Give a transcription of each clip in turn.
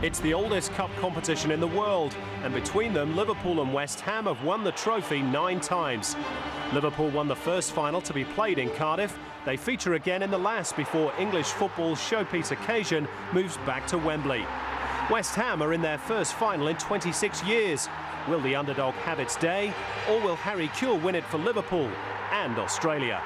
It's the oldest cup competition in the world, and between them, Liverpool and West Ham have won the trophy 9 times. Liverpool won the first final to be played in Cardiff. They feature again in the last before English football's showpiece occasion moves back to Wembley. West Ham are in their first final in 26 years. Will the underdog have its day, or will Harry Kewell win it for Liverpool and Australia?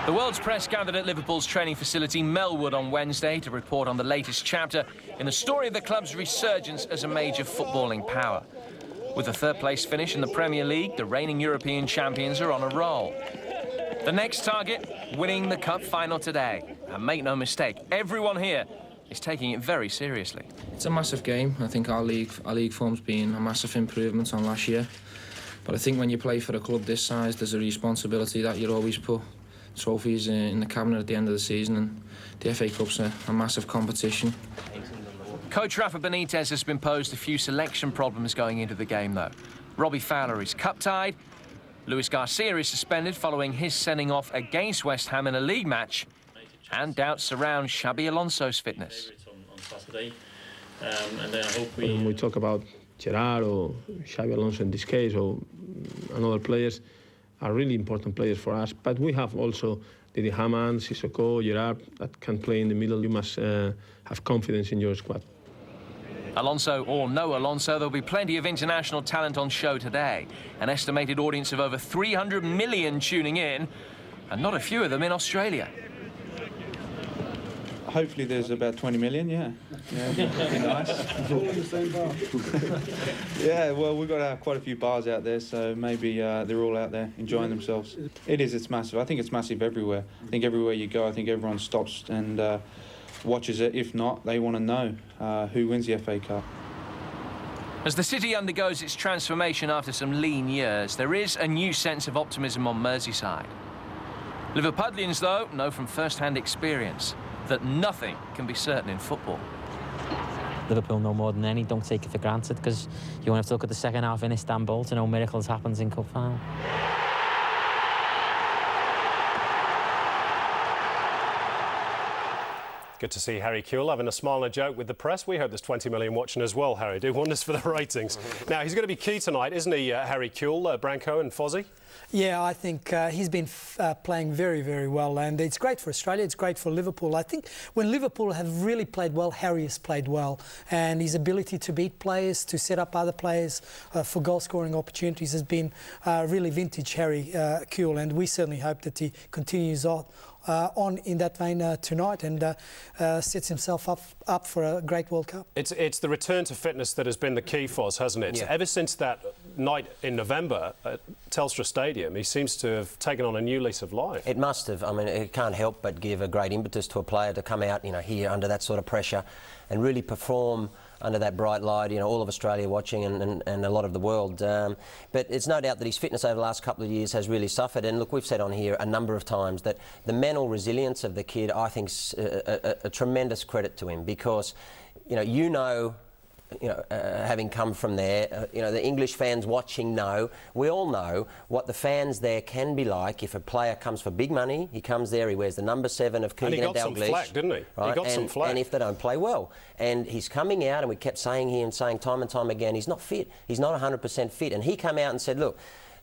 The world's press gathered at Liverpool's training facility Melwood on Wednesday to report on the latest chapter in the story of the club's resurgence as a major footballing power. With a third-place finish in the Premier League, the reigning European champions are on a roll. The next target, winning the cup final today. And make no mistake, everyone here is taking it very seriously. It's a massive game. I think our league form's been a massive improvement on last year. But I think when you play for a club this size, there's a responsibility that you always put trophies in the cabinet at the end of the season, and the FA Cup's a massive competition. Coach Rafa Benitez has been posed a few selection problems going into the game, though. Robbie Fowler is cup-tied. Luis Garcia is suspended following his sending off against West Ham in a league match. And doubts surround Xabi Alonso's fitness. When we talk about Gerrard or Xabi Alonso in this case, or other players, are really important players for us. But we have also Didi Hamann, Sissoko, Gerrard that can play in the middle. You must have confidence in your squad. Alonso or no Alonso, there'll be plenty of international talent on show today. An estimated audience of over 300 million tuning in, and not a few of them in Australia. Hopefully there's about 20 million, yeah. Yeah, that'd be nice. All in the same bar. Yeah, well, we've got quite a few bars out there, so maybe they're all out there enjoying themselves. It's massive. I think it's massive everywhere. I think everywhere you go, I think everyone stops and watches it. If not, they want to know who wins the FA Cup. As the city undergoes its transformation after some lean years, there is a new sense of optimism on Merseyside. Liverpudlians, though, know from first-hand experience that nothing can be certain in football. Liverpool know more than any, don't take it for granted, because you won't have to look at the second half in Istanbul to know miracles happens in cup final. Good to see Harry Kewell having a smile and a joke with the press. We hope there's 20 million watching as well, Harry. Do wonders for the ratings. Now, he's going to be key tonight, isn't he, Harry Kewell, Branko and Fozzie? Yeah, I think he's been playing very, very well, and it's great for Australia, it's great for Liverpool. I think when Liverpool have really played well, Harry has played well, and his ability to beat players, to set up other players for goal-scoring opportunities has been really vintage Harry Kewell, and we certainly hope that he continues on in that vein tonight and sets himself up for a great World Cup. It's the return to fitness that has been the key for us, hasn't it? Yeah. Ever since that night in November at Telstra Stadium, he seems to have taken on a new lease of life. It must have. I mean, it can't help but give a great impetus to a player to come out, here under that sort of pressure and really perform under that bright light, all of Australia watching and a lot of the world. But it's no doubt that his fitness over the last couple of years has really suffered. And look, we've said on here a number of times that the mental resilience of the kid, I think, is a tremendous credit to him, because, having come from there, the English fans watching know, we all know what the fans there can be like if a player comes for big money. He comes there, he wears the number 7 of Keegan and Dalglish. And he got some flack, didn't he? Right? He got some flack. And if they don't play well. And he's coming out, and we kept saying here and saying time and time again, he's not fit. He's not 100% fit. And he came out and said, look,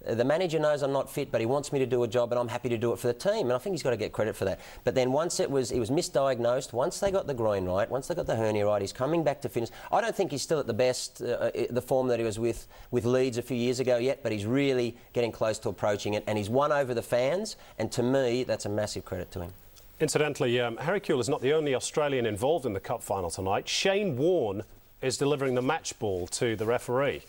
the manager knows I'm not fit, but he wants me to do a job, and I'm happy to do it for the team. And I think he's got to get credit for that. But then once he was misdiagnosed, once they got the groin right, once they got the hernia right, he's coming back to fitness. I don't think he's still at the best, the form that he was with Leeds a few years ago yet, but he's really getting close to approaching it, and he's won over the fans, and to me, that's a massive credit to him. Incidentally, Harry Kewell is not the only Australian involved in the cup final tonight. Shane Warne is delivering the match ball to the referee.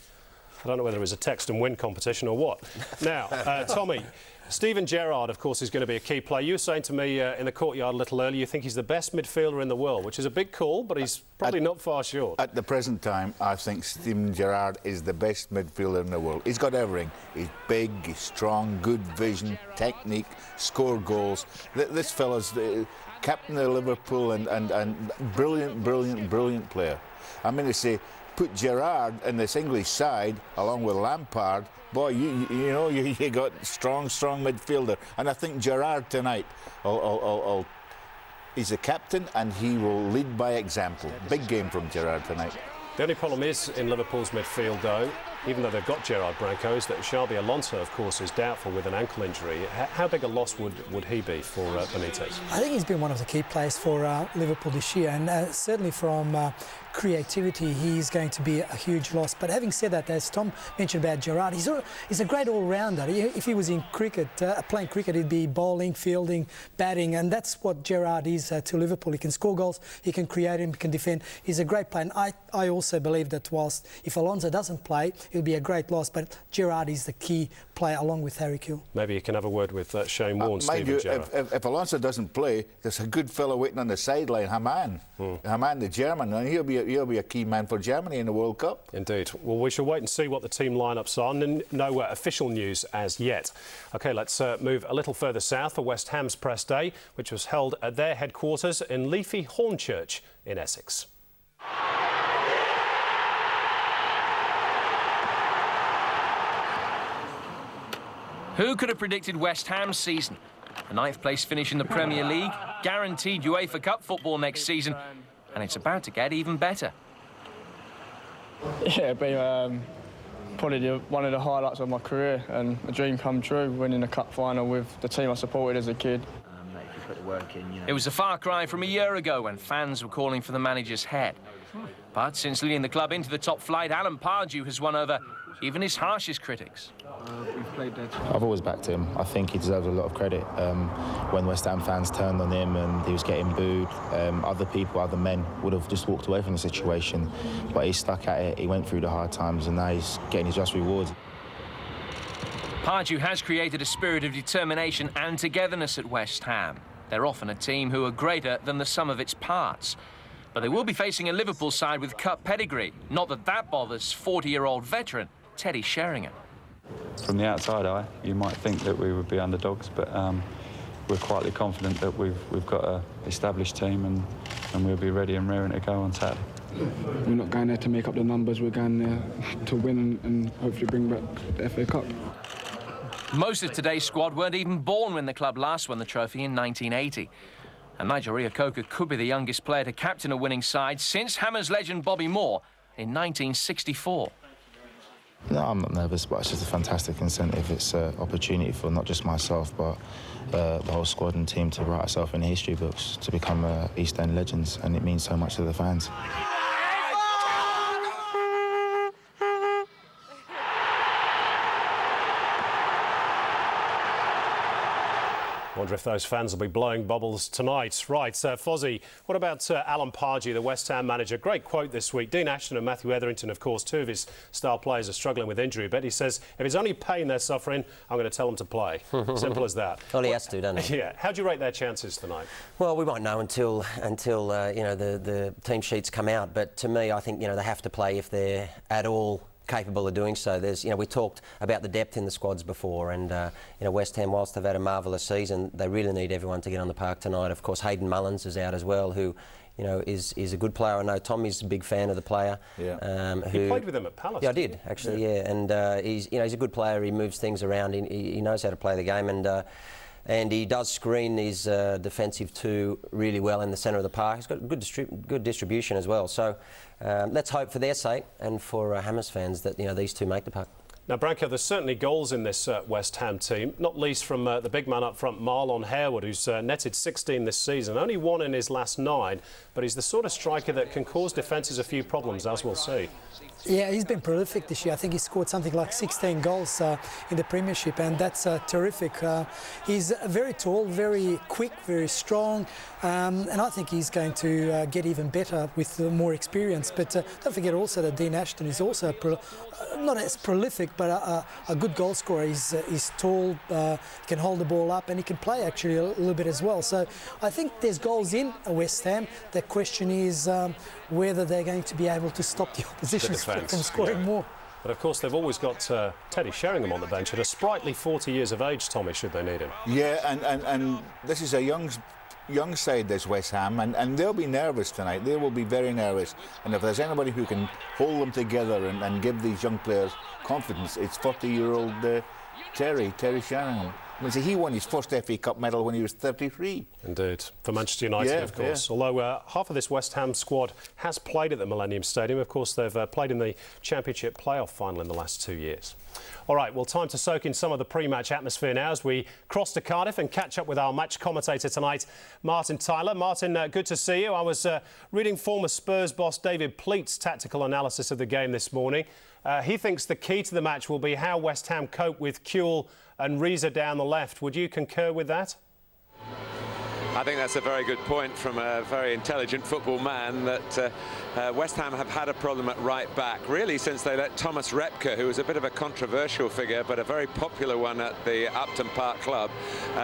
I don't know whether it was a text and win competition or what. Now, Tommy, Steven Gerrard, of course, is going to be a key player. You were saying to me in the courtyard a little earlier, you think he's the best midfielder in the world, which is a big call, but he's probably not far short. At the present time, I think Steven Gerrard is the best midfielder in the world. He's got everything. He's big, he's strong, good vision, technique, score goals. This fella's the captain of Liverpool and brilliant player. I mean to say, put Gerrard in this English side along with Lampard, boy, you got strong midfielder. And I think Gerrard tonight, he's a captain and he will lead by example. Big game from Gerrard tonight. The only problem is in Liverpool's midfield, though, even though they've got Gerard Branco, is that Xabi Alonso, of course, is doubtful with an ankle injury. How big a loss would he be for Benitez? I think he's been one of the key players for Liverpool this year, and certainly from creativity, he's going to be a huge loss. But having said that, as Tom mentioned about Gerrard, he's a great all-rounder. If he was in cricket, playing cricket, he'd be bowling, fielding, batting, and that's what Gerrard is to Liverpool. He can score goals, he can create him, he can defend. He's a great player, and I also believe that whilst if Alonso doesn't play, it'll be a great loss, but Gerrard is the key player along with Harry Kewell. Maybe you can have a word with Shane Warne, Steven Gerrard. If Alonso doesn't play, there's a good fellow waiting on the sideline, Hamann. Hamann, the German, and he'll be a key man for Germany in the World Cup. Indeed. Well, we shall wait and see what the team lineups are. No official news as yet. OK, let's move a little further south for West Ham's press day, which was held at their headquarters in Leafy Hornchurch in Essex. Who could have predicted West Ham's season? A 9th place finish in the Premier League, guaranteed UEFA Cup football next season, and it's about to get even better. Yeah, it'd be probably one of the highlights of my career and a dream come true, winning a cup final with the team I supported as a kid. It was a far cry from a year ago when fans were calling for the manager's head. But since leading the club into the top flight, Alan Pardew has won over even his harshest critics. I've always backed him. I think he deserves a lot of credit. When West Ham fans turned on him and he was getting booed, other men would have just walked away from the situation. But he stuck at it, he went through the hard times, and now he's getting his just rewards. Pardew has created a spirit of determination and togetherness at West Ham. They're often a team who are greater than the sum of its parts. But they will be facing a Liverpool side with cup pedigree. Not that that bothers 40-year-old veteran Teddy Sheringham. From the outside eye, you might think that we would be underdogs, but we're quietly confident that we've got an established team and we'll be ready and raring to go on Saturday. We're not going there to make up the numbers, we're going there to win and hopefully bring back the FA Cup. Most of today's squad weren't even born when the club last won the trophy in 1980. And Nigel Reo-Coker could be the youngest player to captain a winning side since Hammers legend Bobby Moore in 1964. No, I'm not nervous, but it's just a fantastic incentive. It's an opportunity for not just myself, but the whole squad and team to write ourselves in the history books, to become East End legends, and it means so much to the fans. Wonder if those fans will be blowing bubbles tonight. Right, Fozzie, what about Alan Pardew, the West Ham manager? Great quote this week. Dean Ashton and Matthew Etherington, of course, two of his star players are struggling with injury, but he says if it's only pain they're suffering, I'm going to tell them to play. Simple as that. Well, he has to, doesn't he? Yeah. How do you rate their chances tonight? Well, we won't know until the team sheets come out, but to me, I think, they have to play if they're at all capable of doing so. There's, we talked about the depth in the squads before, and West Ham, whilst they've had a marvellous season, they really need everyone to get on the park tonight. Of course, Hayden Mullins is out as well, who is a good player. I know Tommy's a big fan of the player. Yeah. He played with him at Palace. Yeah, I did actually. Yeah, and he's a good player. He moves things around. He knows how to play the game, and he does screen his defensive two really well in the centre of the park. He's got good distribution as well. So let's hope for their sake and for Hammers fans that these two make the puck. Now, Branko, there's certainly goals in this West Ham team, not least from the big man up front, Marlon Harewood, who's netted 16 this season. Only one in his last 9, but he's the sort of striker that can cause defences a few problems, as we'll see. Yeah, he's been prolific this year. I think he scored something like 16 goals in the Premiership, and that's terrific. He's very tall, very quick, very strong, and I think he's going to get even better with more experience. But don't forget also that Dean Ashton is also not as prolific, but a good goal scorer. He's tall, can hold the ball up, and he can play actually a little bit as well. So I think there's goals in West Ham. The question is whether they're going to be able to stop the opposition from scoring more. But of course, they've always got Teddy Sheringham on the bench at a sprightly 40 years of age, Tommy, should they need him. Yeah, and this is a young young side, this West Ham, and they'll be nervous tonight. They will be very nervous. And if there's anybody who can hold them together and give these young players confidence, it's 40-year-old Terry Sheringham. I mean, he won his first FA Cup medal when he was 33. Indeed, for Manchester United, of course. Yeah. Although half of this West Ham squad has played at the Millennium Stadium. Of course, they've played in the Championship playoff final in the last 2 years. All right, well, time to soak in some of the pre-match atmosphere now as we cross to Cardiff and catch up with our match commentator tonight, Martin Tyler. Martin, good to see you. I was reading former Spurs boss David Pleat's tactical analysis of the game this morning. He thinks the key to the match will be how West Ham cope with Kewell and Riise down the left. Would you concur with that? I think that's a very good point from a very intelligent football man, that West Ham have had a problem at right back really since they let Thomas Repke, who was a bit of a controversial figure but a very popular one at the Upton Park club,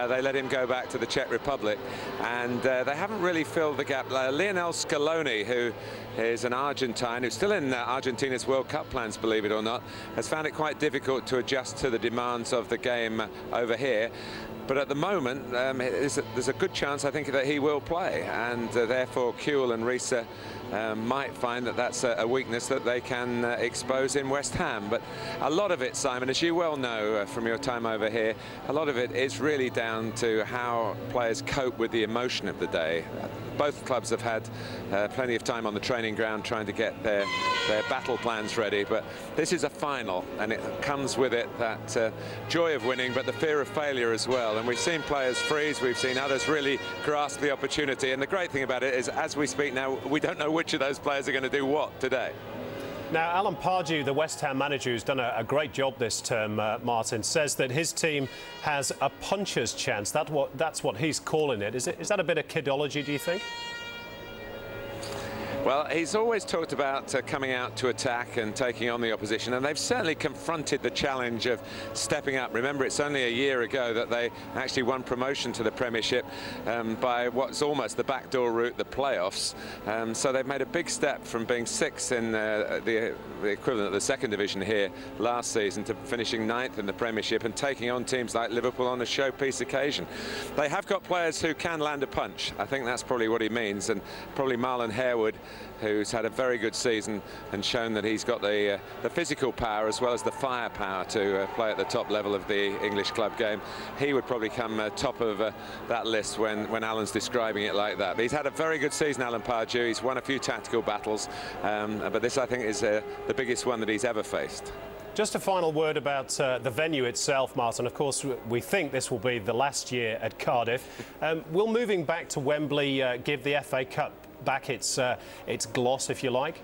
they let him go back to the Czech Republic, and they haven't really filled the gap. Lionel Scaloni, who is an Argentine who's still in Argentina's World Cup plans, believe it or not, has found it quite difficult to adjust to the demands of the game over here. But at the moment, there's a good chance, I think, that he will play, and therefore Kewell and Riise might find that that's a weakness that they can expose in West Ham. But a lot of it, Simon, as you well know from your time over here, a lot of it is really down to how players cope with the emotion of the day. Both clubs have had plenty of time on the training ground trying to get their battle plans ready, but this is a final, and it comes with it that joy of winning, but the fear of failure as well. And we've seen players freeze, we've seen others really grasp the opportunity, and the great thing about it is, as we speak now, we don't know which of those players are going to do what today. Now, Alan Pardew, the West Ham manager, who's done a great job this term, Martin, says that his team has a puncher's chance. That's what he's calling it. Is that a bit of kidology, do you think? Well, he's always talked about coming out to attack and taking on the opposition, and they've certainly confronted the challenge of stepping up. Remember, it's only a year ago that they actually won promotion to the Premiership by what's almost the backdoor route, the playoffs. So they've made a big step from being sixth in the equivalent of the second division here last season to finishing ninth in the Premiership and taking on teams like Liverpool on a showpiece occasion. They have got players who can land a punch. I think that's probably what he means, and probably Marlon Harewood, who's had a very good season and shown that he's got the physical power as well as the firepower to play at the top level of the English club game. He would probably come top of that list when Alan's describing it like that. But he's had a very good season, Alan Pardew. He's won a few tactical battles, but this, I think, is the biggest one that he's ever faced. Just a final word about the venue itself, Martin. Of course, we think this will be the last year at Cardiff. Will moving back to Wembley give the FA Cup back its gloss, if you like?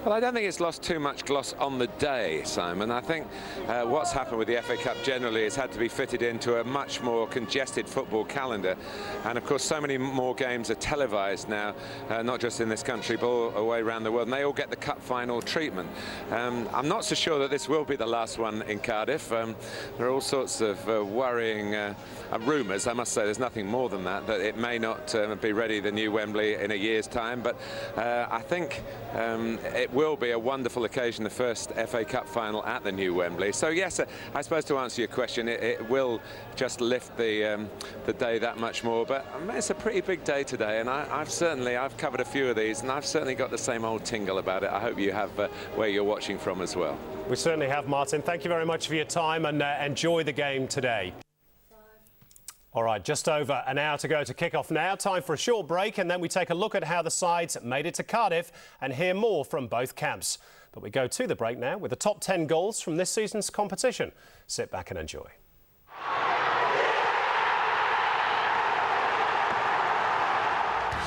Well, I don't think it's lost too much gloss on the day, Simon. I think what's happened with the FA Cup generally has had to be fitted into a much more congested football calendar. And of course, so many more games are televised now, not just in this country, but all away around the world. And they all get the cup final treatment. I'm not so sure that this will be the last one in Cardiff. There are all sorts of worrying rumours. I must say there's nothing more than that it may not be ready, the new Wembley, in a year's time. But I think it will be a wonderful occasion, the first FA Cup final at the new Wembley. So yes, I suppose to answer your question, it will just lift the day that much more. But I mean, it's a pretty big day today, and I've covered a few of these, and I've certainly got the same old tingle about it. I hope you have where you're watching from as well. We certainly have, Martin. Thank you very much for your time, and enjoy the game today. All right, just over an hour to go to kick off now. Time for a short break, and then we take a look at how the sides made it to Cardiff and hear more from both camps. But we go to the break now with the top 10 goals from this season's competition. Sit back and enjoy.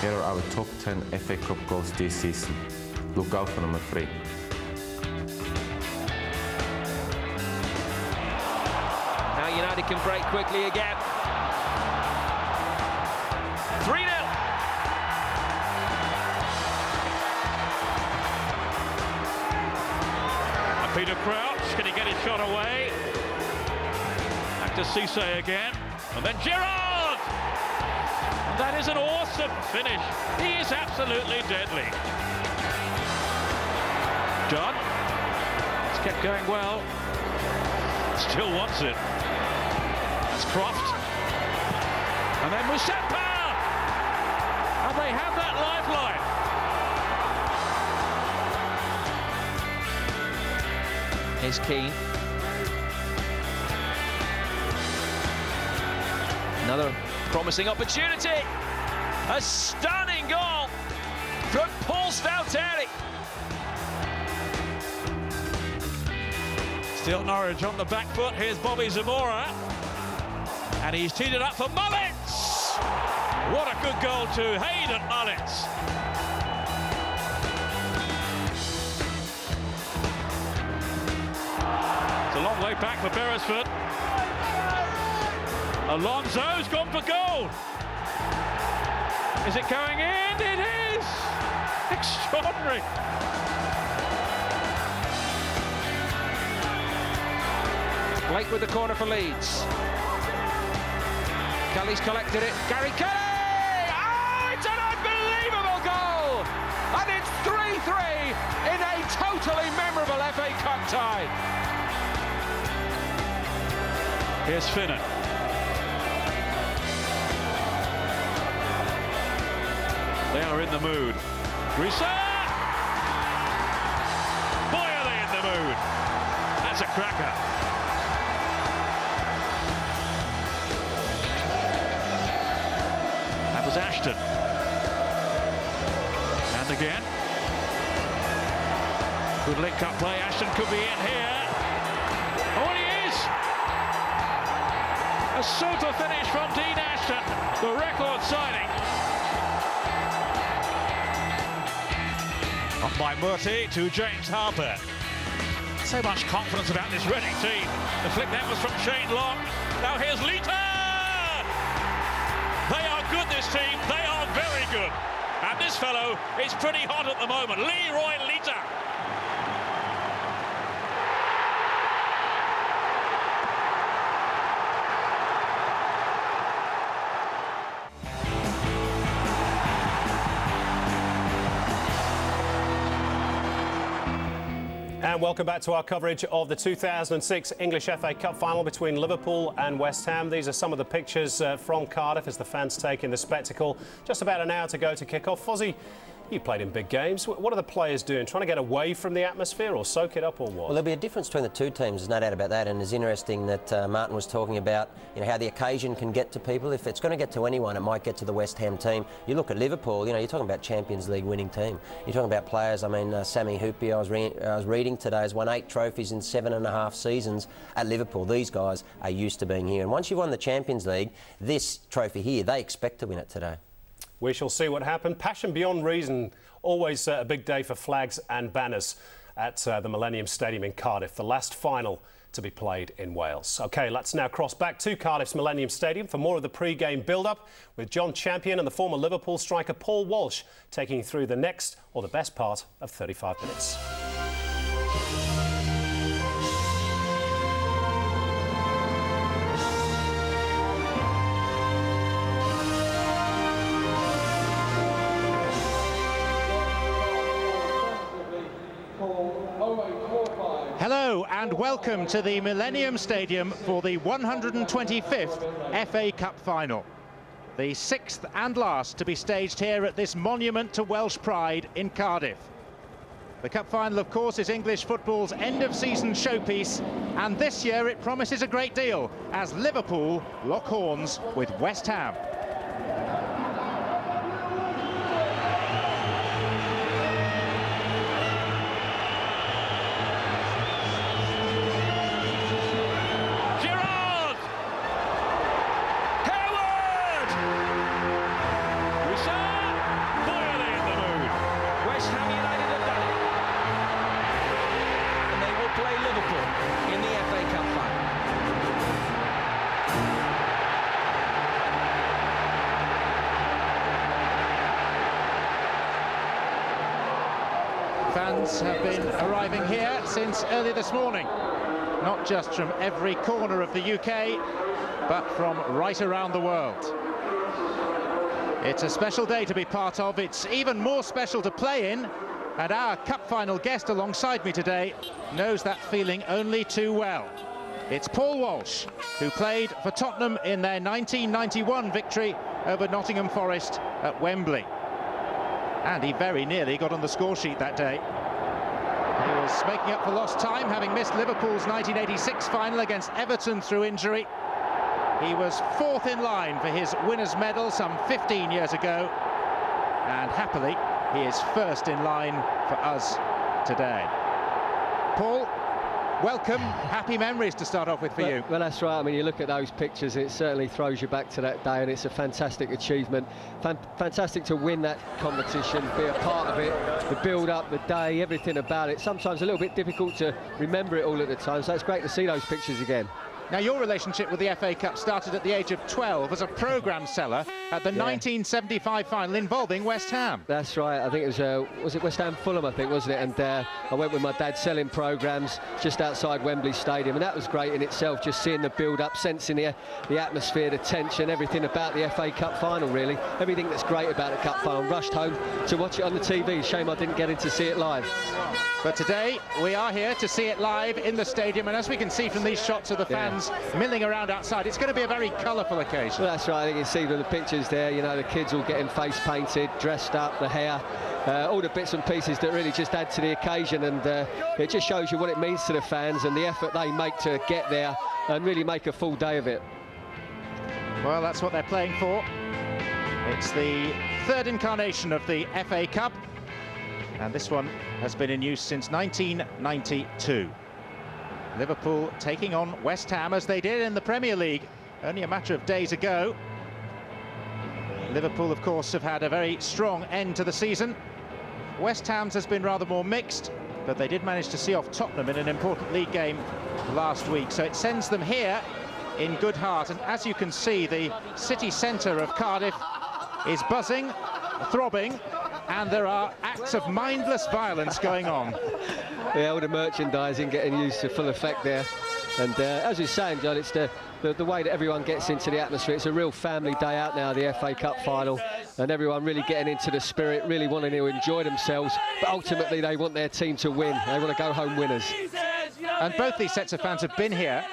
Here are our top 10 FA Cup goals this season. Look out for number 3. Now United can break quickly again. 3-0. And Peter Crouch, can he get his shot away? Back to Riise again, and then Gerrard! And that is an awesome finish. He is absolutely deadly. Done. It's kept going well. Still wants it. That's Croft. And then Musepa! And they have that lifeline. Here's Kane. Another promising opportunity. A stunning goal from Paul Stalteri. Still Norwich on the back foot. Here's Bobby Zamora. And he's teed it up for Mullins. What a good goal to Hayden Mullins. It's a long way back for Beresford. Alonso's gone for goal. Is it going in? It is! Extraordinary. Blake with the corner for Leeds. Kelly's collected it. Gary Kelly! Oh, it's an unbelievable goal! And it's 3-3 in a totally memorable FA Cup tie. Here's Finnan. They are in the mood. Riise! Boy, are they in the mood. That's a cracker. That was Ashton. And again. Good link-up play. Ashton could be in here. Oh, and he is! A super finish from Dean Ashton. The record signing. Off by Murty to James Harper. So much confidence about this Reading team. The flick that was from Shane Long. Now here's Lita! They are good, this team. They are very good. And this fellow is pretty hot at the moment. Leroy Lita. And welcome back to our coverage of the 2006 English FA Cup final between Liverpool and West Ham. These are some of the pictures from Cardiff as the fans take in the spectacle. Just about an hour to go to kick off. Fozzie, you played in big games. What are the players doing? Trying to get away from the atmosphere or soak it up or what? Well, there'll be a difference between the two teams, there's no doubt about that, and it's interesting that Martin was talking about how the occasion can get to people. If it's going to get to anyone, it might get to the West Ham team. You look at Liverpool, you're talking about Champions League winning team. You're talking about players, Sammy Hoopy, I was reading today, has won 8 trophies in 7.5 seasons at Liverpool. These guys are used to being here. And once you've won the Champions League, this trophy here, they expect to win it today. We shall see what happens. Passion beyond reason, always a big day for flags and banners at the Millennium Stadium in Cardiff, the last final to be played in Wales. OK, let's now cross back to Cardiff's Millennium Stadium for more of the pre-game build-up with John Champion and the former Liverpool striker Paul Walsh taking you through the next, or the best part, of 35 minutes. Hello and welcome to the Millennium Stadium for the 125th FA Cup final. The 6th and last to be staged here at this monument to Welsh pride in Cardiff. The Cup final, of course, is English football's end-of-season showpiece, and this year it promises a great deal as Liverpool lock horns with West Ham. Fans have been arriving here since early this morning, not just from every corner of the UK, but from right around the world. It's a special day to be part of. It's even more special to play in, and our cup final guest alongside me today knows that feeling only too well. It's Paul Walsh, who played for Tottenham in their 1991 victory over Nottingham Forest at Wembley. And he very nearly got on the score sheet that day. He was making up for lost time, having missed Liverpool's 1986 final against Everton through injury. He was 4th in line for his winner's medal some 15 years ago. And happily, he is 1st in line for us today. Paul, welcome. Happy memories to start off with for you. Well, that's right. I mean, you look at those pictures, it certainly throws you back to that day, and it's a fantastic achievement. Fantastic to win that competition, be a part of it, the build-up, the day, everything about it. Sometimes a little bit difficult to remember it all at the time, so it's great to see those pictures again. Now, your relationship with the FA Cup started at the age of 12 as a programme seller at the 1975 final involving West Ham. That's right. I think it was it West Ham Fulham, I think, wasn't it? And I went with my dad selling programmes just outside Wembley Stadium, and that was great in itself, just seeing the build-up, sensing the atmosphere, the tension, everything about the FA Cup final, really. Everything that's great about the Cup final. Rushed home to watch it on the TV. Shame I didn't get in to see it live. But today, we are here to see it live in the stadium, and as we can see from these shots of the fans milling around outside, it's going to be a very colourful occasion. Well, that's right. I think you can see from the pictures there, you know, the kids all getting face painted, dressed up, the hair, all the bits and pieces that really just add to the occasion, and it just shows you what it means to the fans and the effort they make to get there and really make a full day of it. Well, that's what they're playing for. It's the 3rd incarnation of the FA Cup, and this one has been in use since 1992. Liverpool taking on West Ham as they did in the Premier League only a matter of days ago. Liverpool, of course, have had a very strong end to the season. West Ham's has been rather more mixed, but they did manage to see off Tottenham in an important league game last week. So it sends them here in good heart. And as you can see, the city centre of Cardiff is buzzing, throbbing, and there are acts of mindless violence going on. Yeah, all the merchandising getting used to full effect there. And as you're saying, John, it's the way that everyone gets into the atmosphere. It's a real family day out now, the FA Cup final, and everyone really getting into the spirit, really wanting to enjoy themselves, but ultimately they want their team to win. They want to go home winners. And both these sets of fans have been here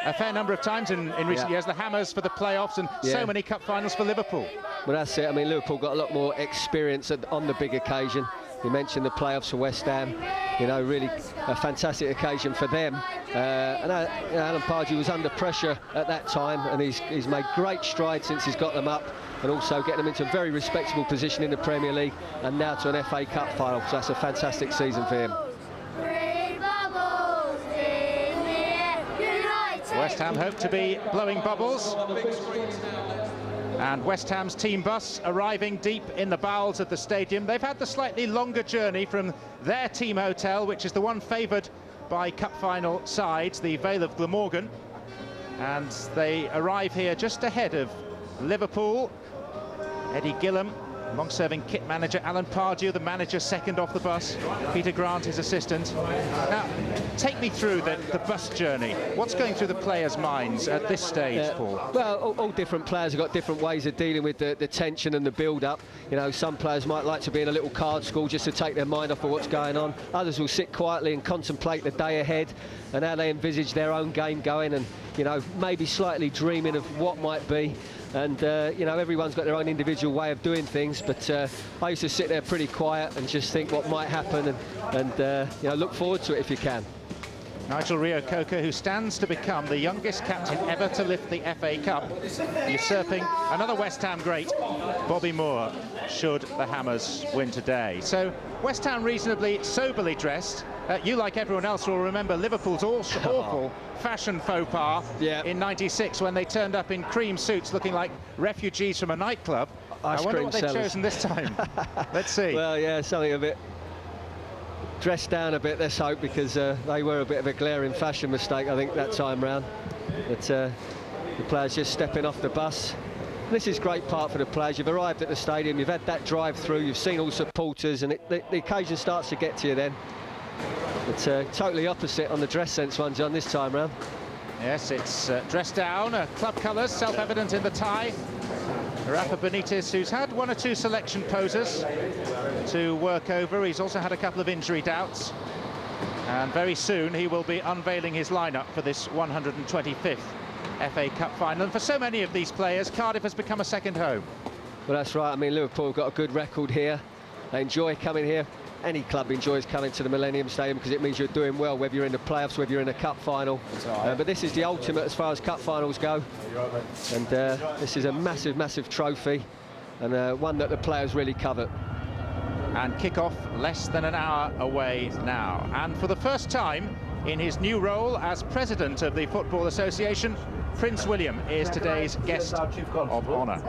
a fair number of times in recent years. The Hammers for the playoffs, and so many cup finals for Liverpool. Well, that's it. I mean, Liverpool got a lot more experience on the big occasion. You mentioned the playoffs for West Ham, you know, really a fantastic occasion for them. And Alan Pardew was under pressure at that time, and he's made great strides since he's got them up, and also getting them into a very respectable position in the Premier League, and now to an FA Cup final. So that's a fantastic season for him. West Ham hope to be blowing bubbles. And West Ham's team bus arriving deep in the bowels of the stadium. They've had the slightly longer journey from their team hotel, which is the one favoured by cup final sides, the Vale of Glamorgan. And they arrive here just ahead of Liverpool. Eddie Gillam, long-serving kit manager, Alan Pardew, the manager, second off the bus, Peter Grant, his assistant. Now, take me through the bus journey. What's going through the players' minds at this stage, Paul? Well, all different players have got different ways of dealing with the tension and the build-up. You know, some players might like to be in a little card school just to take their mind off of what's going on. Others will sit quietly and contemplate the day ahead and how they envisage their own game going, and, you know, maybe slightly dreaming of what might be. And, you know, everyone's got their own individual way of doing things, but I used to sit there pretty quiet and just think what might happen, and you know, look forward to it if you can. Nigel Reo-Coker, who stands to become the youngest captain ever to lift the FA Cup, usurping another West Ham great, Bobby Moore, should the Hammers win today. So West Ham reasonably soberly dressed. You, like everyone else, will remember Liverpool's awful fashion faux pas in '96 when they turned up in cream suits looking like refugees from a nightclub. I wonder what they've chosen this time. Let's see. Well, yeah, something a bit dressed down a bit, let's hope, because they were a bit of a glaring fashion mistake, I think, that time round. But the players just stepping off the bus. This is a great part for the players. You've arrived at the stadium, you've had that drive through, you've seen all supporters, and the occasion starts to get to you then. It's totally opposite on the dress sense one, John, this time round. Yes, it's dressed down, club colours, self-evident in the tie. Rafa Benitez, who's had one or two selection poses to work over. He's also had a couple of injury doubts. And very soon he will be unveiling his lineup for this 125th FA Cup final. And for so many of these players, Cardiff has become a second home. Well, that's right. I mean, Liverpool have got a good record here. They enjoy coming here. Any club enjoys coming to the Millennium Stadium because it means you're doing well, whether you're in the playoffs, whether you're in a cup final. But this is the ultimate as far as cup finals go. And this is a massive, massive trophy, and one that the players really covet. And kick-off less than an hour away now. And for the first time in his new role as president of the Football Association, Prince William is today's guest of honour.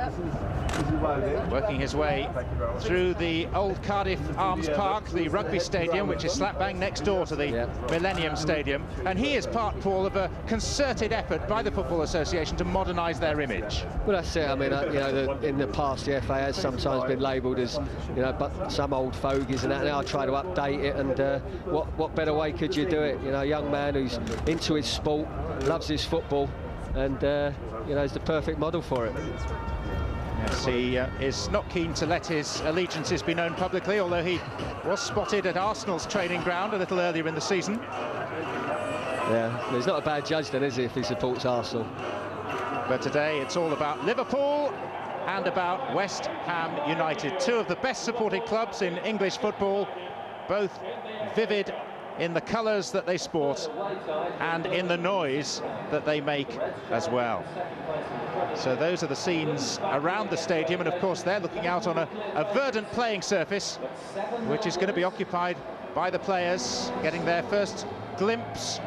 Working his way through the old Cardiff Arms Park, the rugby stadium, which is slap bang next door to the Millennium Stadium. And he is part, Paul, of a concerted effort by the Football Association to modernise their image. Well, that's it. I mean, you know, in the past, the FA has sometimes been labelled as, you know, but some old fogies and that. Now I try to update it, and what better way could you do it? You know, a young man who's into his sport, loves his football, and you know, is the perfect model for it. Yes, he is not keen to let his allegiances be known publicly, although he was spotted at Arsenal's training ground a little earlier in the season. Yeah, he's not a bad judge then, is he, if he supports Arsenal? But today it's all about Liverpool and about West Ham United, two of the best supported clubs in English football, both vivid in the colours that they sport and in the noise that they make as well. So those are the scenes around the stadium, and of course they're looking out on a verdant playing surface, which is going to be occupied by the players, getting their first glimpse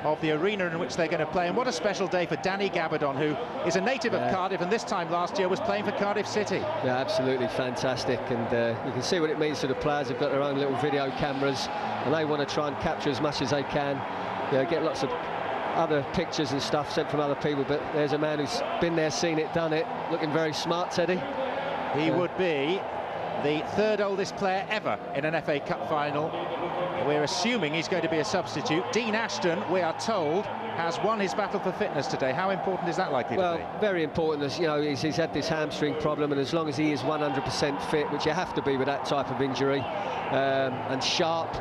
of the arena in which they're going to play. And what a special day for Danny Gabardon, who is a native of Cardiff, and this time last year was playing for Cardiff City. Yeah, absolutely fantastic, and you can see what it means to the players. They've got their own little video cameras, and they want to try and capture as much as they can. You know, get lots of other pictures and stuff sent from other people, but there's a man who's been there, seen it, done it, looking very smart, Teddy. He would be the third oldest player ever in an FA Cup final. We're assuming he's going to be a substitute. Dean Ashton, we are told, has won his battle for fitness today. How important is that likely to be? Well, very important. As you know, he's had this hamstring problem, and as long as he is 100% fit, which you have to be with that type of injury, and sharp,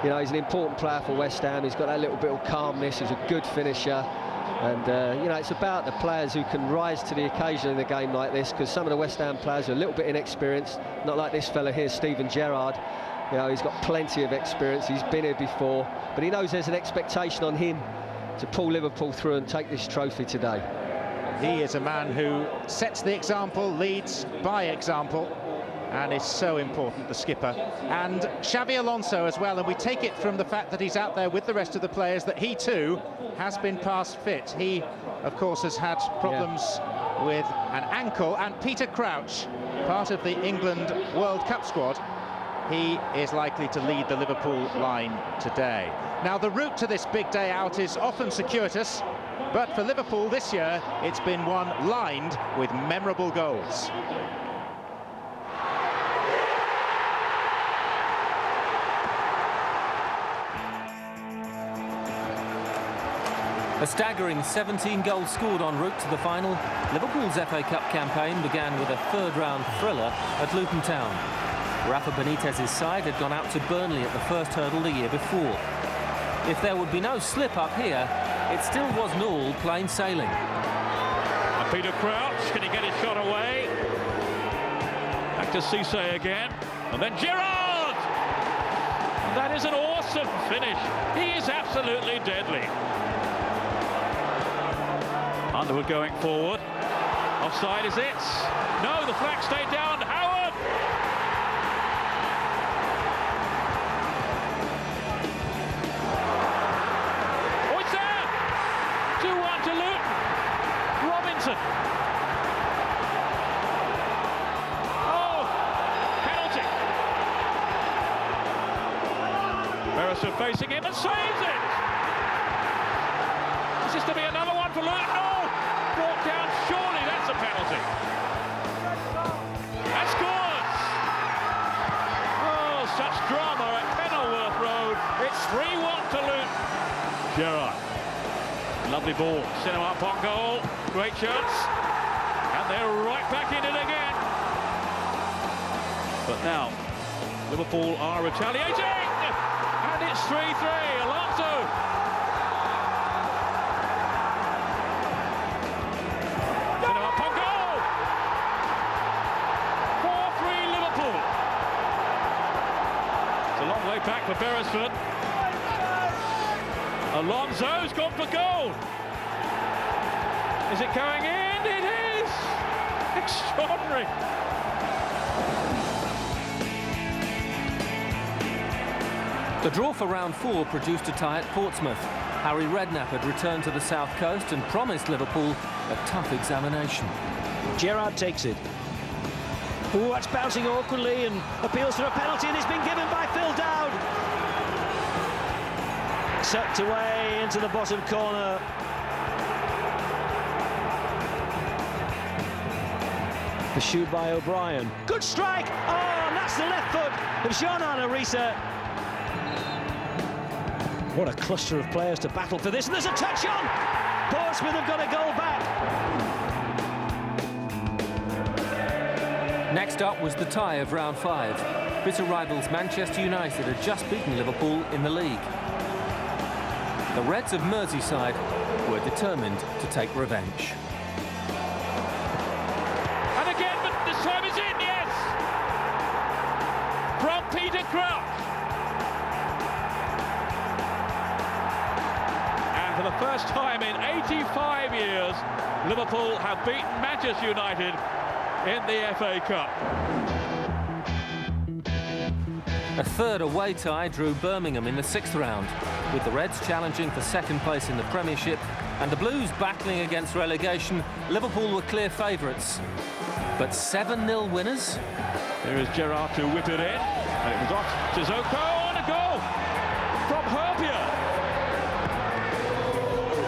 you know, he's an important player for West Ham. He's got that little bit of calmness. He's a good finisher. And, you know, it's about the players who can rise to the occasion in a game like this, because some of the West Ham players are a little bit inexperienced, not like this fella here, Steven Gerrard. You know, he's got plenty of experience. He's been here before, but he knows there's an expectation on him to pull Liverpool through and take this trophy today. He is a man who sets the example, leads by example, and is so important, the skipper. And Xabi Alonso as well, and we take it from the fact that he's out there with the rest of the players that he too has been past fit. He, of course, has had problems with an ankle, and Peter Crouch, part of the England World Cup squad, he is likely to lead the Liverpool line today. Now, the route to this big day out is often circuitous, but for Liverpool this year, it's been one lined with memorable goals. A staggering 17 goals scored en route to the final. Liverpool's FA Cup campaign began with a third-round thriller at Luton Town. Rafa Benitez's side had gone out to Burnley at the first hurdle the year before. If there would be no slip-up here, it still wasn't all plain sailing. And Peter Crouch, can he get his shot away? Back to Riise again, and then Gerrard! And that is an awesome finish. He is absolutely deadly. Underwood going forward. Offside, is it? No, the flag stayed down. Howard! Oh, it's there! 2-1 to Luton. Robinson. Oh, penalty. Harrison facing him and saves it. Is this to be another one for Luton? No! Brought down, surely that's a penalty. And scores! Oh, such drama at Kenilworth Road. It's 3-1 to Luton. Gerrard. Lovely ball. Cinema up on goal. Great chance. And they're right back in it again. But now, Liverpool are retaliating. And And it's 3-3. Alonso. Up on goal. 4-3 Liverpool. It's a long way back for Beresford. Alonso's gone for goal. Is it going in? It is! Extraordinary. The draw for round 4 produced a tie at Portsmouth. Harry Redknapp had returned to the south coast and promised Liverpool a tough examination. Gerrard takes it. Oh, that's bouncing awkwardly and appeals for a penalty, and it's been given by Phil Dowd. Sucked away into the bottom corner. The shoot by O'Brien. Good strike! Oh, and that's the left foot of Arne Riise. What a cluster of players to battle for this, and there's a touch on! Portsmouth have got a goal back. Next up was the tie of round 5. Bitter rivals Manchester United had just beaten Liverpool in the league. The Reds of Merseyside were determined to take revenge. And again, but this time it's in, yes! From Peter Crouch. And for the first time in 85 years, Liverpool have beaten Manchester United in the FA Cup. A third away tie drew Birmingham in the 6th round, with the Reds challenging for second place in the Premiership and the Blues battling against relegation. Liverpool were clear favourites, but 7-0 winners. Here is Gerrard to whip it in, and it was off to Zoko, and a goal from Herbia.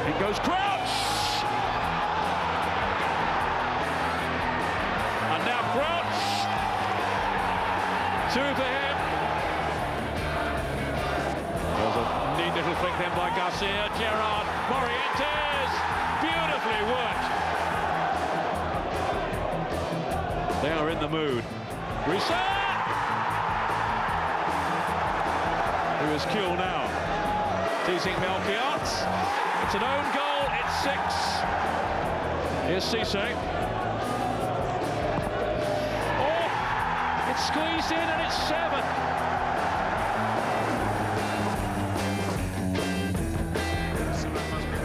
It goes Crouch, and now Crouch, 2 for him. There's a neat little flick then by Garcia. Gerrard, Morientes, beautifully worked. They are in the mood. Riise! Who is Kuhl now? Teasing Melchiot. It's an own goal, it's 6. Here's Cisse. Oh! It's squeezed in and it's 7.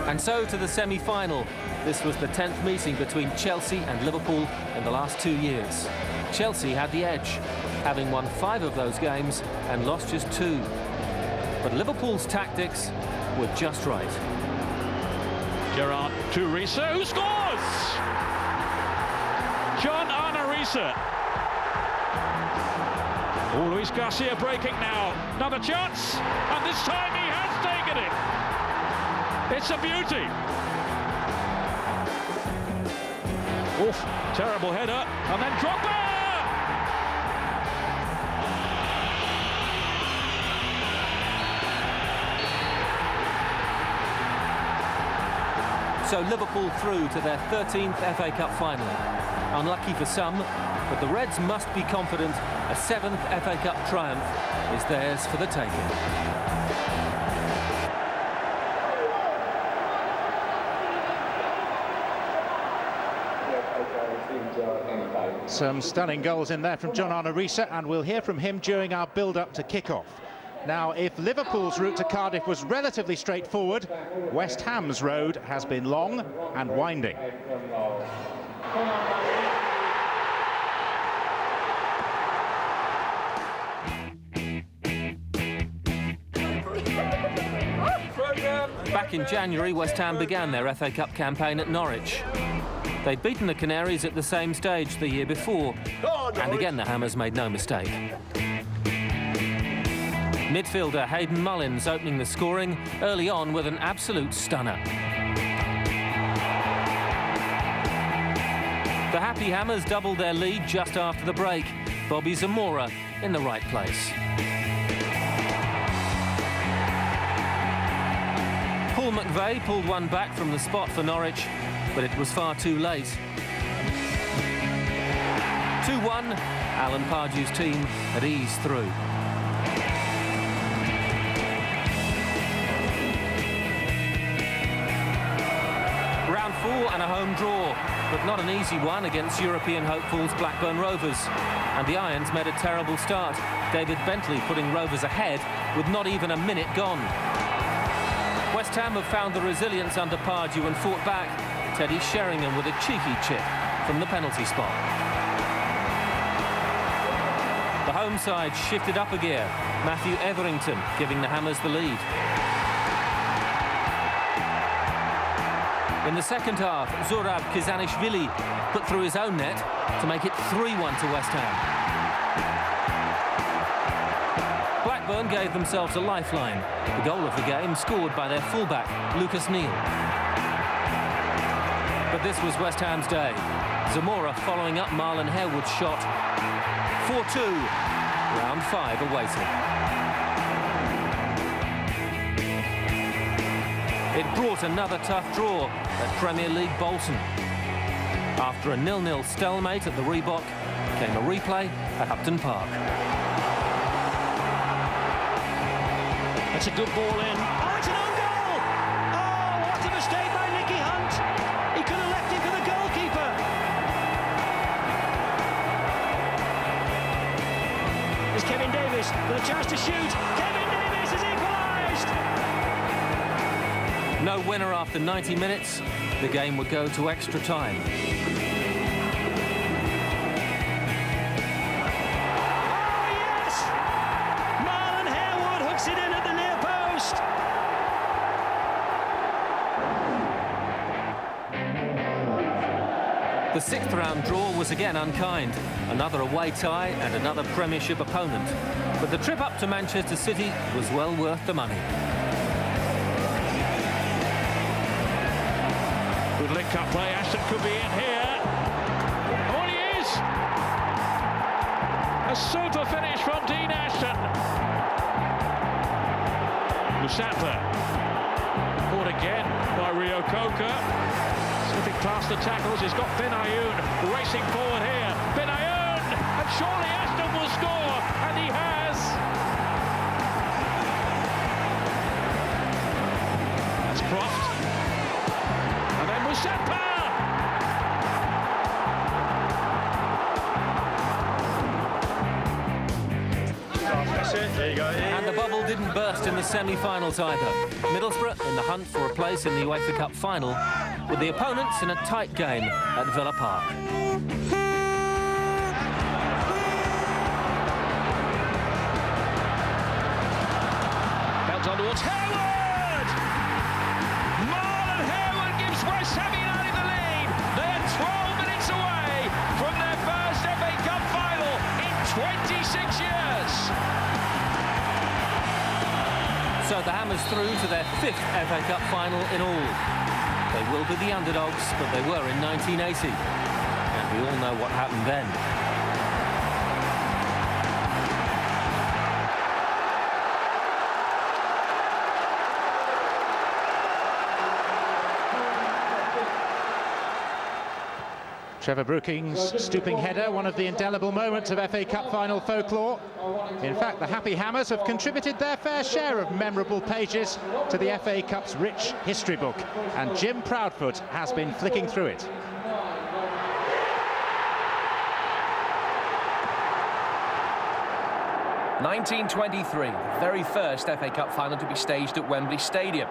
And so to the semi-final. This was the 10th meeting between Chelsea and Liverpool in the last 2 years. Chelsea had the edge, having won 5 of those games and lost just 2. But Liverpool's tactics were just right. Gerrard to Riise, who scores! Arne Riise. Oh, Luis Garcia breaking now. Another chance, and this time he has taken it. It's a beauty. Oof, terrible header, and then Drogba! So Liverpool through to their 13th FA Cup final. Unlucky for some, but the Reds must be confident a 7th FA Cup triumph is theirs for the taking. Some stunning goals in there from Arne Riise, and we'll hear from him during our build-up to kick-off. Now, if Liverpool's route to Cardiff was relatively straightforward, West Ham's road has been long and winding. Back in January, West Ham began their FA Cup campaign at Norwich. They'd beaten the Canaries at the same stage the year before, and again the Hammers made no mistake. Midfielder Hayden Mullins opening the scoring early on with an absolute stunner. The Happy Hammers doubled their lead just after the break. Bobby Zamora in the right place. Paul McVeigh pulled one back from the spot for Norwich, but it was far too late. 2-1, Alan Pardew's team had eased through. Round 4 and a home draw, but not an easy one against European hopefuls Blackburn Rovers. And the Irons made a terrible start. David Bentley putting Rovers ahead with not even a minute gone. West Ham have found the resilience under Pardew and fought back. Teddy Sheringham with a cheeky chip from the penalty spot. The home side shifted up a gear. Matthew Etherington giving the Hammers the lead. In the second half, Zurab Kizanishvili put through his own net to make it 3-1 to West Ham. Blackburn gave themselves a lifeline. The goal of the game scored by their fullback, Lucas Neal. But this was West Ham's day. Zamora following up Marlon Harewood's shot. 4-2. Round 5 awaited. It brought another tough draw at Premier League Bolton. After a 0-0 stalemate at the Reebok, came a replay at Upton Park. That's a good ball in. Oh, it's an own goal! Oh, what a mistake by Nicky Hunt. He could have left it for the goalkeeper. There's Kevin Davis with a chance to shoot. Kevin Davis has equalised! No winner after 90 minutes. The game would go to extra time. The sixth round draw was again unkind. Another away tie and another Premiership opponent. But the trip up to Manchester City was well worth the money. Good link-up play. Ashton could be in here. Oh, and he is! A super finish from Dean Ashton. Musamba. Caught again by Rio Coca. Class the tackles, he's got Benayoun racing forward here. Benayoun! And surely Ashton will score, and he has! That's Croft. And then Musamba! That's it, there you go. And the bubble didn't burst in the semi-finals either. Middlesbrough in the hunt for a place in the UEFA Cup final, with the opponents in a tight game at Villa Park. Bounce on towards Harewood! Marlon Harewood gives West Ham United the lead. They are 12 minutes away from their first FA Cup final in 26 years. So the Hammers through to their 5th FA Cup final in all. They will be the underdogs, but they were in 1980. And we all know what happened then. Trevor Brookings' stooping header, one of the indelible moments of FA Cup final folklore. In fact, the Happy Hammers have contributed their fair share of memorable pages to the FA Cup's rich history book, and Jim Proudfoot has been flicking through it. (1923), the very first FA Cup final to be staged at Wembley Stadium.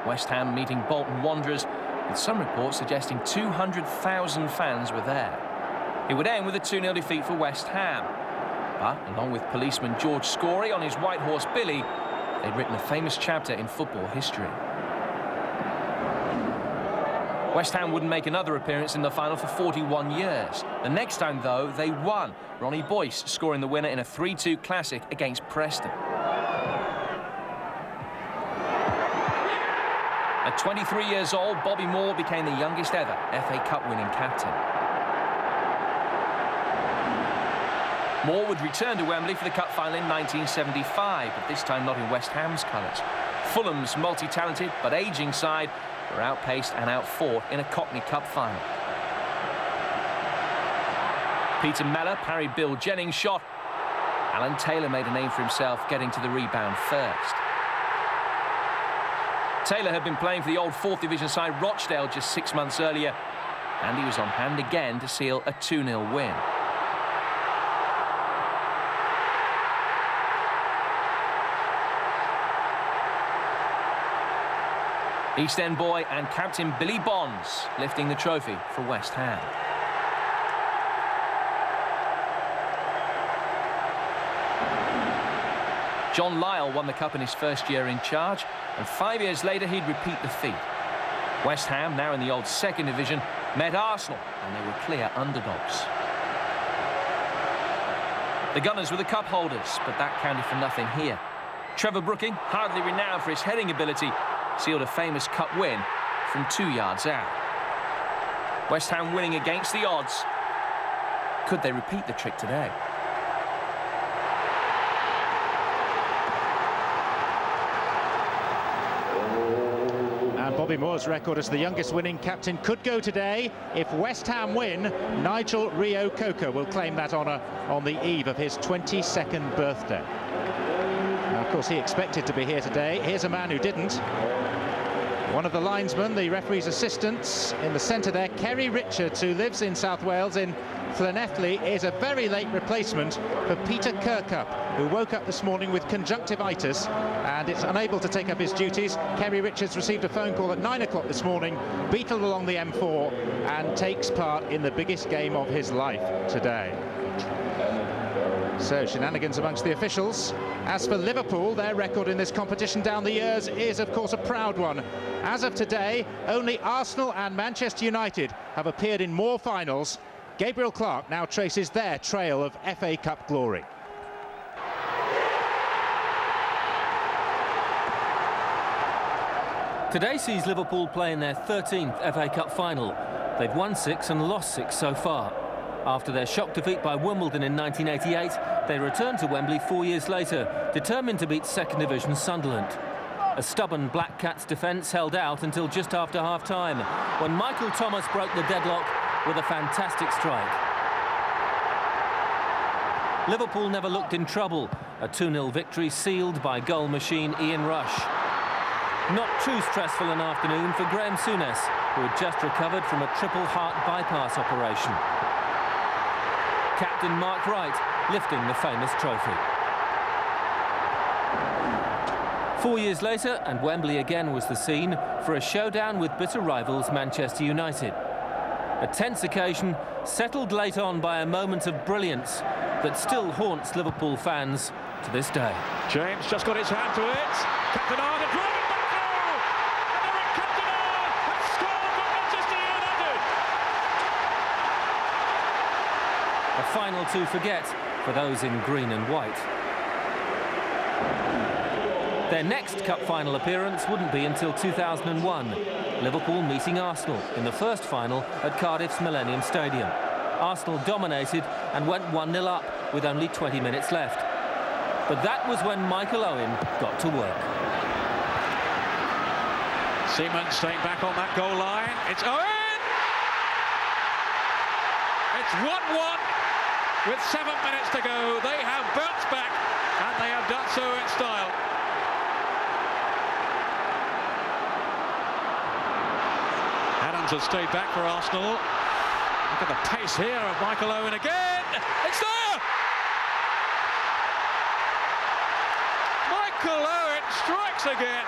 West Ham meeting Bolton Wanderers, with some reports suggesting 200,000 fans were there. It would end with a 2-0 defeat for West Ham. But, along with policeman George Scory on his white horse Billy, they'd written a famous chapter in football history. West Ham wouldn't make another appearance in the final for 41 years. The next time, though, they won, Ronnie Boyce scoring the winner in a 3-2 classic against Preston. At 23 years old, Bobby Moore became the youngest ever FA Cup winning captain. Moore would return to Wembley for the Cup final in 1975, but this time not in West Ham's colours. Fulham's multi-talented but ageing side were outpaced and outfought in a Cockney Cup final. Peter Mellor parried Bill Jennings' shot. Alan Taylor made a name for himself, getting to the rebound first. Taylor had been playing for the old 4th Division side Rochdale just 6 months earlier, and he was on hand again to seal a 2-0 win. East End boy and captain Billy Bonds lifting the trophy for West Ham. John Lyall won the cup in his first year in charge, and 5 years later he'd repeat the feat. West Ham, now in the old 2nd Division, met Arsenal, and they were clear underdogs. The Gunners were the cup holders, but that counted for nothing here. Trevor Brooking, hardly renowned for his heading ability, sealed a famous cup win from 2 yards out. West Ham winning against the odds. Could they repeat the trick today? And Bobby Moore's record as the youngest winning captain could go today. If West Ham win, Nigel Rio-Coker will claim that honour on the eve of his 22nd birthday. Now, of course, he expected to be here today. Here's a man who didn't. One of the linesmen, the referee's assistants in the centre there, Kerry Richards, who lives in South Wales in Llanelli, is a very late replacement for Peter Kirkup, who woke up this morning with conjunctivitis and is unable to take up his duties. Kerry Richards received a phone call at 9 o'clock this morning, beetled along the M4 and takes part in the biggest game of his life today. So, shenanigans amongst the officials. As for Liverpool, their record in this competition down the years is, of course, a proud one. As of today, only Arsenal and Manchester United have appeared in more finals. Gabriel Clark now traces their trail of FA Cup glory. Today sees Liverpool play in their 13th FA Cup final. They've won 6 and lost 6 so far. After their shock defeat by Wimbledon in 1988, they returned to Wembley 4 years later, determined to beat 2nd Division Sunderland. A stubborn Black Cats defence held out until just after half-time, when Michael Thomas broke the deadlock with a fantastic strike. Liverpool never looked in trouble. A 2-0 victory sealed by goal machine Ian Rush. Not too stressful an afternoon for Graham Souness, who had just recovered from a triple heart bypass operation. Captain Mark Wright lifting the famous trophy. 4 years later, and Wembley again was the scene for a showdown with bitter rivals Manchester United. A tense occasion settled late on by a moment of brilliance that still haunts Liverpool fans to this day. James just got his hand to it. Captain Arne driving back through. And Eric Captain Arne has scored for Manchester United. A final to forget for those in green and white. Their next cup final appearance wouldn't be until 2001. Liverpool meeting Arsenal in the first final at Cardiff's Millennium Stadium. Arsenal dominated and went 1-0 up with only 20 minutes left. But that was when Michael Owen got to work. Seaman staying back on that goal line. It's Owen! It's 1-1 with 7 minutes to go. They have bounced back and they have done so in style. Adams has stayed back for Arsenal. Look at the pace here of Michael Owen again. It's there! Michael Owen strikes again.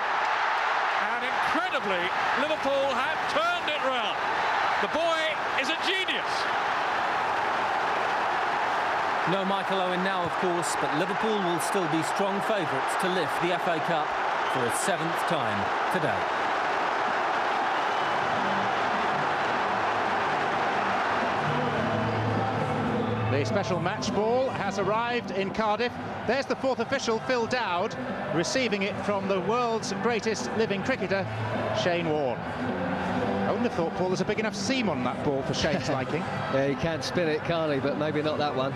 And incredibly, Liverpool have turned it round. The boy is a genius. No Michael Owen now, of course, but Liverpool will still be strong favourites to lift the FA Cup for a 7th time today. The special match ball has arrived in Cardiff. There's the 4th official, Phil Dowd, receiving it from the world's greatest living cricketer, Shane Warne. I wouldn't have thought, Paul, there's a big enough seam on that ball for Shane's liking. Yeah, he can spin it, can't he? But maybe not that one.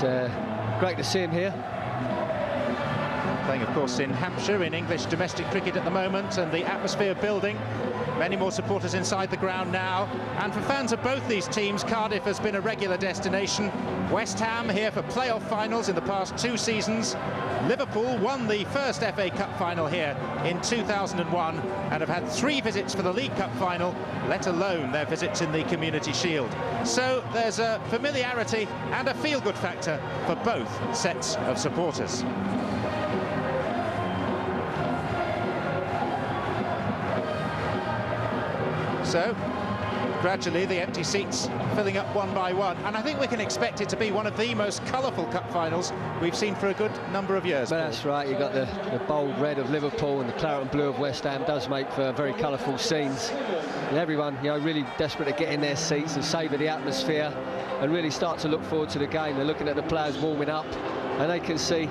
But great to see him here. Playing, of course, in Hampshire in English domestic cricket at the moment, and the atmosphere building Many more supporters inside the ground now. And for fans of both these teams, Cardiff has been a regular destination. West Ham here for playoff finals in the past 2 seasons. Liverpool won the first FA Cup final here in 2001 and have had 3 visits for the League Cup final, let alone their visits in the Community Shield. So there's a familiarity and a feel-good factor for both sets of supporters. So, gradually the empty seats filling up one by one, and I think we can expect it to be one of the most colourful cup finals we've seen for a good number of years. But that's right, you've got the bold red of Liverpool and the claret and blue of West Ham does make for very colourful scenes. And everyone, you know, really desperate to get in their seats and savour the atmosphere and really start to look forward to the game. They're looking at the players warming up and they can see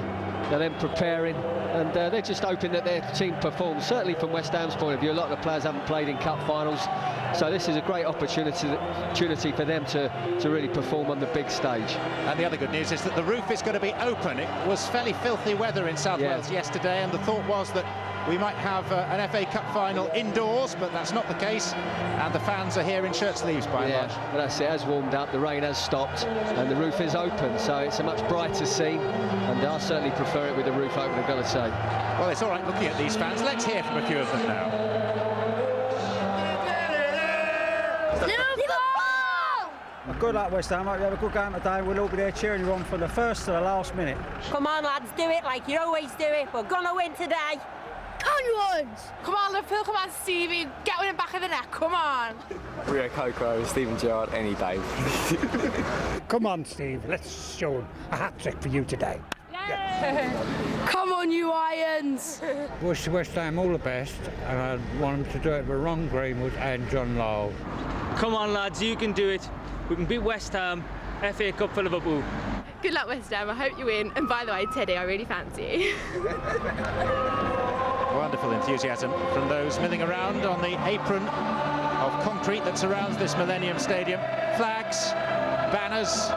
them preparing, and they're just hoping that their team performs. Certainly from West Ham's point of view, a lot of the players haven't played in cup finals, so this is a great opportunity for them to really perform on the big stage. And the other good news is that the roof is going to be open. It was fairly filthy weather in South Wales yesterday, and the thought was that we might have an FA Cup final indoors, but that's not the case, and the fans are here in shirt sleeves by and large. But that's it, it has warmed up, the rain has stopped, and the roof is open, so it's a much brighter scene, and I certainly prefer it with the roof open, I've got to say. Well, it's all right looking at these fans. Let's hear from a few of them now. Good luck, West Ham. Hope you have a good game today. We'll all be there cheering you on from the first to the last minute. Come on, lads, do it like you always do it. We're gonna win today. Come on, come on, Liverpool. Come on, Stevie. Get one in the back of the net. Come on. Rio Coco, Steven Gerrard, any day. Come on, Steve. Let's show him a hat-trick for you today. Yeah. Come on, you Irons. Wish West Ham all the best, and I want them to do it with Ron Greenwood and John Lyle. Come on, lads, you can do it. We can beat West Ham, FA Cup for Liverpool. Good luck, West Ham. I hope you win. And by the way, Teddy, I really fancy you. Wonderful enthusiasm from those milling around on the apron of concrete that surrounds this Millennium Stadium. Flags, banners,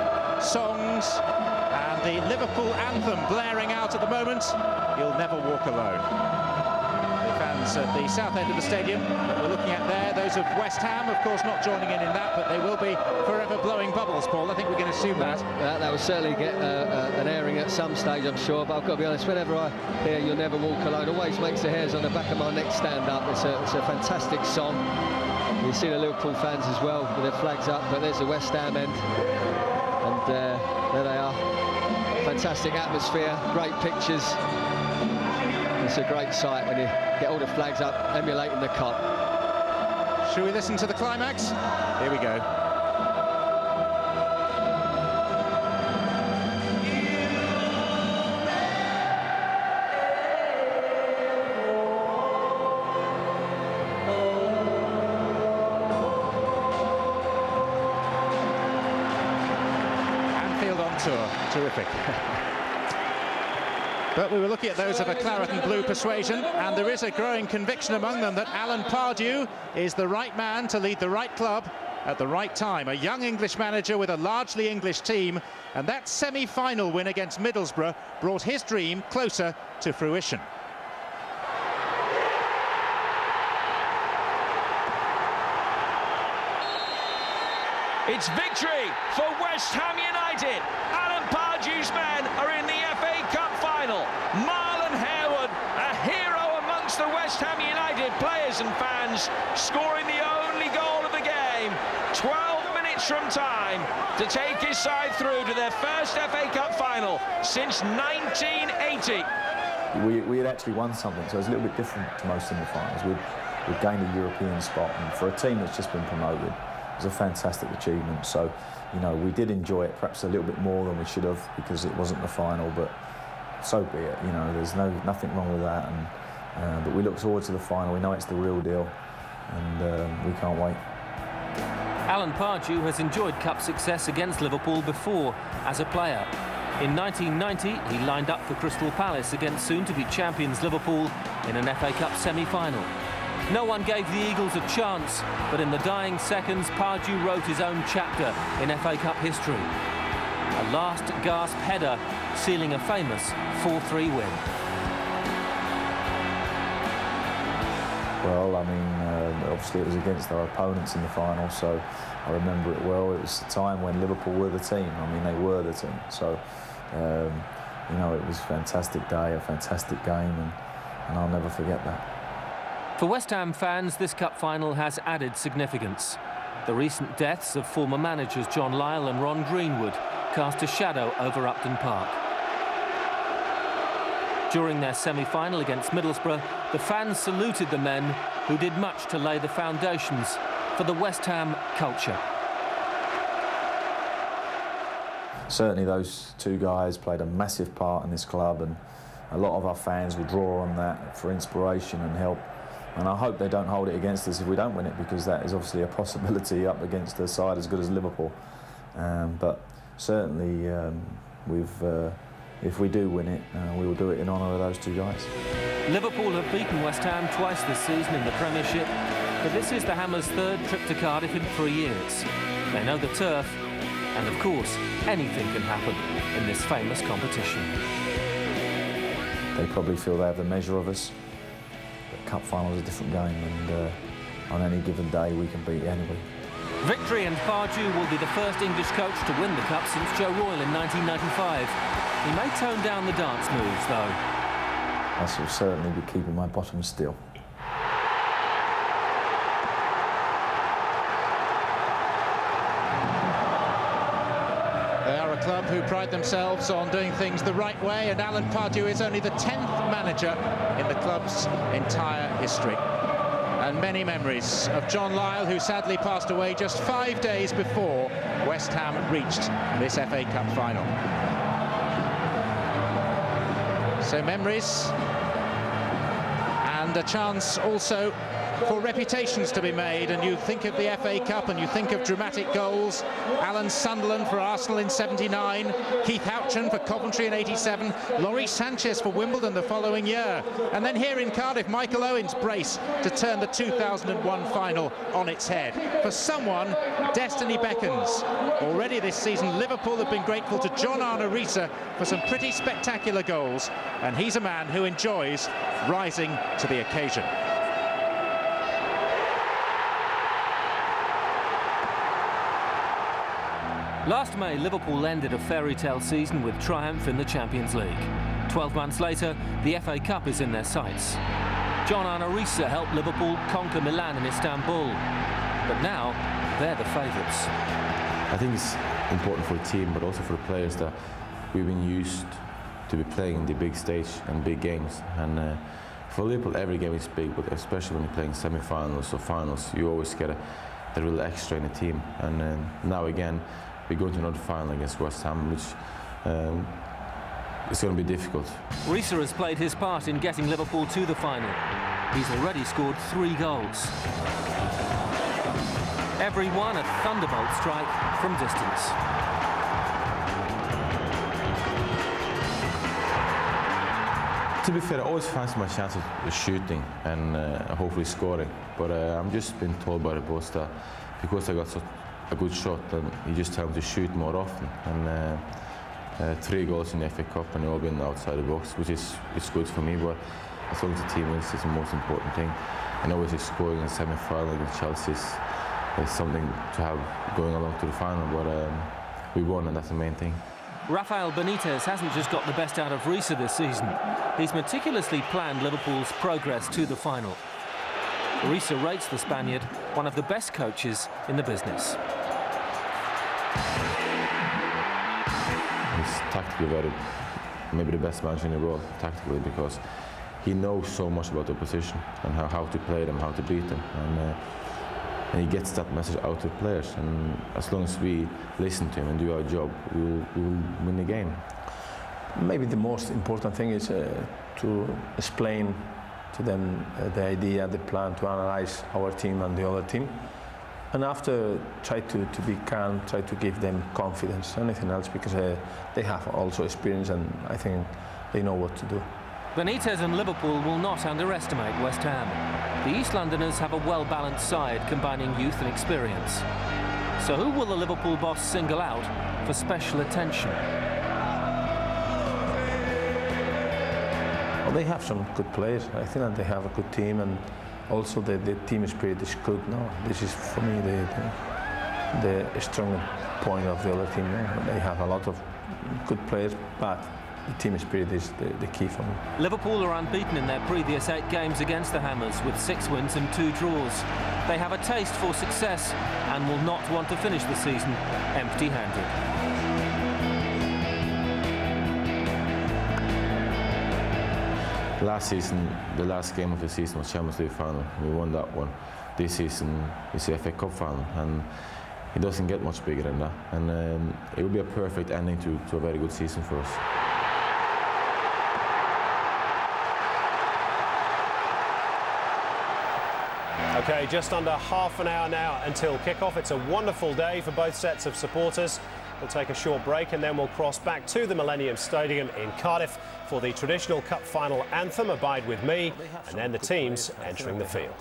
songs, and the Liverpool anthem blaring out at the moment. You'll never walk alone. Fans at the south end of the stadium that we're looking at there, those of West Ham, of course, not joining in that, but they will be forever blowing bubbles, Paul. I think we can assume that. That will certainly get an airing at some stage, I'm sure, but I've got to be honest, whenever I hear You'll Never Walk Alone, it always makes the hairs on the back of my neck stand up. It's a fantastic song. You see the Liverpool fans as well with their flags up, but there's the West Ham end, and there they are. Fantastic atmosphere, great pictures. It's a great sight when you get all the flags up, emulating the Cup. Should we listen to the climax? Here we go. Anfield on tour. Terrific. But we were looking at those of a claret and blue persuasion, and there is a growing conviction among them that Alan Pardew is the right man to lead the right club at the right time. A young English manager with a largely English team, and that semi-final win against Middlesbrough brought his dream closer to fruition. It's victory for West Ham United. Alan Pardew's men are in the FA Cup final. Marlon Harewood, a hero amongst the West Ham United players and fans, scoring the only goal of the game. 12 minutes from time to take his side through to their first FA Cup final since 1980. We had actually won something, so it was a little bit different to most semi-finals. We'd gained a European spot, and for a team that's just been promoted, it was a fantastic achievement. So, you know, we did enjoy it perhaps a little bit more than we should have because it wasn't the final, but so be it. You know, there's nothing wrong with that. And but we look forward to the final. We know it's the real deal, and we can't wait. Alan Pardew has enjoyed cup success against Liverpool before as a player. In 1990, he lined up for Crystal Palace against soon-to-be champions Liverpool in an FA Cup semi-final. No one gave the Eagles a chance, but in the dying seconds, Pardew wrote his own chapter in FA Cup history. A last-gasp header sealing a famous 4-3 win. Well, I mean, Obviously it was against our opponents in the final, so I remember it well. It was the time when Liverpool were the team. I mean, they were the team. So, you know, it was a fantastic day, a fantastic game, and I'll never forget that. For West Ham fans, this cup final has added significance. The recent deaths of former managers John Lyall and Ron Greenwood cast a shadow over Upton Park. During their semi-final against Middlesbrough, the fans saluted the men who did much to lay the foundations for the West Ham culture. Certainly those two guys played a massive part in this club, and a lot of our fans will draw on that for inspiration and help. And I hope they don't hold it against us if we don't win it, because that is obviously a possibility up against a side as good as Liverpool. But certainly if we do win it, we will do it in honour of those two guys. Liverpool have beaten West Ham twice this season in the Premiership, but this is the Hammers' third trip to Cardiff in 3 years. They know the turf, and of course, anything can happen in this famous competition. They probably feel they have the measure of us. The cup final is a different game, and on any given day we can beat anybody. Victory and Pardew will be the first English coach to win the cup since Joe Royle in 1995. He may tone down the dance moves, though. I shall certainly be keeping my bottom still. They are a club who pride themselves on doing things the right way, and Alan Pardew is only the 10th manager in the club's entire history. And many memories of John Lyall, who sadly passed away just 5 days before West Ham reached this FA Cup final. So memories, and a chance also for reputations to be made. And you think of the FA Cup and you think of dramatic goals. Alan Sunderland for Arsenal in '79, Keith Houchin for Coventry in '87, Laurie Sanchez for Wimbledon the following year. And then here in Cardiff, Michael Owen's brace to turn the 2001 final on its head. For someone, destiny beckons. Already this season, Liverpool have been grateful to John Arne Riise for some pretty spectacular goals, and he's a man who enjoys rising to the occasion. Last May, Liverpool ended a fairy tale season with triumph in the Champions League. 12 months later, the FA Cup is in their sights. John Arne Riise helped Liverpool conquer Milan and Istanbul. But now, they're the favourites. I think it's important for the team, but also for the players, that we've been used to be playing in the big stage and big games. And for Liverpool, every game is big, but especially when you're playing semi-finals or finals, you always get a real extra in the team. And now again, we go to another final against West Ham, which is going to be difficult. Riise has played his part in getting Liverpool to the final. He's already scored 3 goals. Every one a thunderbolt strike from distance. To be fair, I always fancy my chance of shooting and hopefully scoring. But I'm just been told by the boss that because I got such a good shot, and you just tell them to shoot more often. And 3 goals in the FA Cup, and they've all been outside the box, which is good for me. But as long as the team wins, it's the most important thing. And obviously scoring in semi-final against Chelsea is something to have going along to the final. But we won, and that's the main thing. Rafael Benitez hasn't just got the best out of Riise this season. He's meticulously planned Liverpool's progress to the final. Riise rates the Spaniard one of the best coaches in the business. He's tactically maybe the best manager in the world, tactically, because he knows so much about the opposition and how to play them, how to beat them. And he gets that message out to the players. And as long as we listen to him and do our job, we will win the game. Maybe the most important thing is to explain to them the idea, the plan, to analyze our team and the other team. And after, try to be calm, try to give them confidence, anything else, because they have also experience, and I think they know what to do. Benitez and Liverpool will not underestimate West Ham. The East Londoners have a well-balanced side, combining youth and experience. So who will the Liverpool boss single out for special attention? Well, they have some good players. I think that they have a good team, and also the team spirit is good now. This is for me the strong point of the other team. They have a lot of good players, but the team spirit is the key for me. Liverpool are unbeaten in their previous 8 games against the Hammers, with 6 wins and 2 draws. They have a taste for success and will not want to finish the season empty-handed. Last season, the last game of the season was Champions League final. We won that one. This season is the FA Cup final, and it doesn't get much bigger than that. And it will be a perfect ending to a very good season for us. OK, just under half an hour now until kick-off. It's a wonderful day for both sets of supporters. We'll take a short break and then we'll cross back to the Millennium Stadium in Cardiff for the traditional cup final anthem, Abide With Me, and then the teams entering the field.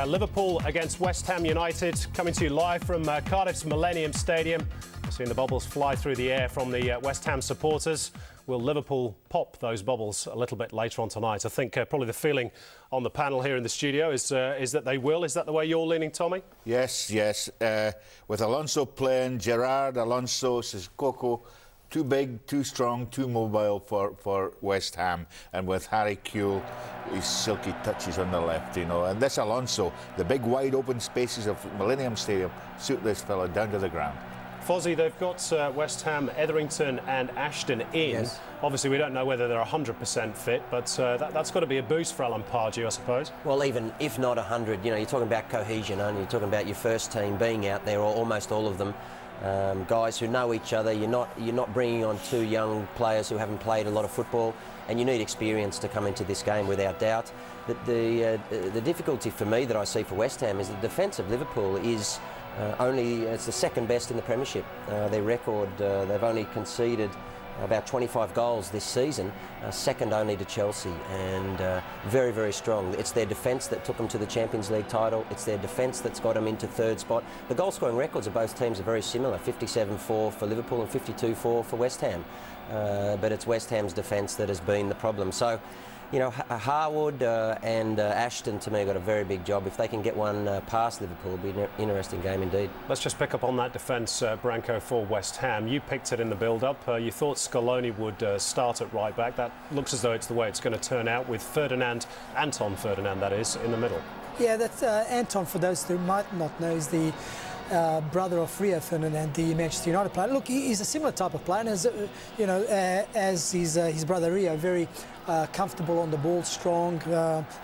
Liverpool against West Ham United, coming to you live from Cardiff's Millennium Stadium. We've seen the bubbles fly through the air from the West Ham supporters. Will Liverpool pop those bubbles a little bit later on tonight? I think probably the feeling on the panel here in the studio is that they will. Is that the way you're leaning, Tommy? Yes. With Alonso playing, Gerrard, Alonso, Sissoko, too big, too strong, too mobile for West Ham, and with Harry Kewell, his silky touches on the left, you know. And this Alonso, the big wide open spaces of Millennium Stadium suit this fella down to the ground. Fozzie, they've got West Ham, Etherington and Ashton in. Yes. Obviously, we don't know whether they're 100% fit, but that's got to be a boost for Alan Pardew, I suppose. Well, even if not 100, you know, you're talking about cohesion, aren't you? You're talking about your first team being out there, or almost all of them. Guys who know each other. You're not bringing on 2 young players who haven't played a lot of football, and you need experience to come into this game without doubt. The difficulty for me that I see for West Ham is the defence of Liverpool is it's the second best in the Premiership. Their record, they've only conceded about 25 goals this season, second only to Chelsea, and very, very strong. It's their defence that took them to the Champions League title. It's their defence that's got them into 3rd spot. The goal-scoring records of both teams are very similar, 57-4 for Liverpool and 52-4 for West Ham. But it's West Ham's defence that has been the problem. So, you know, Harwood and Ashton, to me, got a very big job. If they can get one past Liverpool, it'll be an interesting game indeed. Let's just pick up on that defence, Branko, for West Ham. You picked it in the build-up. You thought Scaloni would start at right-back. That looks as though it's the way it's going to turn out, with Anton Ferdinand, that is, in the middle. Yeah, that's Anton, for those who might not know, is the brother of Rio Ferdinand, the Manchester United player. Look, he's a similar type of player, as as his brother Rio, very comfortable on the ball, strong,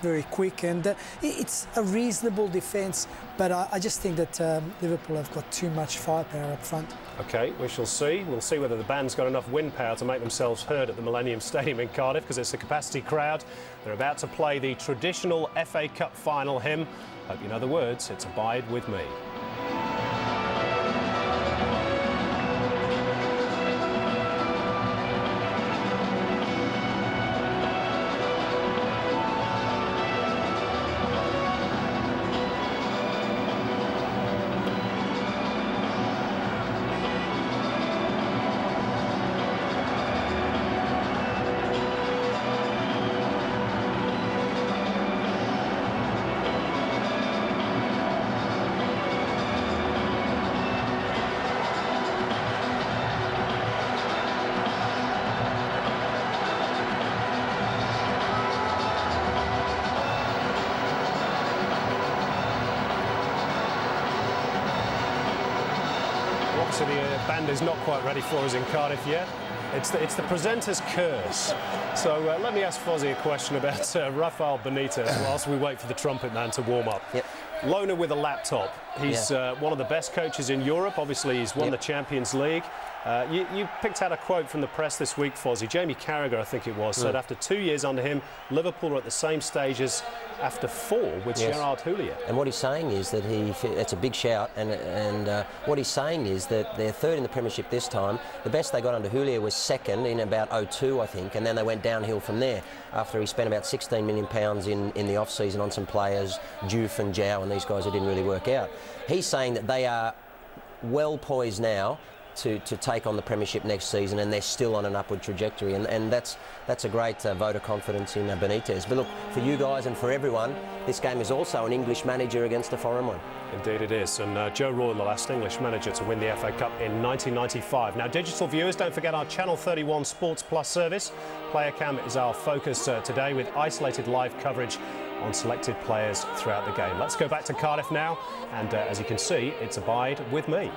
very quick, and it's a reasonable defence. But I just think that Liverpool have got too much firepower up front. OK, we shall see. We'll see whether the band's got enough wind power to make themselves heard at the Millennium Stadium in Cardiff, because it's a capacity crowd. They're about to play the traditional FA Cup final hymn. Hope you know the words. It's Abide With Me. So the band is not quite ready for us in Cardiff yet. It's the presenter's curse. So let me ask Fozzie a question about Rafael Benitez whilst we wait for the trumpet man to warm up. Yep. Loner with a laptop. He's one of the best coaches in Europe. Obviously, he's won the Champions League. You picked out a quote from the press this week, Fozzie. Jamie Carragher, I think it was, said after 2 years under him, Liverpool are at the same stage as after 4 with Gerard Houllier. And what he's saying is that that's a big shout, and what he's saying is that they're third in the Premiership this time. The best they got under Houllier was second in about 02, I think, and then they went downhill from there after he spent about £16 million in the off-season on some players, Diouf and Jow and these guys who didn't really work out. He's saying that they are well poised now to take on the Premiership next season, and they're still on an upward trajectory, and that's a great vote of confidence in Benitez. But look, for you guys and for everyone, this game is also an English manager against a foreign one. Indeed it is, and Joe Royle, the last English manager to win the FA Cup in 1995. Now, digital viewers, don't forget our Channel 31 Sports Plus service. Player Cam is our focus today, with isolated live coverage on selected players throughout the game. Let's go back to Cardiff now, and as you can see, it's Abide with me.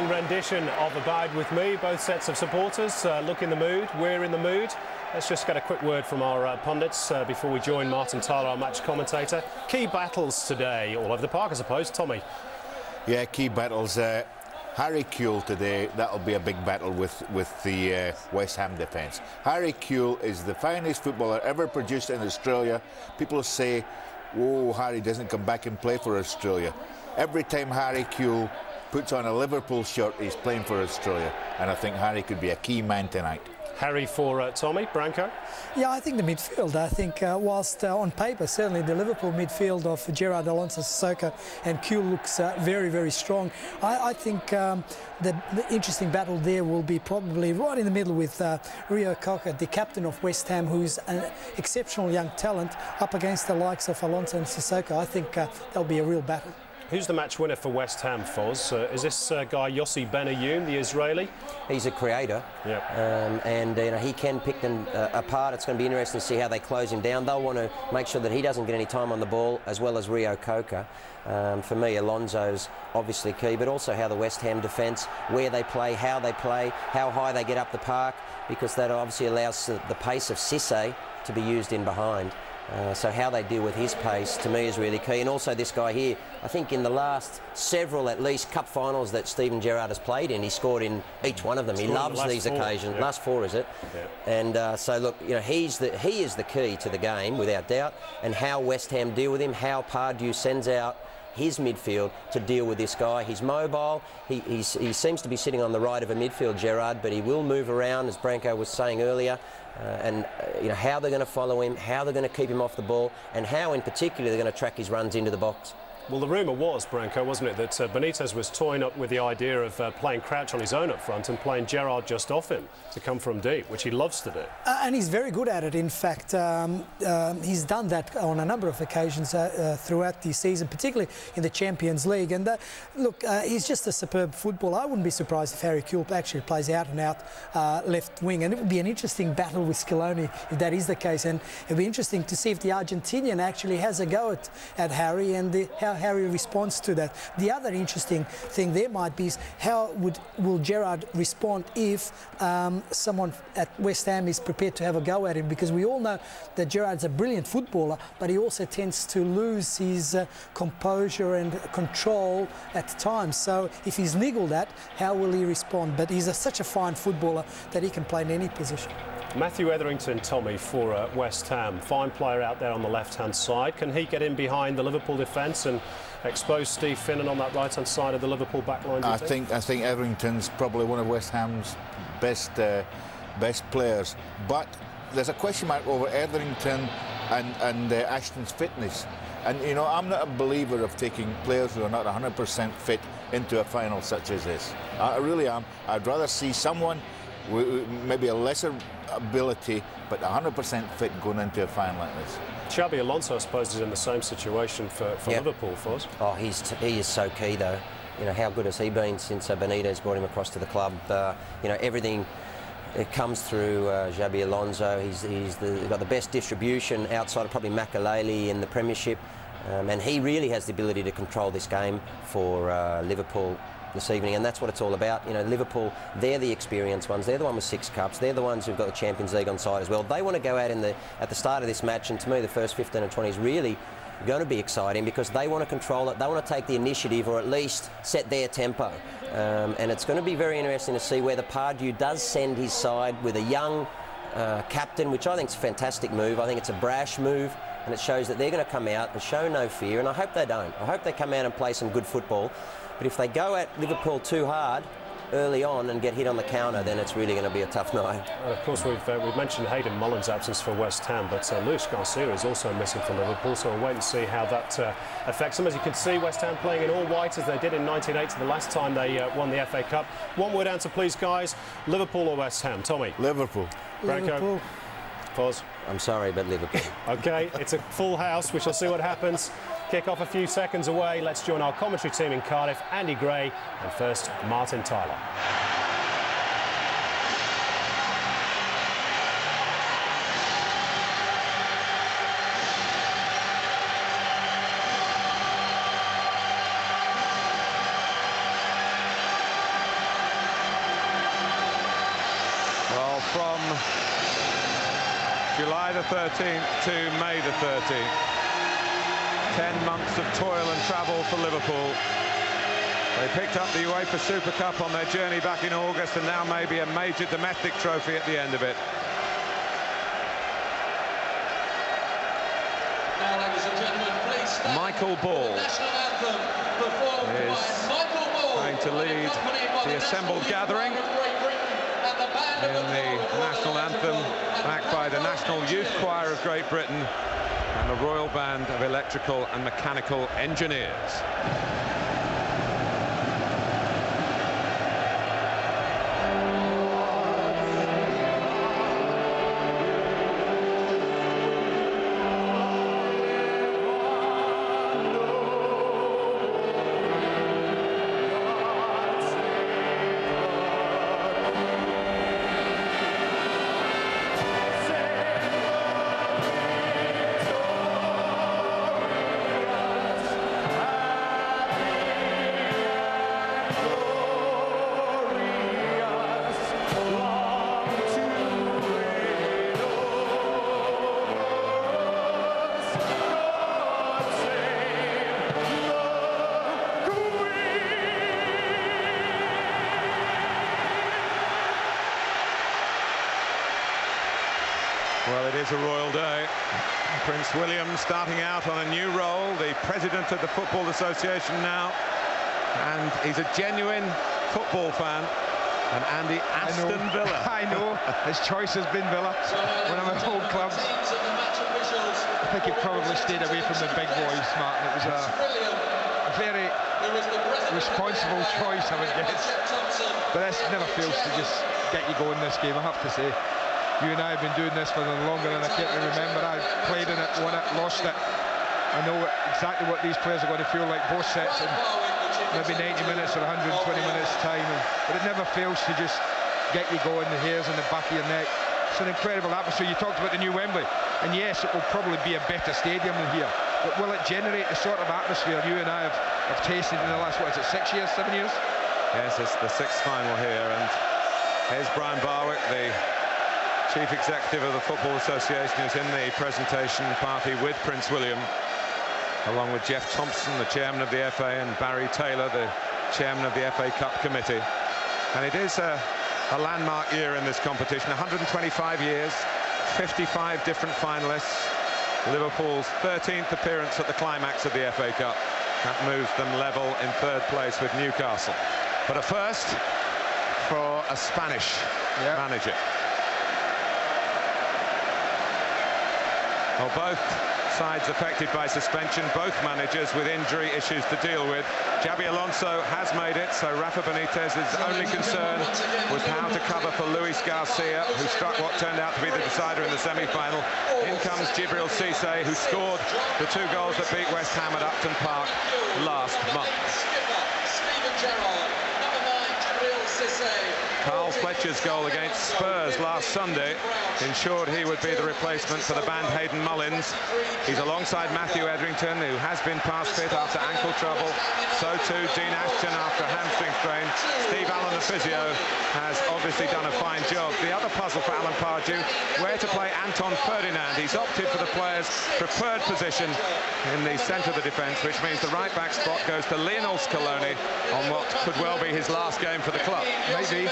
Rendition of Abide with Me. Both sets of supporters look in the mood. We're in the mood. Let's just get a quick word from our pundits before we join Martin Tyler, our match commentator. Key battles today, all over the park, I suppose. Tommy. Yeah, key battles. Harry Kewell today, that'll be a big battle with the West Ham defence. Harry Kewell is the finest footballer ever produced in Australia. People say, oh, Harry doesn't come back and play for Australia. Every time Harry Kewell puts on a Liverpool shirt, he's playing for Australia, and I think Harry could be a key man tonight. Harry for Tommy, Branko? Yeah, I think the midfield. I think whilst on paper, certainly the Liverpool midfield of Gerrard, Alonso, Sissoko and Kewell looks very, very strong. I think the interesting battle there will be probably right in the middle with Rio Coca, the captain of West Ham, who's an exceptional young talent, up against the likes of Alonso and Sissoko. I think that'll be a real battle. Who's the match winner for West Ham, Foz? Is this guy Yossi Benayoun, the Israeli? He's a creator, and he can pick them apart. It's going to be interesting to see how they close him down. They'll want to make sure that he doesn't get any time on the ball, as well as Rio Coca. For me, Alonso's obviously key, but also how the West Ham defence, where they play, how high they get up the park, because that obviously allows the pace of Cisse to be used in behind. So how they deal with his pace, to me, is really key. And also this guy here, I think in the last several, at least, cup finals that Steven Gerrard has played in, he scored in each one of them. He loves these occasions. Last four, is it? And so, look, he is the key to the game, without doubt, and how West Ham deal with him, how Pardew sends out his midfield to deal with this guy. He's mobile. He seems to be sitting on the right of a midfield, Gerrard, but he will move around, as Branko was saying earlier. And how they're going to follow him, how they're going to keep him off the ball, and how in particular they're going to track his runs into the box. Well, the rumour was, Branko, wasn't it, that Benitez was toying up with the idea of playing Crouch on his own up front and playing Gerrard just off him to come from deep, which he loves to do. And he's very good at it. In fact, he's done that on a number of occasions throughout the season, particularly in the Champions League. And look, he's just a superb footballer. I wouldn't be surprised if Harry Kewell actually plays out-and-out left wing. And it would be an interesting battle with Scaloni if that is the case. And it would be interesting to see if the Argentinian actually has a go at Harry and how Harry responds to that. The other interesting thing there might be is how will Gerrard respond if someone at West Ham is prepared to have a go at him, because we all know that Gerrard's a brilliant footballer, but he also tends to lose his composure and control at times. So if he's niggled at, how will he respond? But he's such a fine footballer that he can play in any position. Matthew Etherington, Tommy, for West Ham. Fine player out there on the left-hand side. Can he get in behind the Liverpool defence and expose Steve Finnan on that right-hand side of the Liverpool backline? I think Etherington's probably one of West Ham's best players. But there's a question mark over Etherington and Ashton's fitness. And, you know, I'm not a believer of taking players who are not 100% fit into a final such as this. I really am. I'd rather see someone with maybe a lesser ability, but 100% fit going into a final like this. Xabi Alonso, I suppose, is in the same situation for Liverpool, Foz. Oh, he is so key, though. You know, how good has he been since Benitez brought him across to the club? You know, everything it comes through Xabi Alonso. He's got the best distribution outside of probably Makelele in the Premiership, and he really has the ability to control this game for Liverpool this evening, and that's what it's all about. You know, Liverpool, they're the experienced ones. They're the one with 6 cups. They're the ones who've got the Champions League on side as well. They want to go out at the start of this match, and to me, the first 15 and 20 is really going to be exciting because they want to control it. They want to take the initiative, or at least set their tempo. And it's going to be very interesting to see whether Pardew does send his side with a young captain, which I think is a fantastic move. I think it's a brash move, and it shows that they're going to come out and show no fear, and I hope they don't. I hope they come out and play some good football. But if they go at Liverpool too hard early on and get hit on the counter, then it's really going to be a tough night. And of course, we've mentioned Hayden Mullen's absence for West Ham, but Luis Garcia is also missing for Liverpool, so we'll wait and see how that affects them. As you can see, West Ham playing in all white as they did in 1980, the last time they won the FA Cup. One word answer, please, guys. Liverpool or West Ham? Tommy? Liverpool. Branko? Liverpool. Foz? I'm sorry, but Liverpool. OK, it's a full house. We shall see what happens. Kick off a few seconds away. Let's join our commentary team in Cardiff, Andy Gray, and first, Martin Tyler. Well, from July the 13th to May the 13th. 10 months of toil and travel for Liverpool. They picked up the UEFA Super Cup on their journey back in August, and now maybe a major domestic trophy at the end of it. Now, ladies and gentlemen, please stand. Michael Ball is going to lead the assembled gathering in the national anthem, backed by the National Youth Choir of Great Britain and the Royal Band of Electrical and Mechanical Engineers. Well, it is a royal day. Prince William starting out on a new role, the president of the Football Association now, and he's a genuine football fan. And Andy, Aston Villa. I know, his choice has been Villa, one of my old clubs. I think he probably stayed away from the big boys, Martin. It was very responsible choice, I would guess. But this never fails to just get you going this game, I have to say. You and I have been doing this for longer than I care to remember. I played in it, won it, lost it. I know exactly what these players are going to feel like both sets in maybe 90 minutes or 120 minutes time. But it never fails to just get you going, the hairs on the back of your neck. It's an incredible atmosphere. You talked about the new Wembley, and yes, it will probably be a better stadium than here. But will it generate the sort of atmosphere you and I have tasted in the last, what is it, 6 years, 7 years? Yes, it's the 6th final here, and here's Brian Barwick, the Chief Executive of the Football Association, who's in the presentation party with Prince William, along with Jeff Thompson, the Chairman of the FA, and Barry Taylor, the Chairman of the FA Cup Committee. And it is a landmark year in this competition, 125 years, 55 different finalists, Liverpool's 13th appearance at the climax of the FA Cup. That moves them level in 3rd place with Newcastle. But a first for a Spanish manager. Well, both sides affected by suspension, both managers with injury issues to deal with. Xabi Alonso has made it, so Rafa Benitez's only concern was how to cover for Luis Garcia, who struck what turned out to be the decider in the semi-final. In comes Djibril Cissé, who scored the 2 goals that beat West Ham at Upton Park last month. Carl Fletcher's goal against Spurs last Sunday ensured he would be the replacement for the banned Hayden Mullins. He's alongside Matthew Etherington, who has been past fit after ankle trouble. So too Dean Ashton after a hamstring strain. Steve Allen, the physio, has obviously done a fine job. The other puzzle for Alan Pardew, where to play Anton Ferdinand. He's opted for the player's preferred position in the centre of the defence, which means the right-back spot goes to Lionel Scaloni on what could well be his last game for the club. Maybe.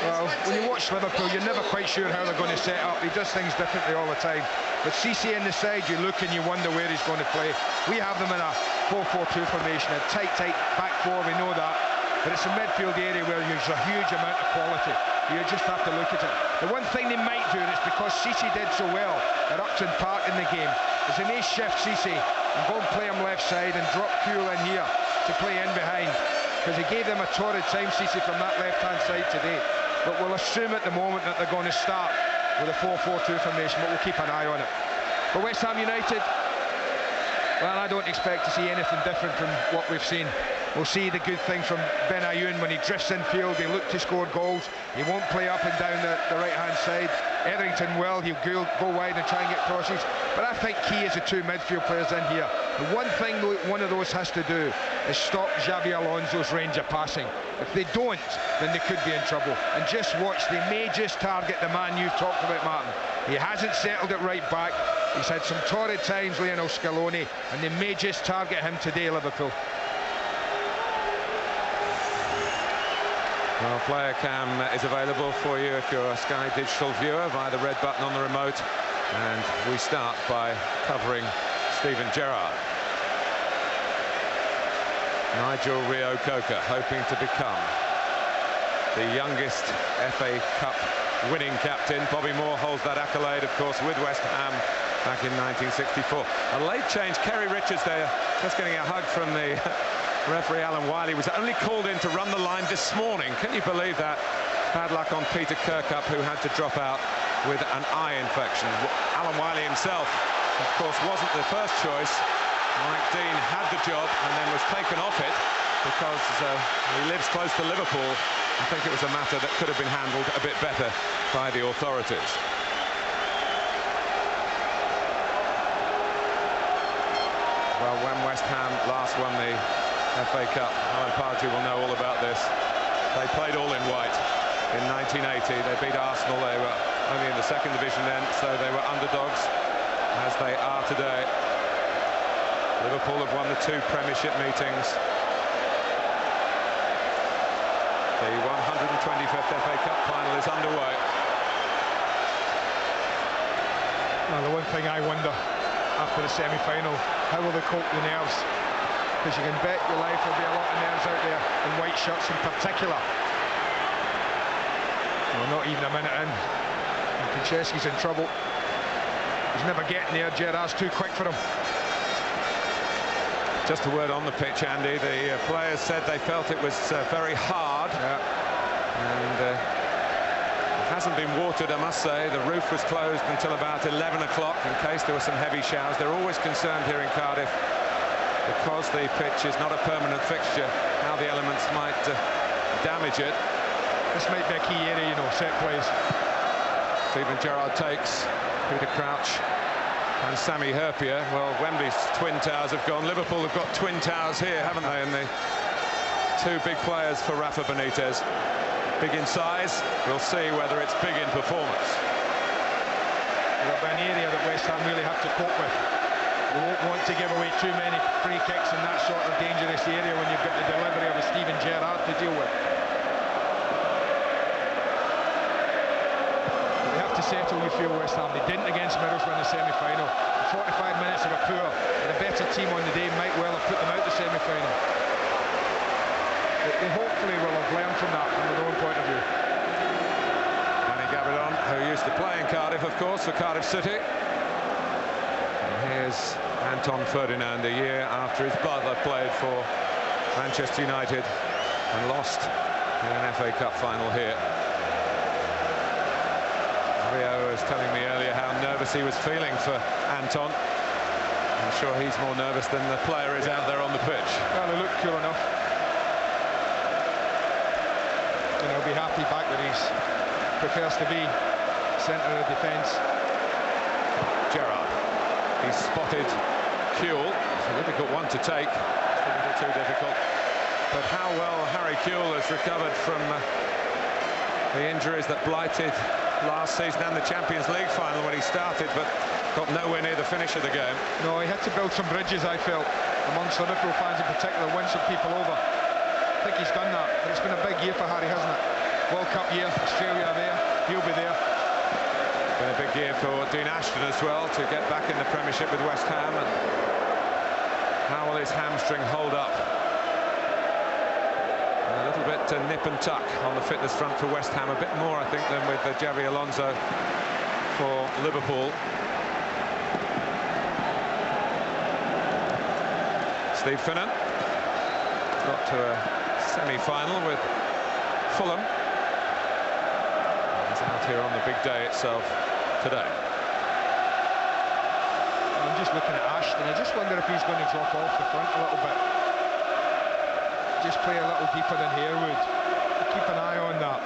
Well, when you watch Liverpool, you're never quite sure how they're going to set up. He does things differently all the time. But Cissé in the side, you look and you wonder where he's going to play. We have them in a 4-4-2 formation, a tight back four, we know that. But it's a midfield area where there's a huge amount of quality. You just have to look at it. The one thing they might do, and it's because Cissé did so well at Upton Park in the game, is they may shift Cissé and go and play him left side and drop Kuhl in here to play in behind. Because he gave them a torrid time, Cissé, from that left-hand side today. But we'll assume at the moment that they're going to start with a 4-4-2 formation, but we'll keep an eye on it. For West Ham United, well, I don't expect to see anything different from what we've seen. We'll see the good thing from Ben Ayoun when he drifts in field, he look to score goals. He won't play up and down the right-hand side. Etherington will, he'll go wide and try and get crosses. But I think key is the 2 midfield players in here. The one thing one of those has to do is stop Xabi Alonso's range of passing. If they don't, then they could be in trouble. And just watch, they may just target the man you've talked about, Martin. He hasn't settled it right back. He's had some torrid times, Lionel Scaloni, and they may just target him today, Liverpool. Well, Player Cam is available for you if you're a Sky Digital viewer via the red button on the remote. And we start by covering Steven Gerrard. Nigel Reo-Coker hoping to become the youngest FA Cup winning captain. Bobby Moore holds that accolade, of course, with West Ham back in 1964. A late change, Kerry Richards there, just getting a hug from the referee Alan Wiley, was only called in to run the line this morning. Can you believe that? Bad luck on Peter Kirkup, who had to drop out with an eye infection. Alan Wiley himself, of course, wasn't the first choice. Mike Dean had the job and then was taken off it because he lives close to Liverpool. I think it was a matter that could have been handled a bit better by the authorities. Well, when West Ham last won the FA Cup, Alan Pardew will know all about this. They played all in white in 1980. They beat Arsenal. They were only in the 2nd division then, so they were underdogs, as they are today. Liverpool have won the 2 Premiership meetings. The 125th FA Cup final is underway. Well, the one thing I wonder after the semi-final, how will they cope with the nerves? Because you can bet your life there'll be a lot of nerves out there, in white shirts in particular. Well, not even a minute in, and Konchesky's in trouble. He's never getting there. Gerrard's too quick for him. Just a word on the pitch, Andy. The players said they felt it was very hard. And it hasn't been watered, I must say. The roof was closed until about 11 o'clock in case there were some heavy showers. They're always concerned here in Cardiff, because the pitch is not a permanent fixture, how the elements might damage it. This might be a key area, you know, set plays. Steven Gerrard takes, Peter Crouch and Sami Hyypiä. Well, Wembley's twin towers have gone. Liverpool have got twin towers here, haven't they? And the two big players for Rafa Benitez. Big in size. We'll see whether it's big in performance. It'll be an area that West Ham really have to cope with. They won't want to give away too many free kicks in that sort of dangerous area when you've got the delivery of a Steven Gerrard to deal with. But they have to settle, you feel, West Ham. They didn't against Middlesbrough in the semi-final. 45 minutes of a poor and a better team on the day might well have put them out the semi-final. But they hopefully will have learned from that from their own point of view. Danny Gabardon, who used to play in Cardiff, of course, for Cardiff City. Here's Anton Ferdinand, a year after his brother played for Manchester United and lost in an FA Cup final here. Rio was telling me earlier how nervous he was feeling for Anton. I'm sure he's more nervous than the player is out there on the pitch. Well, they look cool enough. And he'll be happy back that he prefers to be centre of defence. Gerrard. He's spotted Kuehl. It's a difficult one to take. It's a little too difficult. But how well Harry Kuehl has recovered from the injuries that blighted last season and the Champions League final when he started, but got nowhere near the finish of the game. No, he had to build some bridges, I felt, amongst Liverpool fans in particular, win some people over. I think he's done that, but it's been a big year for Harry, hasn't it? World Cup year, Australia are there, he'll be there. Been a big year for Dean Ashton as well to get back in the Premiership with West Ham. And how will his hamstring hold up? And a little bit nip and tuck on the fitness front for West Ham, a bit more I think than with Javi Alonso for Liverpool. Steve Finnan got to a semi-final with Fulham. He's out here on the big day itself today. I'm just looking at Ashton. I just wonder if he's going to drop off the front a little bit. Just play a little deeper than Harewood. Keep an eye on that.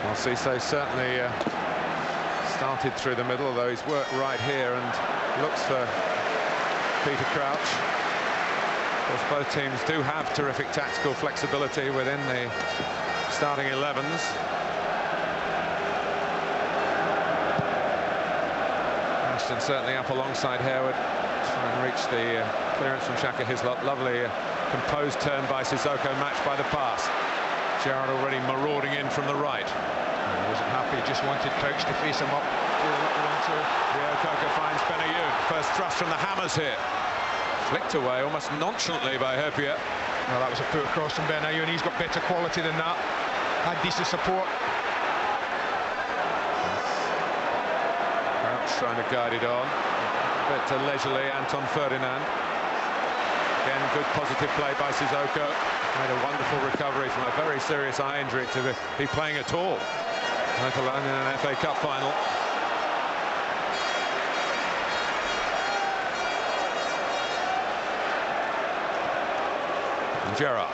Well, Cisse certainly started through the middle, although he's worked right here and looks for Peter Crouch. Of course, both teams do have terrific tactical flexibility within the starting 11s. Ashton certainly up alongside Harewood, trying to reach the clearance from Shaka Hislop. Lovely composed turn by Sissoko, matched by the pass. Gerrard already marauding in from the right. He wasn't happy, just wanted Crouch to face him up. Rio Coker finds Benayoun. First thrust from the Hammers here. Flicked away almost nonchalantly by Hyypiä. Well, that was a poor cross from Benayoun. He's got better quality than that. Had decent support. Crouch trying to guide it on. A bit leisurely, Anton Ferdinand. Again, good positive play by Sissoko. Made a wonderful recovery from a very serious eye injury to be playing at all, let alone in an FA Cup final. Gerrard.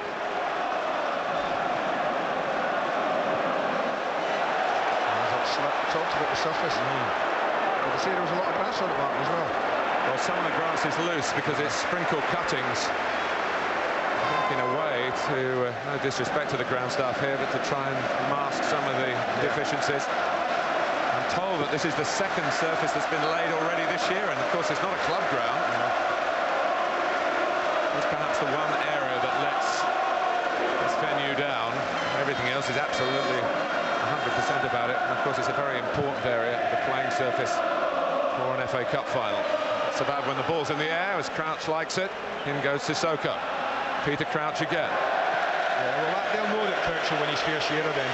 Talked about the surface. They say there was a lot of grass on it as well. Well, some of the grass is loose because it's sprinkled cuttings. In a way, to no disrespect to the ground staff here, but to try and mask some of the deficiencies. I'm told that this is the second surface that's been laid already this year, and of course it's not a club ground. It's perhaps the one area that lets this venue down. Everything else is absolutely 100% about it, and of course it's a very important area, the playing surface for an FA Cup final. It's about when the ball's in the air, as Crouch likes it. In goes Sissoko. Peter Crouch again. Yeah, well, they'll know that Crouch will win his fair share of them.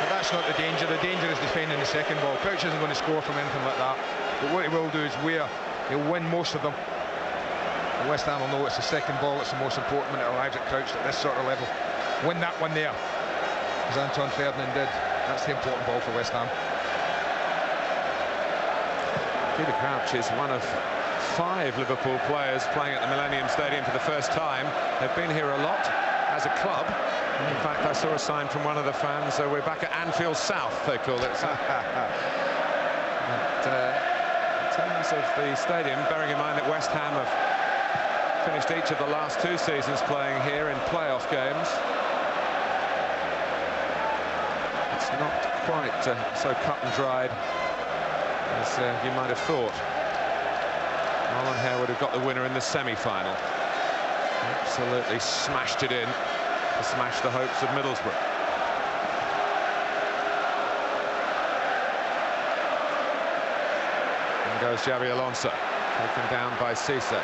But that's not the danger. The danger is defending the second ball. Crouch isn't going to score from anything like that. But what he will do is he'll win most of them. And West Ham will know it's the second ball that's the most important when it arrives at Crouch at this sort of level. Win that one there, as Anton Ferdinand did. That's the important ball for West Ham. Peter Crouch is one of 5 Liverpool players playing at the Millennium Stadium for the first time. They've been here a lot as a club. In fact, I saw a sign from one of the fans, we're back at Anfield South, they call it. In terms of the stadium, bearing in mind that West Ham have finished each of the last 2 seasons playing here in playoff games, it's not quite so cut and dried as you might have thought. Marlon Harewood have got the winner in the semi-final. Absolutely smashed it in to smash the hopes of Middlesbrough. And goes Xabi Alonso, taken down by Riise.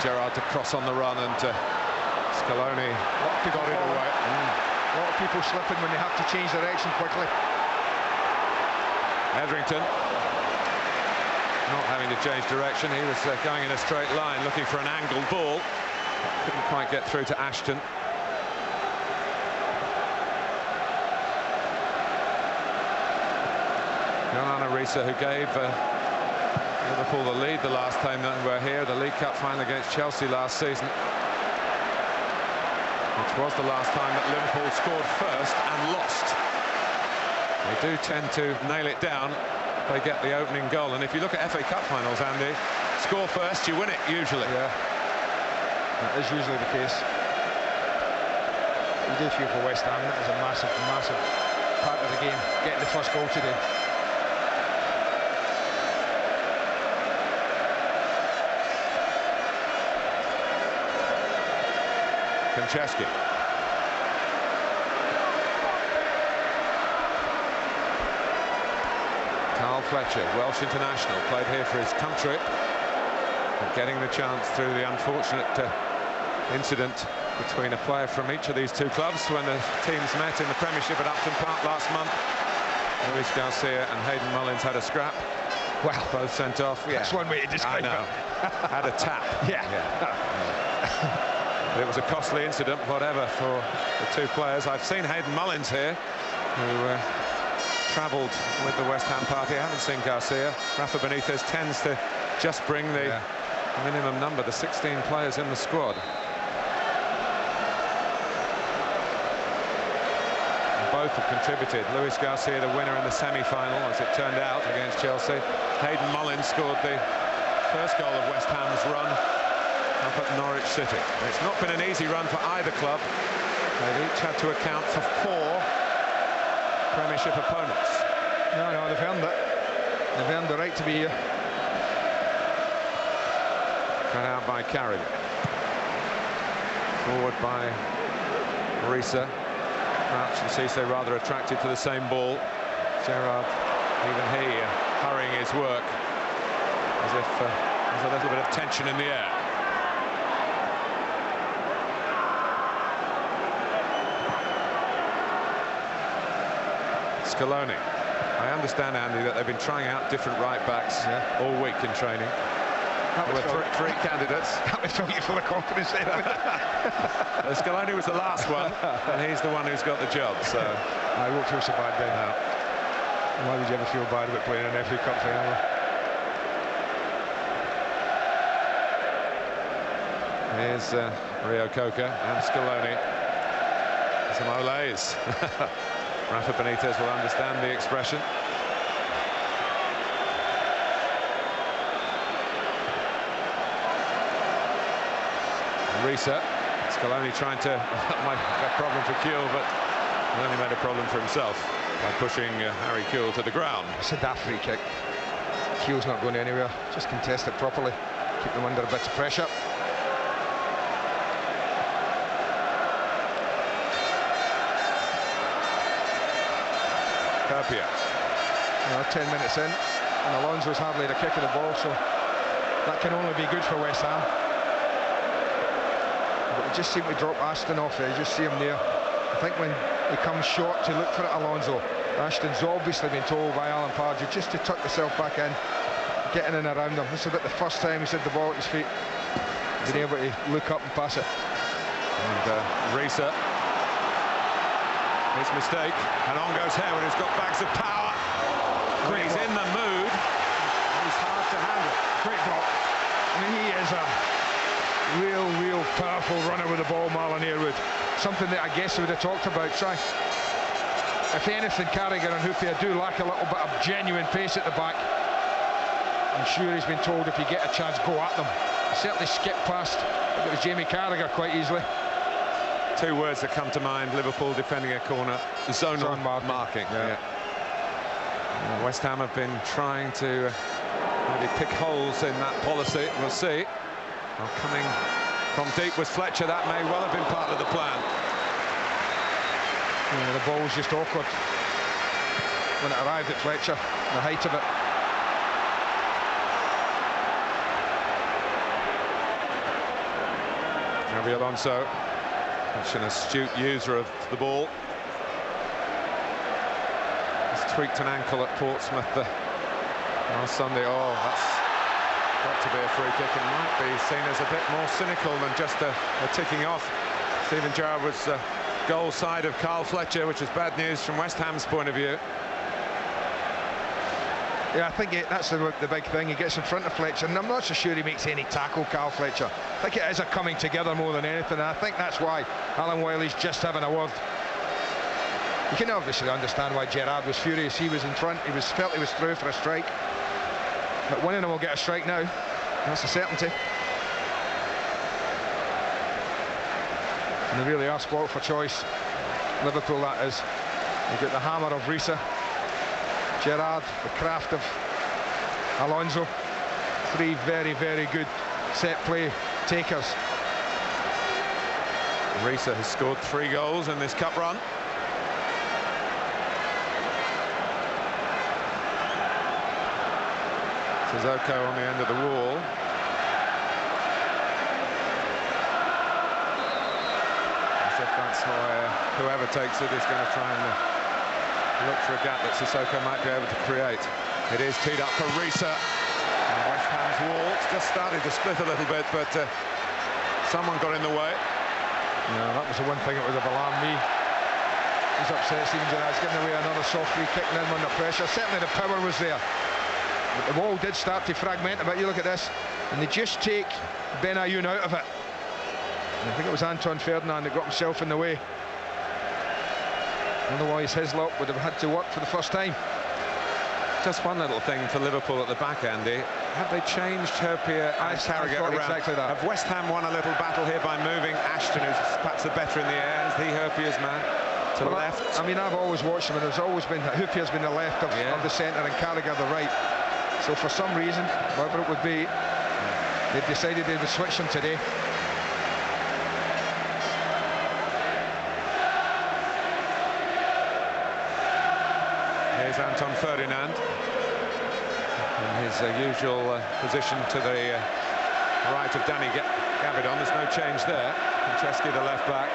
Gerrard to cross on the run, and Scaloni got it away. A lot of people slipping when they have to change direction quickly. Etherington not having to change direction. He was going in a straight line, looking for an angled ball. Couldn't quite get through to Ashton. Riise, who gave Liverpool the lead the last time that we were here, the League Cup final against Chelsea last season, which was the last time that Liverpool scored first and lost. They do tend to nail it down. They get the opening goal, and if you look at FA Cup finals, Andy, score first, you win it usually. Yeah, that is usually the case. You do feel for West Ham, that is a massive, massive part of the game, getting the first goal today. Konchesky. Carl Fletcher, Welsh international, played here for his country, but getting the chance through the unfortunate incident between a player from each of these 2 clubs when the teams met in the Premiership at Upton Park last month. Luis Garcia and Hayden Mullins had a scrap. Well, both sent off. Yeah. That's one way to describe it. Had a tap. Yeah. But it was a costly incident, whatever, for the 2 players. I've seen Hayden Mullins here, who travelled with the West Ham party. I haven't seen Garcia. Rafa Benitez tends to just bring the minimum number, the 16 players in the squad. And both have contributed. Luis Garcia, the winner in the semi-final, as it turned out, against Chelsea. Hayden Mullins scored the first goal of West Ham's run up at Norwich City. It's not been an easy run for either club. They've each had to account for 4 Premiership opponents. No, they've earned it. They've earned the right to be here. Cut out by Carragher. Forward by Riise. Crouch and Riise rather attracted to the same ball. Gerrard, even he, hurrying his work, as if there's a little bit of tension in the air. Scaloni. I understand, Andy, that they've been trying out different right-backs all week in training. There were 3 candidates. That would fill you full of confidence there. Scaloni was the last one, and he's the one who's got the job, so... I won't feel so bad then. No. Why would you ever feel bad about playing an FA Cup final? Here's Rio Coca and Scaloni. Some olays. Rafa Benitez will understand the expression. Riise. Scaloni trying to make a problem for Kuehl, but he only made a problem for himself by pushing Harry Kuehl to the ground. It's a daft free kick. Kuehl's not going anywhere. Just contest it properly. Keep them under a bit of pressure. Tapia. 10 minutes in, and Alonso's hardly the kick of the ball, so that can only be good for West Ham. But they just seem to drop Ashton off there. You just see him there. I think when he comes short to look for it, Alonso, Ashton's obviously been told by Alan Pardew just to tuck yourself back in, getting in around him. This is about the first time he's had the ball at his feet, been able to look up and pass it. And Riise, his mistake, and on goes Hayward, who's got bags of power. When he's in the mood, he's hard to handle. Great block. I mean, he is a real powerful runner with the ball, Marlon Harewood. Something that I guess we would have talked about. Try. If anything, Carragher and Hupia do lack a little bit of genuine pace at the back. I'm sure he's been told if you get a chance, go at them. He certainly skipped past, I think it was Jamie Carragher quite easily. Two words that come to mind: Liverpool defending a corner, zonal marking. Yeah. West Ham have been trying to really pick holes in that policy. We'll see. Well, coming from deep was Fletcher. That may well have been part of the plan. Yeah, the ball was just awkward when it arrived at Fletcher, the height of it. Javi Alonso, such an astute user of the ball. He's tweaked an ankle at Portsmouth last Sunday. Oh, that's got to be a free kick, and might be seen as a bit more cynical than just a ticking off. Steven Gerrard was goal side of Carl Fletcher, which is bad news from West Ham's point of view. Yeah, I think that's the big thing. He gets in front of Fletcher, and I'm not so sure he makes any tackle, Carl Fletcher. I think it is a coming together more than anything, and I think that's why Alan Wiley's just having a word. You can obviously understand why Gerrard was furious. He was in front, felt he was through for a strike. But one of them will get a strike now. That's a certainty. And they really are spoilt for choice. Liverpool, that is. You've got the hammer of Riise, Gerrard, the craft of Alonso. Three very, very good set play takers. Riise has scored 3 goals in this cup run. Sissoko on the end of the wall. As if that's why whoever takes it is going to try and look for a gap that Sissoko might be able to create. It is teed up for Riise. West Ham's wall just started to split a little bit, but someone got in the way. Yeah, that was the one thing that would have alarmed me. He's upset. Steven Gerrard's getting away another soft free kick, and then under pressure. Certainly the power was there. But the wall did start to fragment a bit. You look at this, and they just take Benayoun out of it. And I think it was Anton Ferdinand that got himself in the way. Otherwise, his lot would have had to work for the first time. Just one little thing for Liverpool at the back, Andy. Have they changed Hupia and Carragher around? Exactly that. Have West Ham won a little battle here by moving Ashton, who's perhaps the better in the air? Is he Hupia's man to the left? I mean, I've always watched him, and there's always been Hupia's been the left of the centre and Carragher the right. So for some reason, whatever it would be, they've decided they would switch them today. Here's Anton Ferdinand in his usual position to the right of Danny Gavidon. There's no change there. Franceschi, the left back.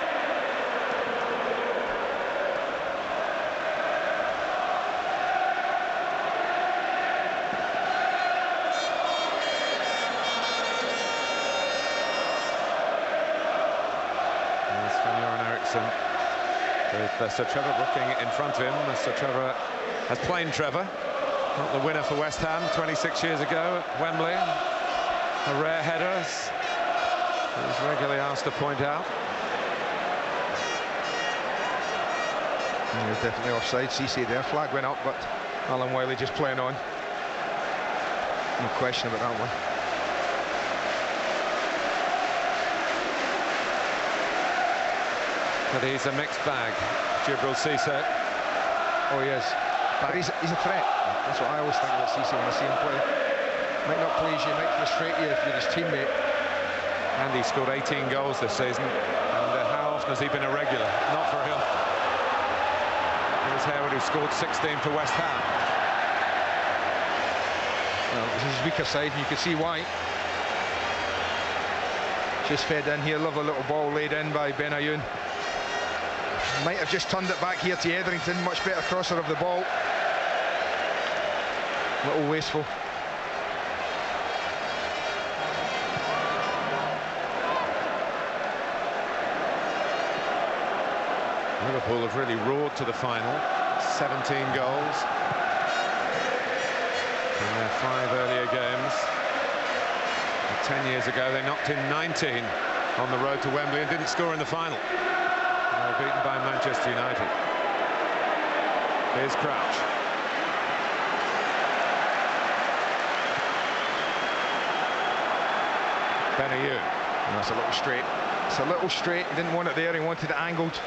With Sir Trevor looking in front of him. Sir Trevor has plain Trevor, not the winner for West Ham 26 years ago at Wembley. A rare header, as he's regularly asked to point out. He was definitely offside. Cisse there, flag went up, but Alan Wiley just playing on. No question about that one. But he's a mixed bag, Djibril Cisse. Oh, he is. But he's a threat. That's what I always think about Cisse when I see him play. Might not please you, might frustrate you if you're his teammate. And he scored 18 goals this season. And how often has he been a regular? Not very often. Here's Harewood, who scored 16 for West Ham. Well, this is his weaker side, and you can see why. Just fed in here, lovely little ball laid in by Benayoun. Might have just turned it back here to Etherington. Much better crosser of the ball. A little wasteful. Liverpool have really roared to the final. 17 goals in their 5 earlier games. 10 years ago, they knocked in 19 on the road to Wembley and didn't score in the final. They were beaten by Manchester United. Here's Crouch. Benayoun. That's a little straight. It's a little straight. He didn't want it there. He wanted it angled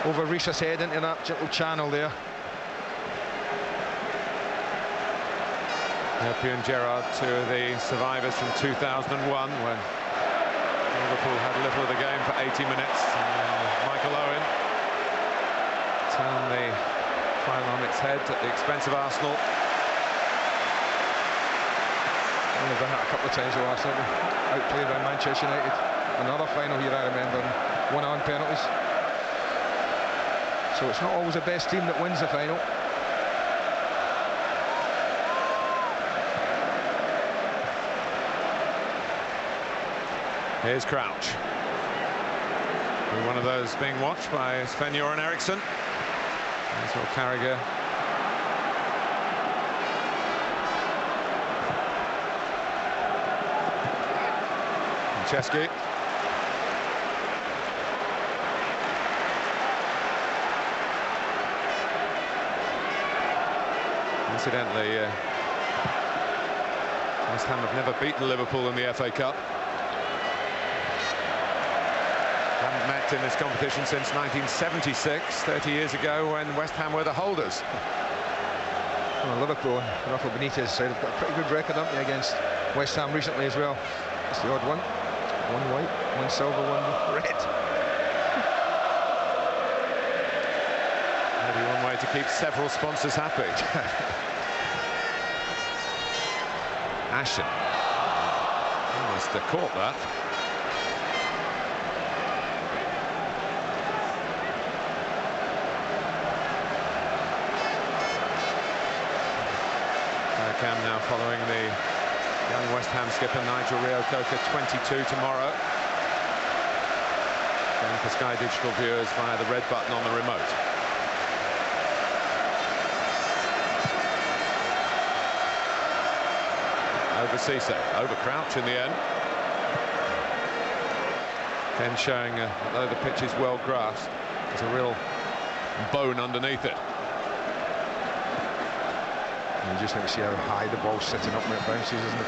over Riise's head into that little channel there. Hoppe and Gerrard, 2 of the survivors from 2001, when Liverpool had little of the game for 80 minutes. And Michael Owen turned the final on its head at the expense of Arsenal. Only done that a couple of times with Arsenal. Outplayed by Manchester United. Another final here, I remember, and won on penalties. So it's not always the best team that wins the final. Here's Crouch. One of those being watched by Sven-Göran Eriksson. As well, Carragher. Chesky. Incidentally, West Ham have never beaten Liverpool in the FA Cup. Haven't met in this competition since 1976, 30 years ago, when West Ham were the holders. Well, Liverpool, Rafa Benitez side have got a pretty good record, haven't they, against West Ham recently as well. It's the odd one. One white, one silver, one red. Maybe one way to keep several sponsors happy. Ashton. Must have caught that. Cam now following the young West Ham skipper Nigel Reo-Coker, 22 tomorrow. Going for Sky Digital viewers via the red button on the remote. Over Riise, over Crouch in the end. Ken showing, although the pitch is well grasped, there's a real bone underneath it. You just need to see how high the ball's sitting up when it bounces, isn't it?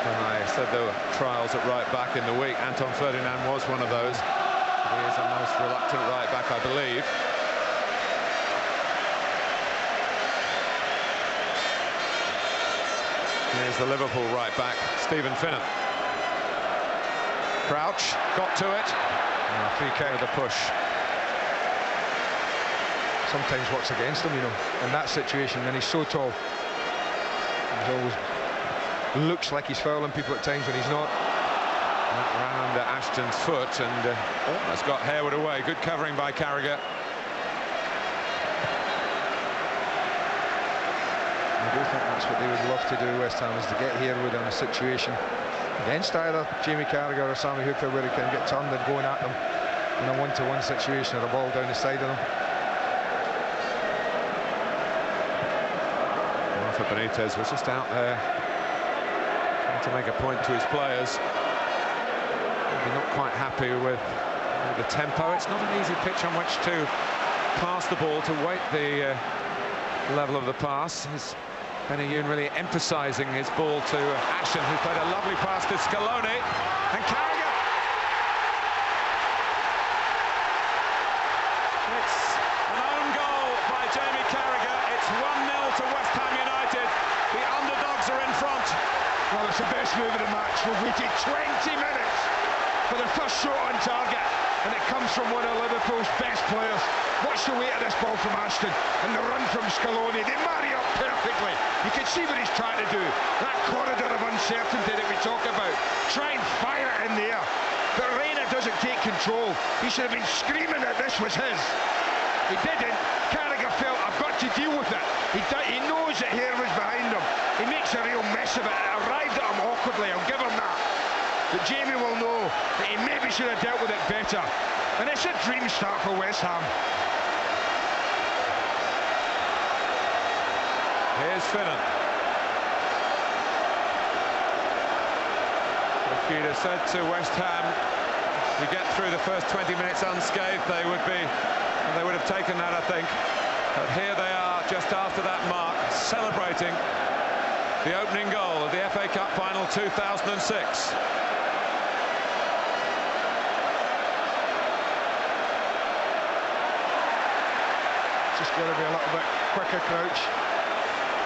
When I said there were trials at right back in the week, Anton Ferdinand was one of those. He is a most reluctant right back, I believe. Here's the Liverpool right back, Stephen Finnan. Crouch got to it. Free kick with a push. Sometimes works against him, you know, in that situation, and he's so tall. He always looks like he's fouling people at times when he's not. That ran under Ashton's foot and almost got Harewood away. Good covering by Carragher. I do think that's what they would love to do, West Ham, is to get Harewood in a situation against either Jamie Carragher or Sammy Hooper where he can get turned and going at them in a one-to-one situation or a ball down the side of them. Rafa Benitez was just out there trying to make a point to his players. Maybe not quite happy with the tempo. It's not an easy pitch on which to pass the ball, to weight the level of the pass. Benayoun really emphasising his ball to Ashton, who played a lovely pass to Scaloni, and Carragher. It's an own goal by Jamie Carragher. It's 1-0 to West Ham United. The underdogs are in front. Well, it's the best move of the match. We've waited 20 minutes for the first shot on target, and it comes from one of Liverpool's best players. Watch the weight of this ball from Ashton and the run from Scaloni. They marry up perfectly. You can see what he's trying to do. That corridor of uncertainty that we talk about. Try and fire it in there. But Reina doesn't take control. He should have been screaming that this was his. He didn't. Carragher felt, I've got to deal with it. He knows that Hare was behind him. He makes a real mess of it. It arrived at him awkwardly, I'll give him that. But Jamie will know that he maybe should have dealt with it better. And it's a dream start for West Ham. Here's Finnan. If you'd have said to West Ham, to get through the first 20 minutes unscathed, they would have taken that, I think. But here they are, just after that mark, celebrating the opening goal of the FA Cup final 2006. Just got to be a little bit quicker, Crouch.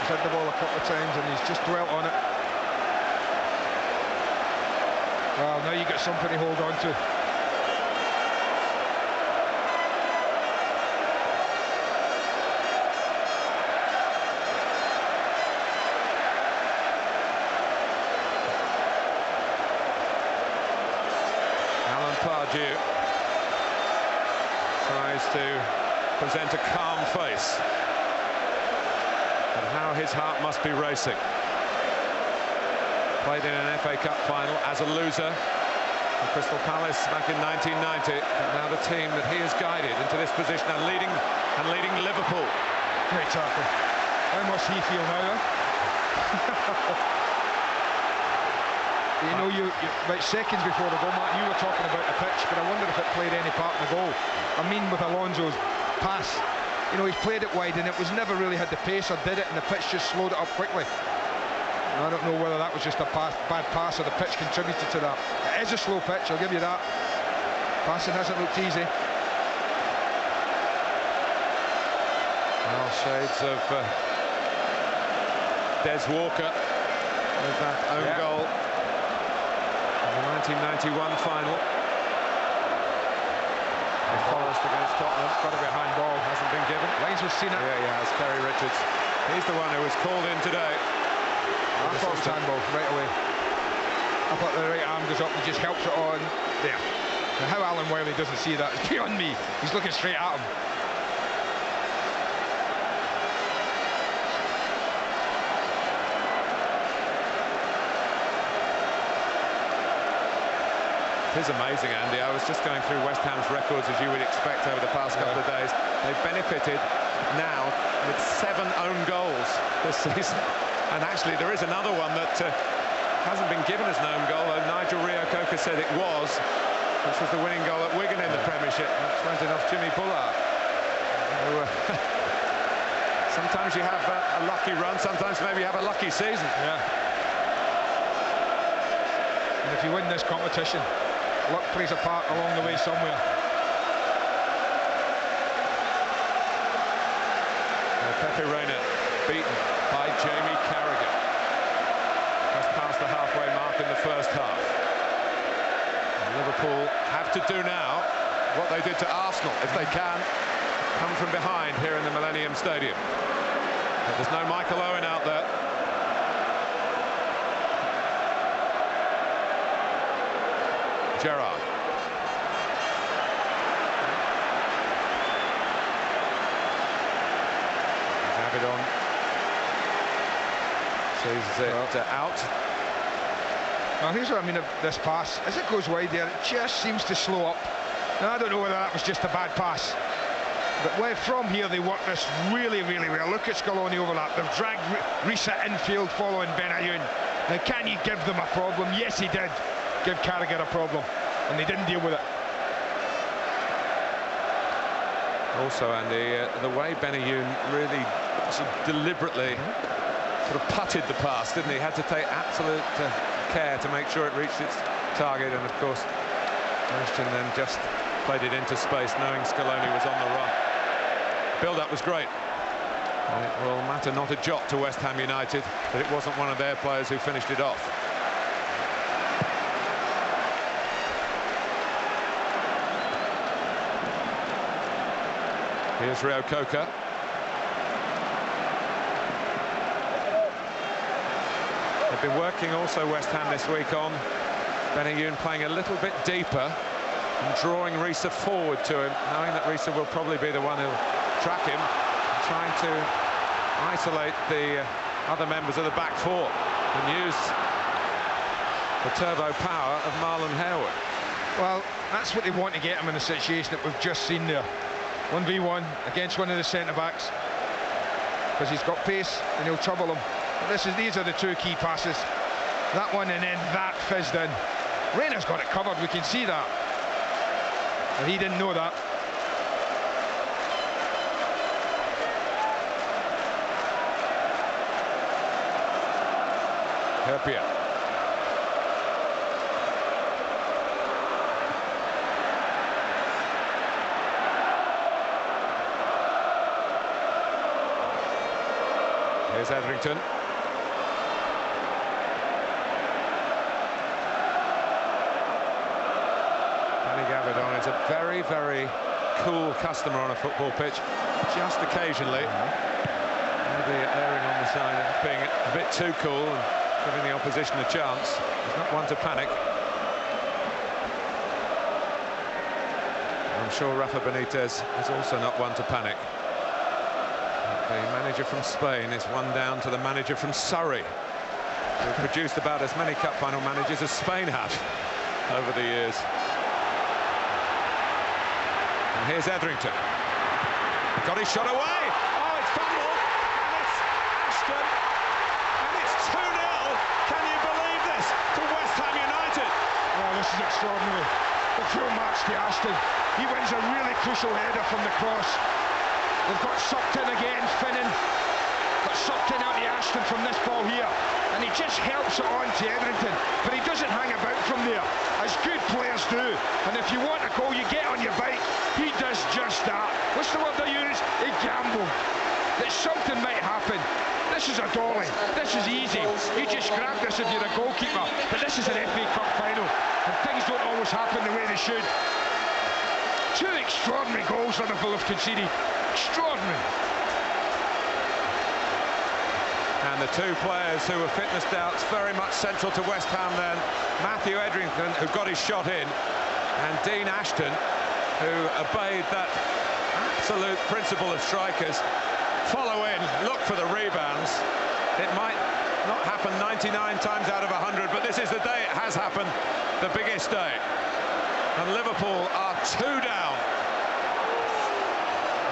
He's had the ball a couple of times and he's just dwelt on it. Well, now you get something to hold on to. Alan Pardew tries to present a calm face, and how his heart must be racing. Played in an FA Cup final as a loser for Crystal Palace back in 1990. But now the team that he has guided into this position and leading Liverpool. Great tackle. How must he feel now? You know, about seconds before the goal, Mark, you were talking about the pitch, but I wonder if it played any part in the goal. I mean, with Alonso's pass, you know, he's played it wide and it was never really had the pace or did it, and the pitch just slowed it up quickly. And I don't know whether that was just a bad pass or the pitch contributed to that. It is a slow pitch, I'll give you that. Passing hasn't looked easy. Well, shades of Des Walker with that own goal in the 1991 final. Forest against Tottenham. Got to be a handball. Hasn't been given. Lanes was seen it. Yeah, he has. Kerry Richards. He's the one who was called in today. I thought it was handball right away. I thought the right arm goes up and just helps it on there. Now, how Alan Wiley doesn't see that is beyond me. He's looking straight at him. It is amazing, Andy. I was just going through West Ham's records, as you would expect, over the past couple of days. They've benefited now with 7 own goals this season. And actually, there is another one that hasn't been given as an own goal, though Nigel Reo-Coker said it was, which was the winning goal at Wigan in the Premiership. That went off Jimmy Bullard. So, sometimes you have a lucky run, sometimes maybe you have a lucky season. Yeah. And if you win this competition, luck plays a part along the way somewhere. Pepe Reina beaten by Jamie Carragher. Just past the halfway mark in the first half. And Liverpool have to do now what they did to Arsenal, if they can, come from behind here in the Millennium Stadium. But there's no Michael Owen out there. Gerrard. Abidon sees it out. Now here's what I mean of this pass. As it goes wide there, it just seems to slow up. Now I don't know whether that was just a bad pass, but where from here they work this really, really well. Look at Scaloni overlap. They've dragged Riise infield following Benayoun. Now can you give them a problem? Yes, he did give Carragher a problem, and they didn't deal with it. Also, Andy, the way Benayoun really deliberately sort of putted the pass, didn't he? Had to take absolute care to make sure it reached its target, and of course Ashton then just played it into space, knowing Scaloni was on the run. Build-up was great. And it will matter not a jot to West Ham United that it wasn't one of their players who finished it off. Here's Reo-Coker. They've been working also, West Ham, this week on Benayoun playing a little bit deeper and drawing Riise forward to him, knowing that Riise will probably be the one who'll track him, trying to isolate the other members of the back four and use the turbo power of Marlon Harewood. Well, that's what they want to get him in the situation that we've just seen there. 1v1 against one of the centre-backs, because he's got pace and he'll trouble him. But these are the two key passes. That one and then that fizzed in. Rayner's got it covered, we can see that. But he didn't know that. Herpia. Here's Etherington. Danny Gavidon is a very, very cool customer on a football pitch. Just occasionally, maybe erring on the side of being a bit too cool and giving the opposition a chance. He's not one to panic. I'm sure Rafa Benitez is also not one to panic. The manager from Spain is one down to the manager from Surrey, who produced about as many cup final managers as Spain have over the years. And here's Etherington. Got his shot away. Oh, it's fumbled. And it's Ashton. And it's 2-0. Can you believe this? To West Ham United. Well, this is extraordinary. The full match to Ashton. He wins a really crucial header from the cross. They've got sucked in again, Finnan. Got sucked in out to Ashton from this ball here. And he just helps it on to Etherington. But he doesn't hang about from there, as good players do. And if you want a goal, you get on your bike. He does just that. What's the word I use? He gambled. That something might happen. This is a dolly. This is easy. You just grab this if you're a goalkeeper. But this is an FA Cup final. And things don't always happen the way they should. Two extraordinary goals Liverpool have conceded. Extraordinary. And the two players who were fitness doubts very much central to West Ham then. Matthew Etherington, who got his shot in, and Dean Ashton, who obeyed that absolute principle of strikers. Follow in, look for the rebounds. It might not happen 99 times out of 100, but this is the day it has happened, the biggest day. And Liverpool are 2 down.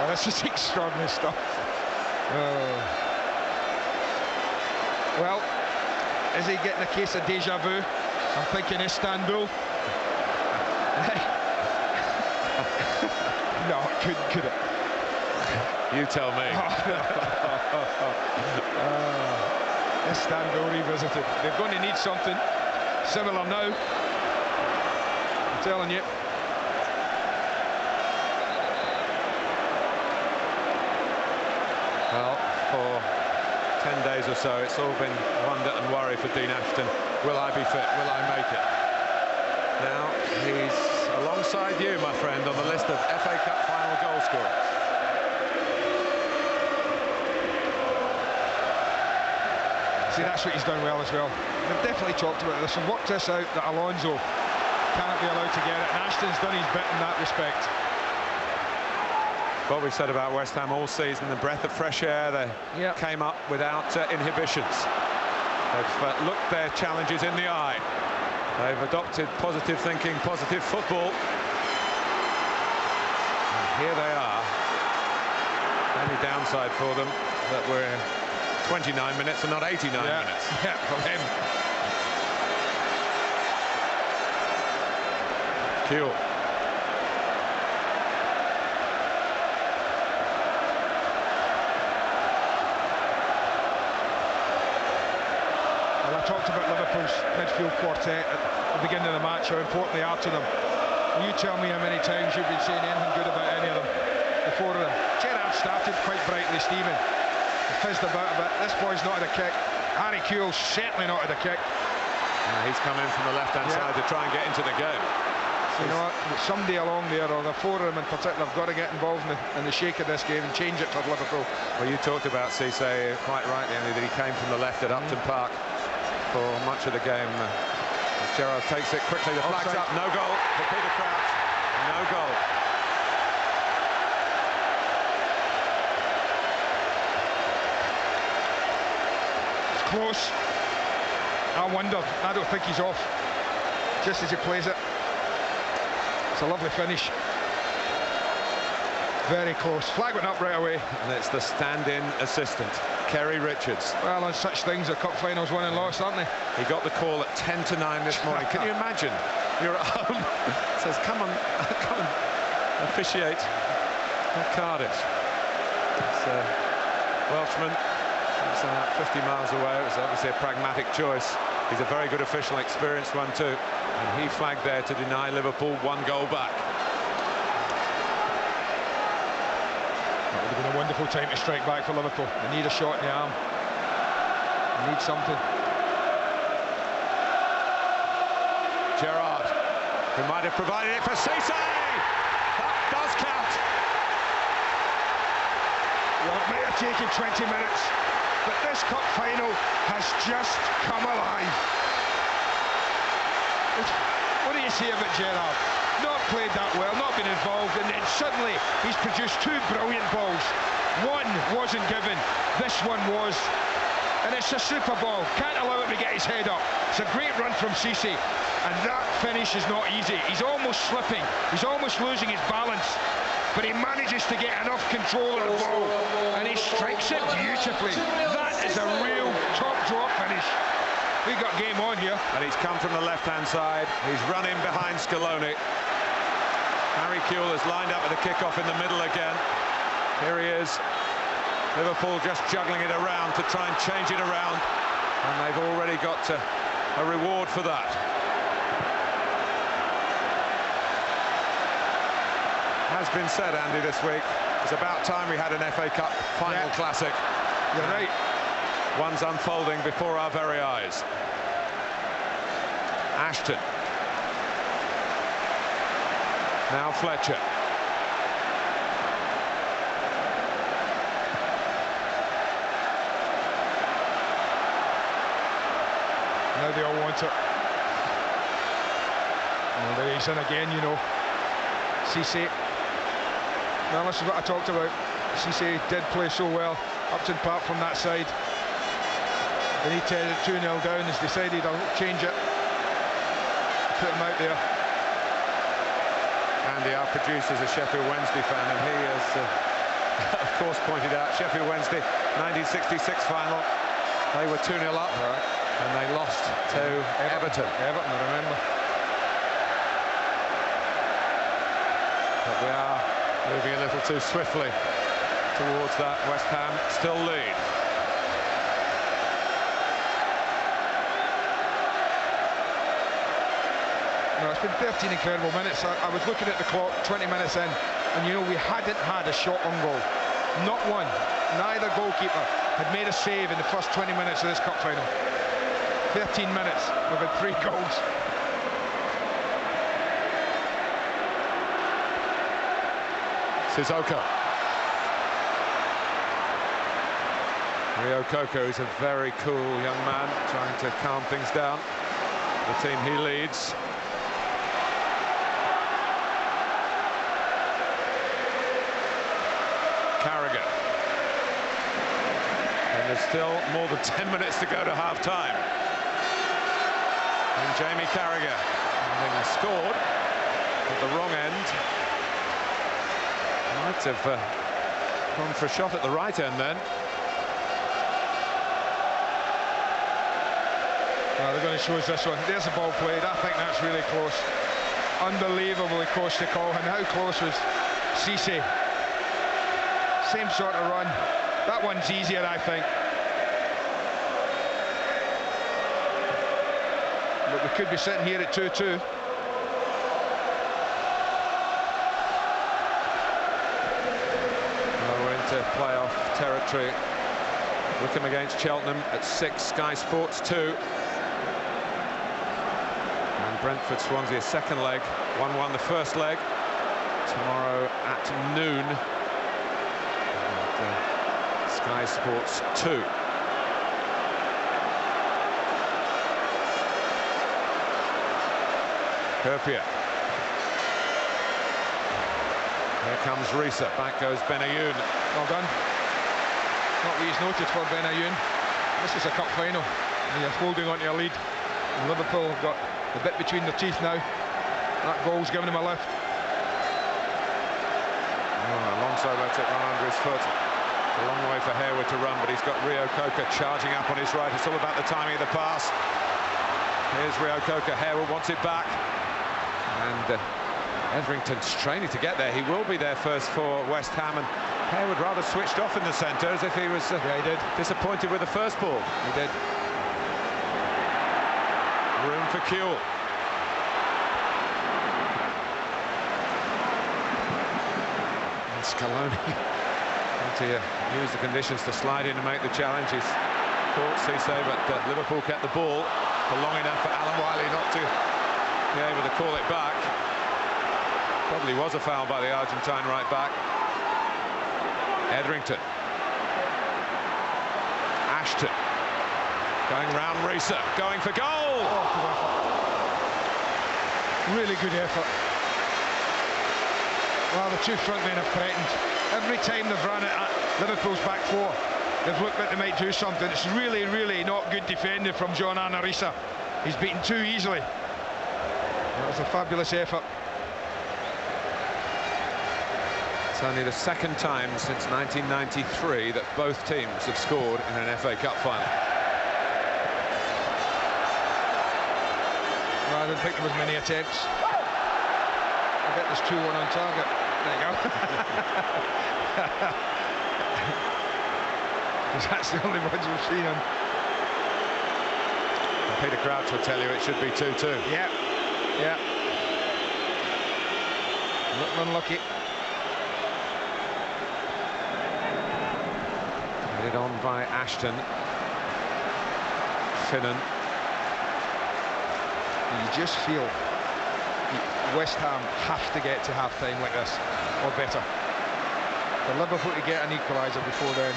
Oh, this is extraordinary stuff. Well, is he getting a case of deja vu? I'm thinking Istanbul. No, could it? You tell me. Istanbul revisited. They're going to need something similar now. I'm telling you. Well, for 10 days or so, it's all been wonder and worry for Dean Ashton. Will I be fit? Will I make it? Now, he's alongside you, my friend, on the list of FA Cup final goal scorers. See, that's what he's done well as well. They've definitely talked about this and worked this out, that Alonso cannot be allowed to get it, and Ashton's done his bit in that respect. What we said about West Ham all season, the breath of fresh air, they came up without inhibitions. They've looked their challenges in the eye. They've adopted positive thinking, positive football. And here they are. Only downside for them that we're 29 minutes and not 89 minutes. Yeah, from him. Cool. Well, I talked about Liverpool's midfield quartet at the beginning of the match, how important they are to them. Will you tell me how many times you've been saying anything good about any of them? The four of them. Gerrard started quite brightly, Stephen. He fizzed about a bit. This boy's not had a kick. Harry Kewell's certainly not had a kick. He's come in from the left-hand side to try and get into the game. So, you know what? Somebody along there, or the four of them in particular, have got to get involved in the shake of this game and change it for Liverpool. Well, you talked about Riise quite rightly, Andy, that he came from the left at Upton Park for much of the game. Gerrard takes it quickly, the flag's up, no goal for Peter Crouch, no goal. close. I wonder. I don't think he's off. Just as he plays it. It's a lovely finish. Very close. Flag went up right away. And it's the stand-in assistant, Kerry Richards. Well, on such things, the cup finals won and lost, aren't they? He got the call at 10-9 this morning. Can you imagine? You're at home. Says, come on, come and officiate at Cardiff. It's Welshman. It's 50 miles away. It was obviously a pragmatic choice. He's a very good official, experienced one too. And he flagged there to deny Liverpool 1 goal back. That would have been a wonderful time to strike back for Liverpool. They need a shot in the arm. They need something. Gerrard, who might have provided it for Cisse. That does count. Well, it might have taken 20 minutes, but this cup final has just come alive. What do you say about Gerrard? Not played that well, not been involved, and then suddenly he's produced 2 brilliant balls. One wasn't given, this one was. And it's a super ball, can't allow him to get his head up. It's a great run from Cisse, and that finish is not easy. He's almost slipping, he's almost losing his balance, but he manages to get enough control of the ball, and he strikes it beautifully. That is a real top draw finish. We got game on here. And he's come from the left-hand side. He's run in behind Scaloni. Harry Kewell has lined up with a kick-off in the middle again. Here he is. Liverpool just juggling it around to try and change it around. And they've already got a reward for that. Has been said, Andy, this week, it's about time we had an FA Cup final classic. You're right. One's unfolding before our very eyes. Ashton. Now Fletcher. Now they all want it. Well, there he's in again, you know. Cisse. Now this is what I talked about. Cisse did play so well. Upton Park from that side. Benitez 2-0 down has decided I'll change it. Put him out there. Andy, our producer, is a Sheffield Wednesday fan, and he has, of course, pointed out Sheffield Wednesday 1966 final. They were 2-0 up, right, and they lost to Everton. Everton, I remember. But we are moving a little too swiftly towards that West Ham still lead. No, it's been 13 incredible minutes. I was looking at the clock, 20 minutes in, and you know, we hadn't had a shot on goal. Not one. Neither goalkeeper had made a save in the first 20 minutes of this cup final. 13 minutes, we've had 3 goals. Sissoko. Rio Coco is a very cool young man, trying to calm things down. The team he leads. Carragher. And there's still more than 10 minutes to go to half-time. And Jamie Carragher, having scored at the wrong end, might have gone for a shot at the right end then. Well, they're going to show us this one. There's the ball played. I think that's really close. Unbelievably close to call. And how close was Cisse? Same sort of run. That one's easier, I think. But we could be sitting here at 2-2. Well, we're into playoff territory. Wickham against Cheltenham at 6, Sky Sports 2. And Brentford Swansea, second leg. 1-1 the first leg. Tomorrow at noon. Sky Sports 2. Kerpier. Here comes Riise. Back goes Benayoun. Well done. Not what he's noted for Benayoun. This is a cup final, and you're holding on to your lead. And Liverpool have got the bit between their teeth now. That goal's given him a lift. Alonso lets it run under his foot. It's a long way for Harewood to run, but he's got Rio Coker charging up on his right. It's all about the timing of the pass. Here's Rio Coker. Harewood wants it back. And Etherington's training to get there. He will be there first for West Ham, and Harewood rather switched off in the centre as if he was disappointed with the first ball. He did. Room for Kuehl. And Scaloni to use the conditions to slide in and make the challenge. He's caught Cisse, but Liverpool kept the ball for long enough for Alan Wiley not to be able to call it back. Probably was a foul by the Argentine right back. Etherington. Ashton. Going round Riise, going for goal! Really good effort. Well, the two front men have threatened. Every time they've run it at Liverpool's back four, they've looked like they might do something. It's really, really not good defending from Arne Riise. He's beaten too easily. That was a fabulous effort. It's only the second time since 1993 that both teams have scored in an FA Cup final. Well, I didn't think there was many attempts. I bet there's 2-1 on target. There you go. Because that's the only ones we've seen him. Peter Crouch will tell you it should be 2-2. Yeah, yeah. Not unlucky. Headed on by Ashton. Finnan. You just feel West Ham have to get to half-time like this, or better. For Liverpool to get an equaliser before then,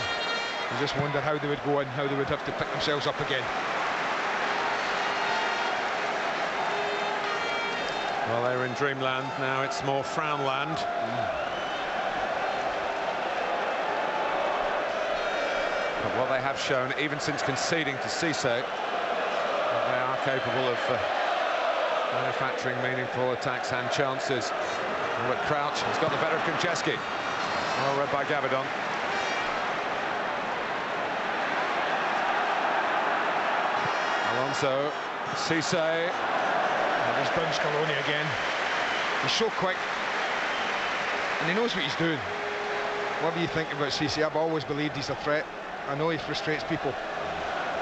you just wonder how they would go and how they would have to pick themselves up again. Well, they're in dreamland now. It's more frownland. But what they have shown, even since conceding to Cisse, that they are capable of manufacturing meaningful attacks and chances. But Crouch has got the better of Konchesky. Well read by Gabidon. Alonso, Cisse. There's Bounce Scaloni again. He's so quick, and he knows what he's doing. Whatever you think about Cisse, I've always believed he's a threat. I know he frustrates people,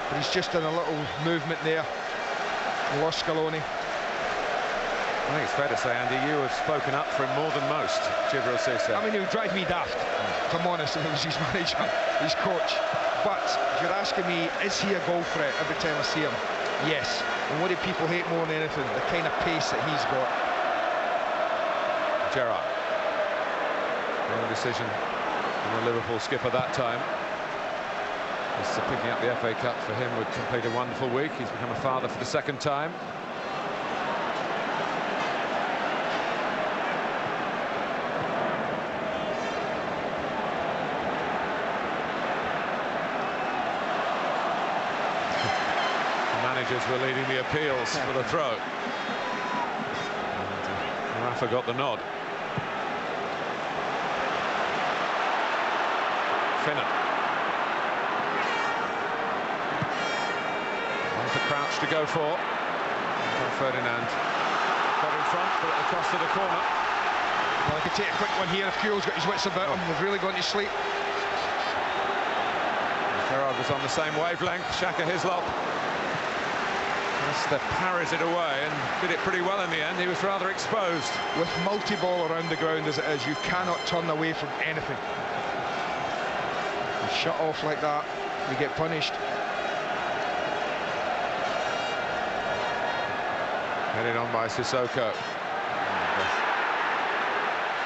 but he's just done a little movement there. Lost Scaloni. I think it's fair to say, Andy, you have spoken up for him more than most, Djibril Cisse. I mean, he would drive me daft, if I'm honest, if it was his manager, his coach. But if you're asking me, is he a goal threat every time I see him? Yes. And what do people hate more than anything? The kind of pace that he's got. Gerrard. Wrong decision from the Liverpool skipper that time. Just picking up the FA Cup for him would complete a wonderful week. He's become a father for the second time. Were leading the appeals for the throw. And Rafa got the nod. Finnan. One for Crouch to go for. Ferdinand got in front, but at the cost of the corner. Well, I could take a quick one here if Kuehl's got his wits about him. They've really gone to sleep. Gerrard was on the same wavelength. Shaka Hislop just parries it away and did it pretty well in the end. He was rather exposed. With multi-ball around the ground as it is, you cannot turn away from anything. You shut off like that, you get punished. Headed on by Sissoko.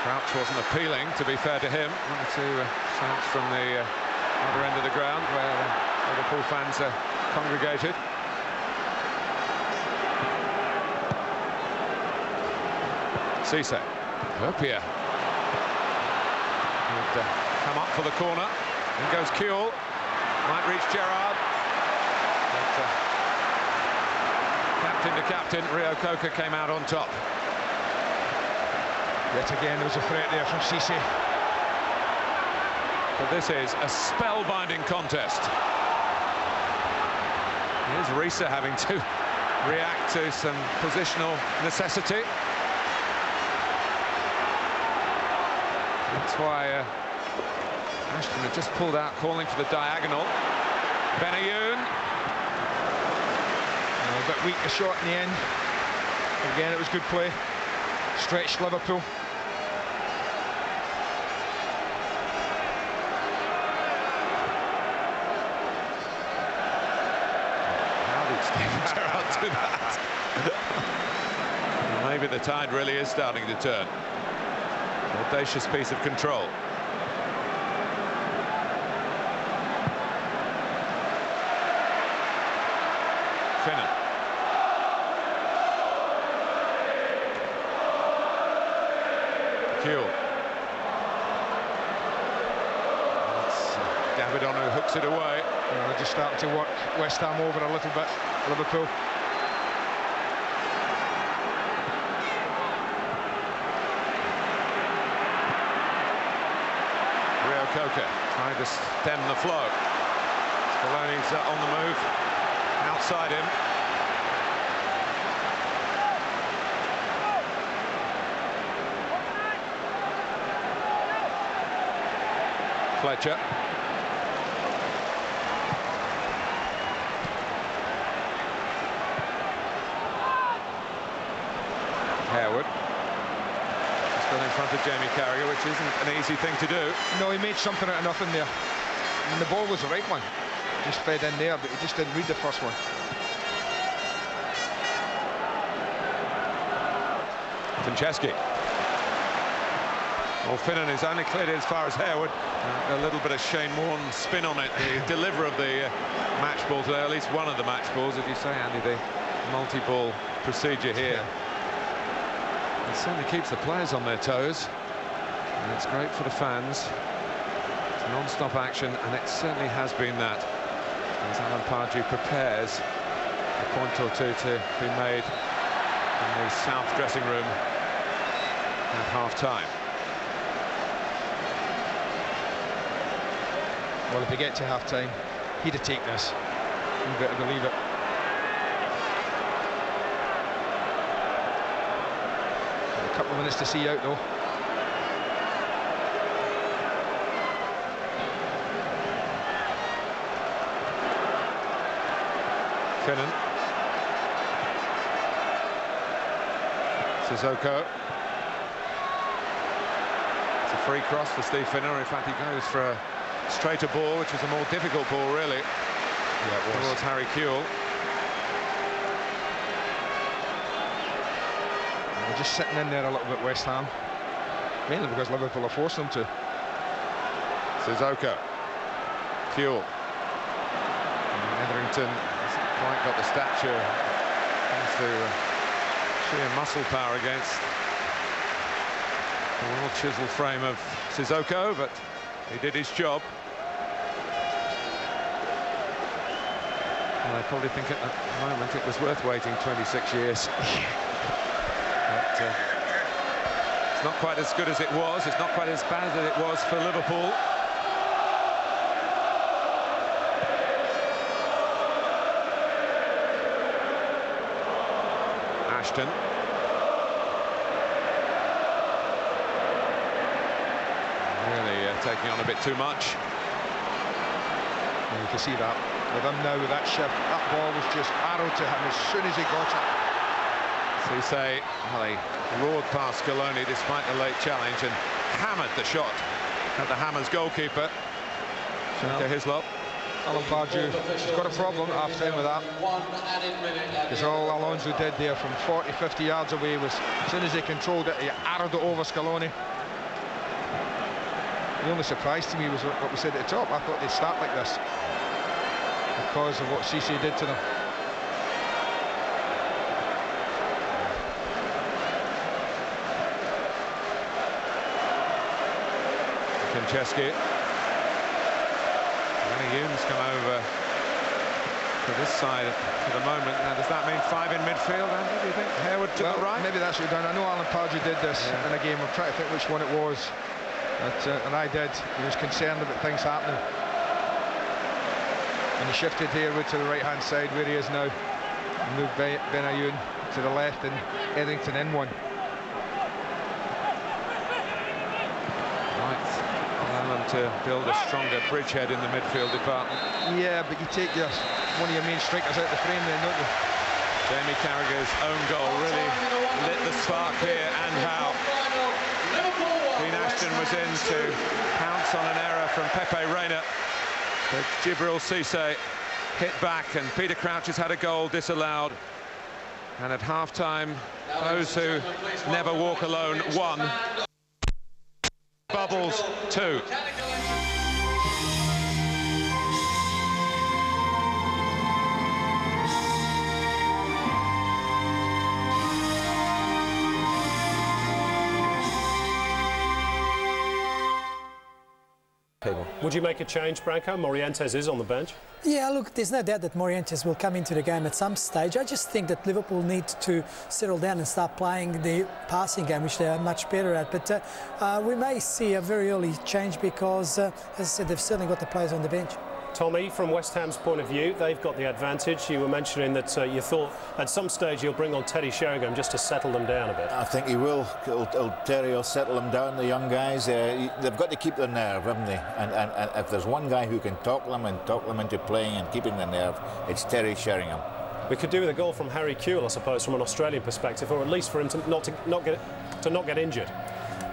Crouch wasn't appealing, to be fair to him. One or two shouts from the other end of the ground where Liverpool fans are congregated. Cisse, Hopia would come up for the corner. In goes Kuehl, might reach Gerrard. But, captain to captain, Rio Coker came out on top. Yet again, there was a threat there from Riise. But this is a spellbinding contest. Here's Riise having to react to some positional necessity. That's why Ashton had just pulled out, calling for the diagonal. Benayoun. A bit weak, a shot in the end. Again, it was good play. Stretched Liverpool. How did Steven Gerrard do that? Maybe the tide really is starting to turn. Audacious piece of control. Finnan. Kewell. Davidon who hooks it away. They're just starting to work West Ham over a little bit, Liverpool. Rio Coker trying to stem the flow. Scaloni's on the move, outside him. Fletcher. Harewood. Still in front of Jamie Carragher, which isn't an easy thing to do. No, he made something out of nothing there. And the ball was the right one. Just fed in there, but he just didn't read the first one. Franceschi. Well, Finnan is only cleared as far as Harewood. A little bit of Shane Warne spin on it, the deliverer of the match ball today, at least one of the match balls, as you say, Andy, the multi-ball procedure here. It certainly keeps the players on their toes, and it's great for the fans. It's non-stop action, and it certainly has been that, as Alan Pardew prepares a point or two to be made in the south dressing room at half-time. Well, if we get to half-time, he'd have taken this. You better believe it. A couple of minutes to see out, though. Finnan. Sissoko. It's a free cross for Steve Finnan. In fact, he goes for a straighter ball, which was a more difficult ball, really. Yeah, it was. Towards Harry Kewell. They're just sitting in there a little bit, West Ham. Mainly because Liverpool are forcing them to. Sissoko. Kewell. Etherington hasn't quite got the stature. Has to sheer muscle power against the well-chiseled frame of Sissoko, but he did his job. And I probably think at the moment it was worth waiting 26 years. But it's not quite as good as it was. It's not quite as bad as it was for Liverpool. Ashton. Really taking on a bit too much. And you can see that with him now with that shift. That ball was just arrowed to him as soon as he got it. So you say, well, he roared past Scaloni despite the late challenge and hammered the shot at the Hammers goalkeeper. Shanka Hislop. Alan Pardew has got a problem at half-time with that. Because all Alonso did there from 40, 50 yards away was, as soon as he controlled it, he arrowed it over Scaloni. The only surprise to me was what we said at the top. I thought they'd start like this because of what Riise did to them. Franceschi. Benayoun's come over for this side for the moment. Now, does that mean 5 in midfield, Andy, do you think? Harewood to the right? Maybe that's what we've done. I know Alan Pardew did this in a game. I'm trying to think which one it was. And I did. He was concerned about things happening. And he shifted Harewood to the right-hand side where he is now. And moved Benayoun to the left and Etherington in one. Right. Allow them to build a stronger bridgehead in the midfield department. Yeah, but you take one of your main strikers out the frame then, don't you? Jamie Carragher's own goal really lit the spark here, and how Dean Ashton was in to pounce on an error from Pepe Reina, but Djibril Cissé hit back, and Peter Crouch has had a goal disallowed. And at half-time, those who never walk alone won. Bubbles 2. Would you make a change, Branko? Morientes is on the bench. Yeah, look, there's no doubt that Morientes will come into the game at some stage. I just think that Liverpool need to settle down and start playing the passing game, which they are much better at. But we may see a very early change because, as I said, they've certainly got the players on the bench. Tommy, from West Ham's point of view, they've got the advantage. You were mentioning that you thought at some stage he'll bring on Teddy Sheringham just to settle them down a bit. I think he will. Terry will settle them down, the young guys. They've got to keep their nerve, haven't they? And if there's one guy who can talk them into playing and keeping their nerve, it's Terry Sheringham. We could do with a goal from Harry Kewell, I suppose, from an Australian perspective, or at least for him to not get injured.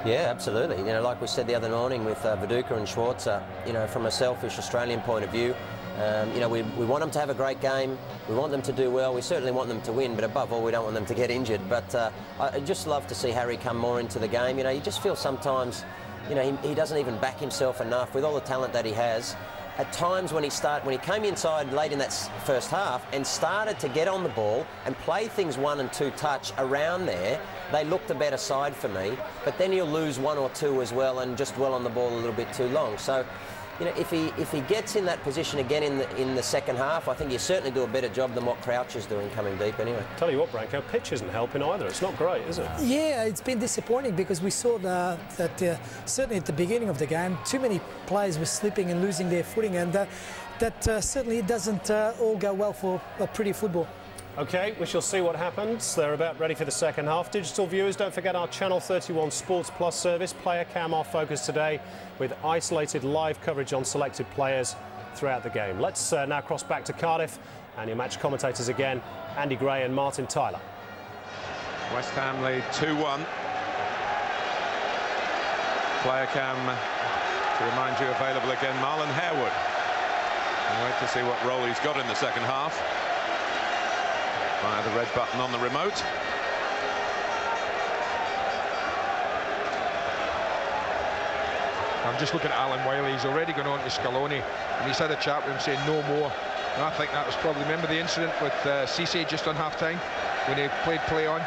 Yeah, absolutely. You know, like we said the other morning with Viduka and Schwarzer, you know, from a selfish Australian point of view, you know, we want them to have a great game. We want them to do well. We certainly want them to win, but above all, we don't want them to get injured. But I just love to see Harry come more into the game. You know, you just feel sometimes, you know, he doesn't even back himself enough with all the talent that he has. At times when he came inside late in that first half and started to get on the ball and play things 1 and 2 touch around there, they looked a better side for me. But then he'll lose 1 or 2 as well and just dwell on the ball a little bit too long. So, you know, if he gets in that position again in the second half, I think he'll certainly do a better job than what Crouch is doing coming deep anyway. Tell you what, Branko, pitch isn't helping either. It's not great, is it? Yeah, it's been disappointing because we saw that certainly at the beginning of the game, too many players were slipping and losing their footing, and that certainly doesn't all go well for a pretty football. OK, we shall see what happens. They're about ready for the second half. Digital viewers, don't forget our Channel 31 Sports Plus service. Player Cam, our focus today, with isolated live coverage on selected players throughout the game. Let's now cross back to Cardiff, and your match commentators again, Andy Gray and Martin Tyler. West Ham lead 2-1. Player Cam, to remind you, available again, Marlon Harewood. And wait to see what role he's got in the second half. Via the red button on the remote. I'm just looking at Alan Wiley. He's already gone on to Scaloni, and he's had a chat with him saying no more. And I think that was probably, remember the incident with Cissé just on half-time when he played play on?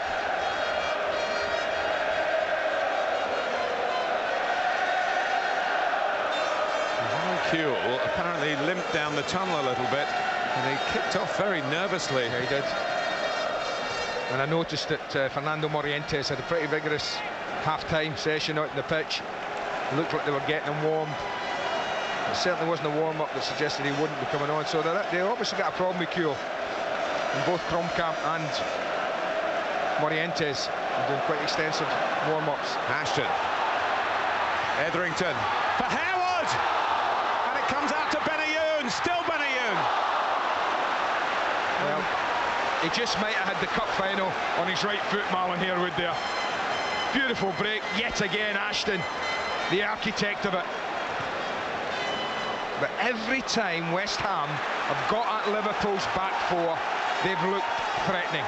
Kewell apparently limped down the tunnel a little bit, and he kicked off very nervously. Yeah, he did. And I noticed that Fernando Morientes had a pretty vigorous half-time session out in the pitch. It looked like they were getting him warm. It certainly wasn't a warm-up that suggested he wouldn't be coming on. So they obviously got a problem with Kewell. And both Kromkamp and Morientes are doing quite extensive warm-ups. Ashton. Etherington. For Harewood! And it comes out to Benayoun. Still Benayoun. Well, he just might have had the cup final on his right foot, Marlon Harewood there. Beautiful break, yet again, Ashton, the architect of it. But every time West Ham have got at Liverpool's back four, they've looked threatening.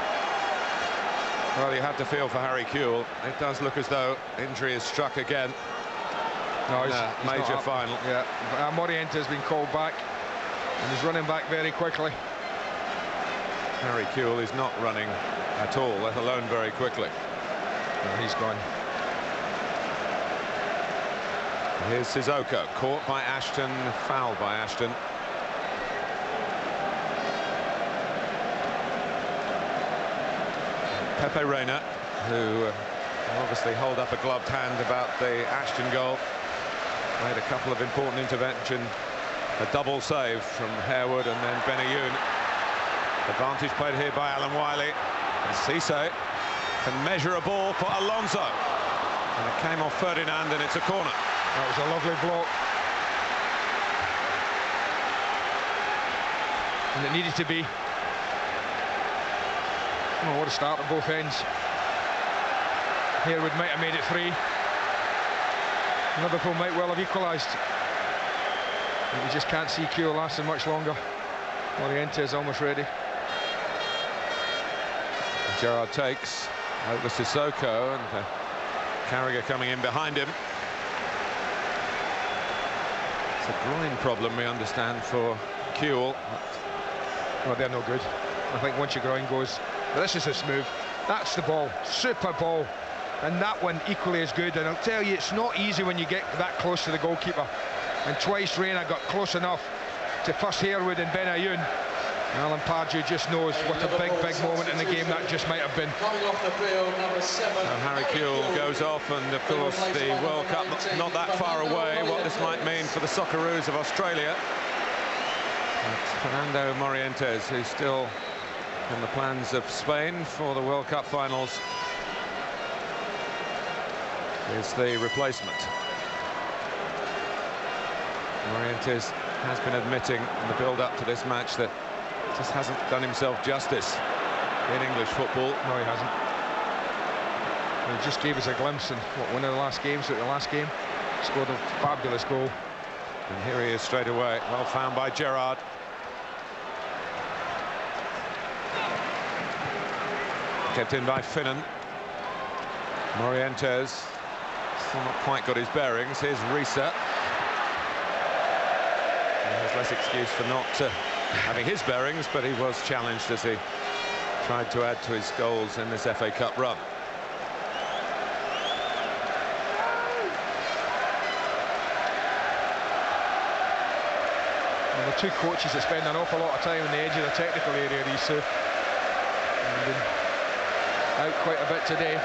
Well, you had to feel for Harry Kewell. It does look as though injury is struck again. No, he's major final. Yeah, Morientes has been called back, and he's running back very quickly. Harry Kewell is not running at all, let alone very quickly. No, he's gone. Here's Sissoko, caught by Ashton, fouled by Ashton. Pepe Reina, who obviously hold up a gloved hand about the Ashton goal. Made a couple of important interventions. A double save from Harewood and then Benayoun. Advantage played here by Alan Wiley. And Riise can measure a ball for Alonso. And it came off Ferdinand and it's a corner. That was a lovely block. And it needed to be. Oh, what a start at both ends. Harewood might have made it 3. Liverpool might well have equalised. We just can't see Kewell lasting much longer. Moriente is almost ready. Gerrard takes over Sissoko and Carragher coming in behind him. It's a groin problem, we understand, for Kewell. Well, they're no good. I think once your groin goes, but this is a smooth. That's the ball, super ball. And that one equally as good. And I'll tell you, it's not easy when you get that close to the goalkeeper. And twice Reina got close enough to first Harewood and Benayoun. Alan Pardew just knows what a big moment in the game that just might have been. Coming off the field, number 7. And Harry Kewell goes off, and of course the World Cup not that far away. What this might mean for the Socceroos of Australia. It's Fernando Morientes, who's still in the plans of Spain for the World Cup finals. Is the replacement. Morientes has been admitting in the build-up to this match that just hasn't done himself justice in English football. No, he hasn't. He just gave us a glimpse in one of the last games. At the last game, scored a fabulous goal. And here he is straight away. Well found by Gerrard. Kept in by Finnan. Morientes. Still not quite got his bearings. Here's Riise. There's less excuse for not having his bearings, but he was challenged as he tried to add to his goals in this FA Cup run. Well, the two coaches that spend an awful lot of time on the edge of the technical area, Riise. And been out quite a bit today.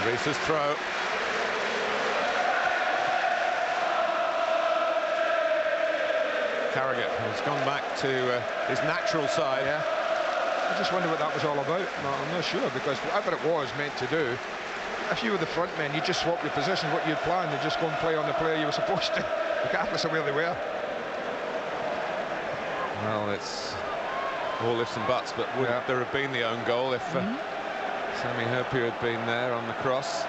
Riise's throw. Carragher has gone back to his natural side. Yeah. I just wonder what that was all about. No, I'm not sure, because whatever it was meant to do, if you were the front men, you just swap your position, what you'd planned, and just go and play on the player you were supposed to, regardless of where they were. Well, it's all ifs and buts, but would there have been the own goal if Sami Hyypiä had been there on the cross?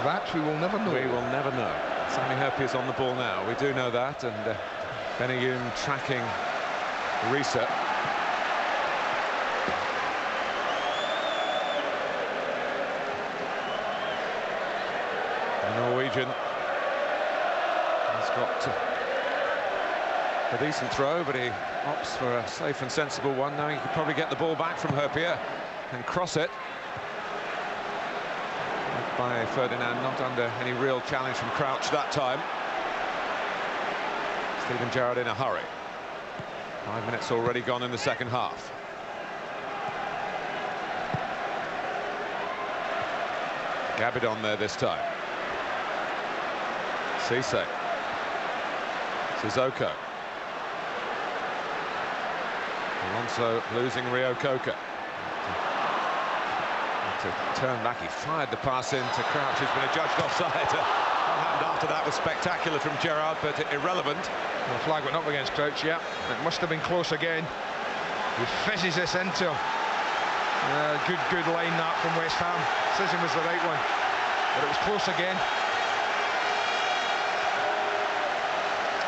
That we will never know. We will never know. Sami Hyypiä's on the ball now. We do know that, and Benayoun tracking Riise. The Norwegian has got a decent throw, but he opts for a safe and sensible one, knowing he could probably get the ball back from Hyypiä and cross it. By Ferdinand, not under any real challenge from Crouch that time. Steven Gerrard in a hurry. 5 minutes already gone in the second half. Gabidon there this time. Riise. Sissoko. Alonso losing Rio Coca. To turn back, he fired the pass in to Crouch, who's been adjudged offside. What happened after that was spectacular from Gerrard, but irrelevant. The flag went up against Crouch, yeah. It must have been close again. He fizzes this into good line that from West Ham. Decision was the right one, but it was close again.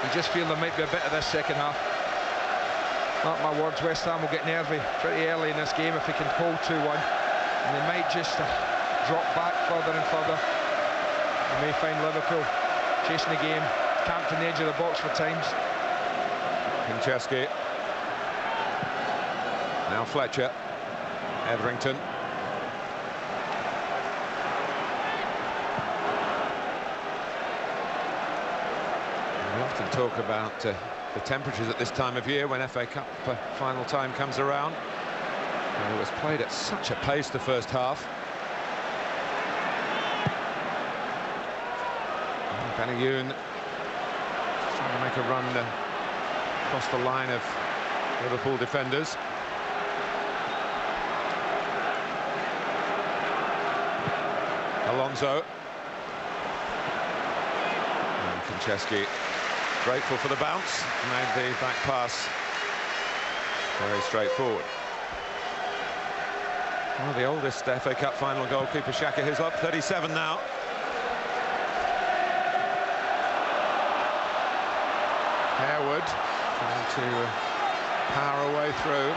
You just feel there might be a bit of this second half. Mark my words, West Ham will get nervy pretty early in this game if they can hold 2-1. And they might just drop back further and further. You may find Liverpool chasing the game, camped on the edge of the box for times. Pincheski. Now Fletcher. Etherington. We often talk about the temperatures at this time of year when FA Cup final time comes around. And it was played at such a pace the first half. Yoon trying to make a run across the line of Liverpool defenders. Alonso. And Konchesky, grateful for the bounce, made the back pass very straightforward. Well, the oldest FA Cup final goalkeeper, Shaka Hislop, 37 now. Harewood trying to power away through.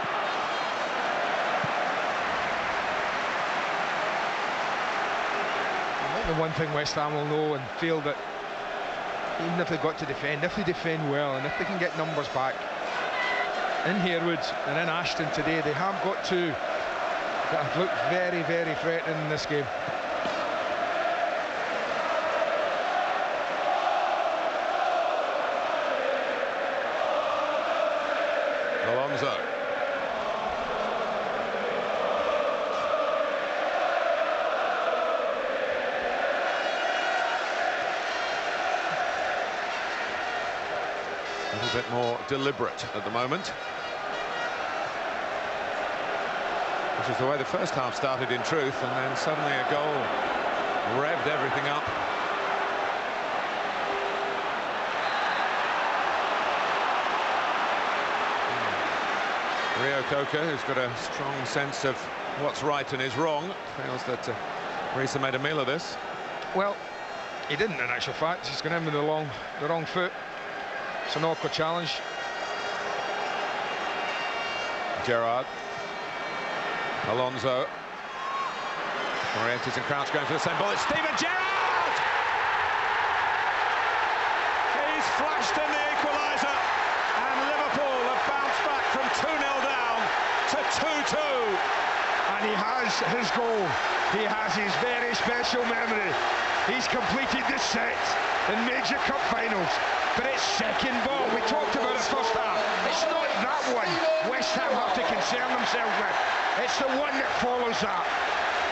I think the one thing West Ham will know and feel that even if they've got to defend, if they defend well and if they can get numbers back in Harewood and in Ashton today, they have got to that have looked very, very threatening in this game. Alonso. A little bit more deliberate at the moment. Which is the way the first half started in truth, and then suddenly a goal revved everything up. Rio Coker, who's got a strong sense of what's right and is wrong, feels that Riise made a meal of this. Well, he didn't in actual fact. He's gone in with the wrong foot. It's an awkward challenge. Gerrard. Alonso. Morientes and Crouch going for the same ball. It's Steven Gerrard! He's flashed in the equaliser, and Liverpool have bounced back from 2-0 down to 2-2. And he has his goal. He has his very special memory. He's completed the set in major cup finals, but it's second ball. We talked about it first half. It's not that one West Ham have to concern themselves with. It's the one that follows that.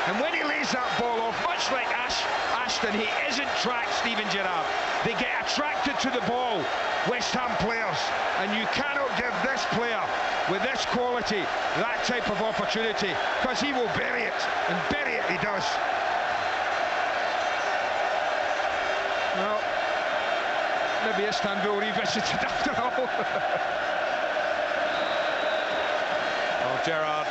And when he lays that ball off, much like Ashton, he isn't tracked Steven Gerrard. They get attracted to the ball, West Ham players, and you cannot give this player with this quality that type of opportunity, because he will bury it, and bury it he does. Well, maybe Istanbul revisited after all. Well, Gerrard,